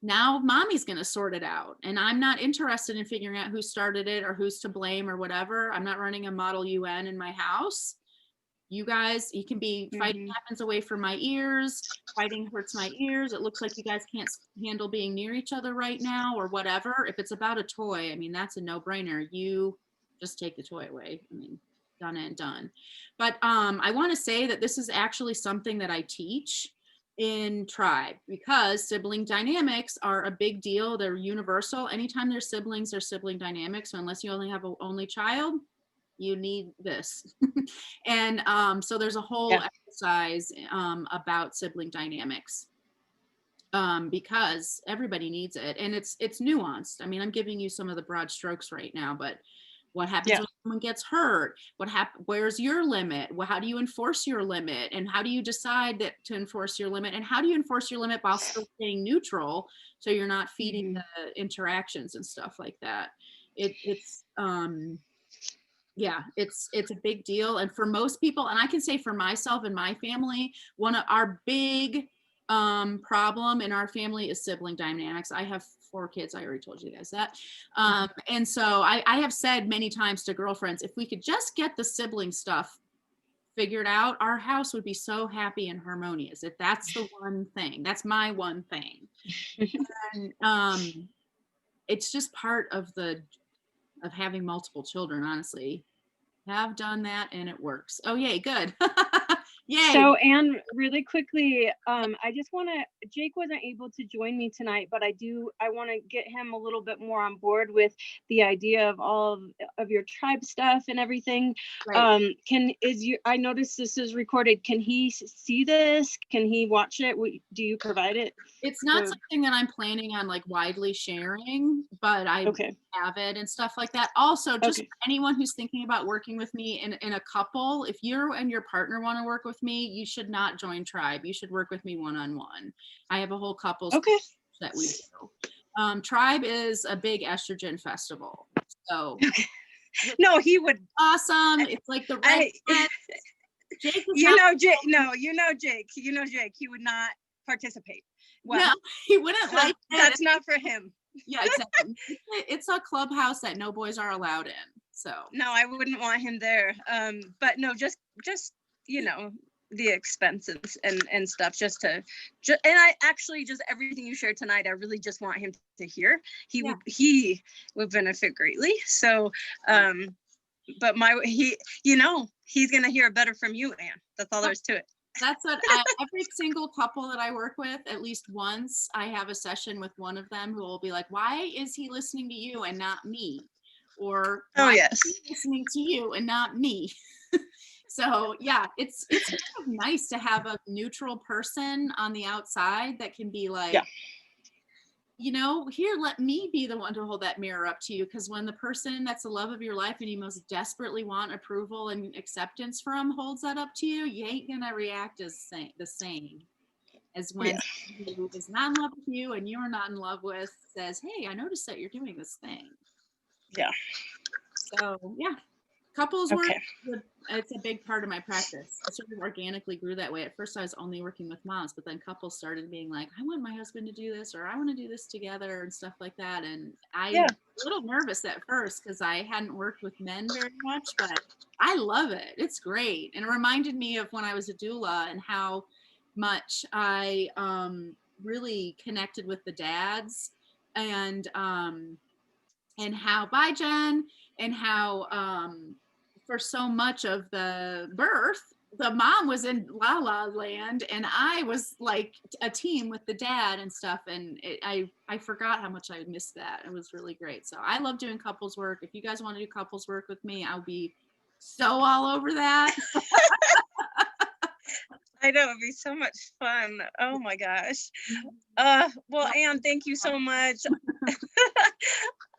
now mommy's going to sort it out. And I'm not interested in figuring out who started it or who's to blame or whatever. I'm not running a model UN in my house. You guys, you can be fighting happens away from my ears. Fighting hurts my ears. It looks like you guys can't handle being near each other right now or whatever. If it's about a toy, I mean, that's a no-brainer. You just take the toy away. I mean, done and done. But I want to say that this is actually something that I teach in Tribe, because sibling dynamics are a big deal. They're universal. Anytime there's siblings, there's sibling dynamics. So unless you only have an only child, you need this. And so there's a whole exercise about sibling dynamics, because everybody needs it, and it's nuanced. I mean, I'm giving you some of the broad strokes right now, but what happens when someone gets hurt? Where's your limit? How do you enforce your limit? And how do you decide that to enforce your limit? And how do you enforce your limit while still staying neutral, so you're not feeding the interactions and stuff like that? It's a big deal. And for most people, and I can say for myself and my family, one of our big problem in our family is sibling dynamics. I have 4 kids. I already told you guys that. And so I have said many times to girlfriends, if we could just get the sibling stuff figured out, our house would be so happy and harmonious. If that's the one thing, that's my one thing. And it's just part of having multiple children, honestly. Have done that and it works. Oh, yay, good. Yay. So, Anne, really quickly, I just want to, Jake wasn't able to join me tonight, but I want to get him a little bit more on board with the idea of all of your tribe stuff and everything. Right. I noticed this is recorded. Can he see this? Can he watch it? Do you provide it? It's not something that I'm planning on like widely sharing, but I have it and stuff like that. Also, just for anyone who's thinking about working with me in a couple, if you and your partner want to work with me, you should not join Tribe. You should work with me one-on-one. I have a whole couples that we do. Tribe is a big estrogen festival. So no, he would. Awesome. It's like the red. Jake, Jake, he would not participate. Well, no, he wouldn't like it. That's not for him. Yeah, exactly. It's a clubhouse that no boys are allowed in. So no, I wouldn't want him there. But no, just the expenses and stuff, and I actually just everything you shared tonight, I really just want him to hear. He would benefit greatly. So but he's gonna hear better from you, Anne. That's all there is to it. That's what every single couple that I work with, at least once, I have a session with one of them who will be like, why is he listening to you and not me? Or why is he listening to you and not me? So yeah, it's kind of nice to have a neutral person on the outside that can be like, here, let me be the one to hold that mirror up to you. Because when the person that's the love of your life and you most desperately want approval and acceptance from holds that up to you, you ain't gonna react the same as when someone who is not in love with you and you're not in love with says, hey, I noticed that you're doing this thing. Yeah. So yeah, Couples work, Okay. it's a big part of my practice. It sort of organically grew that way. At first, I was only working with moms, but then couples started being like, I want my husband to do this, or I want to do this together, and stuff like that. And I Yeah. was a little nervous at first because I hadn't worked with men very much, but I love it. It's great. And it reminded me of when I was a doula and how much I really connected with the dads, and how, bye Jen, and how for so much of the birth, the mom was in la la land and I was like a team with the dad and stuff. And I forgot how much I missed that. It was really great. So I love doing couples work. If you guys want to do couples work with me, I'll be so all over that. I know it'd be so much fun. Oh my gosh. Well, Anne, thank you so much.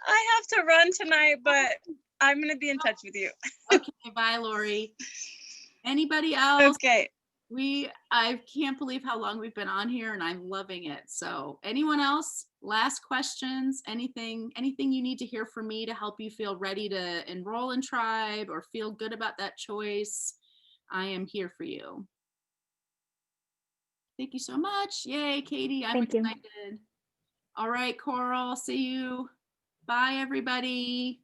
I have to run tonight, but I'm gonna be in touch with you. Okay, bye, Lori. Anybody else? Okay. I can't believe how long we've been on here and I'm loving it. So anyone else? Last questions? Anything you need to hear from me to help you feel ready to enroll in Tribe or feel good about that choice? I am here for you. Thank you so much. Yay, Katie, I'm Thank you. excited. All right, Coral, see you. Bye, everybody.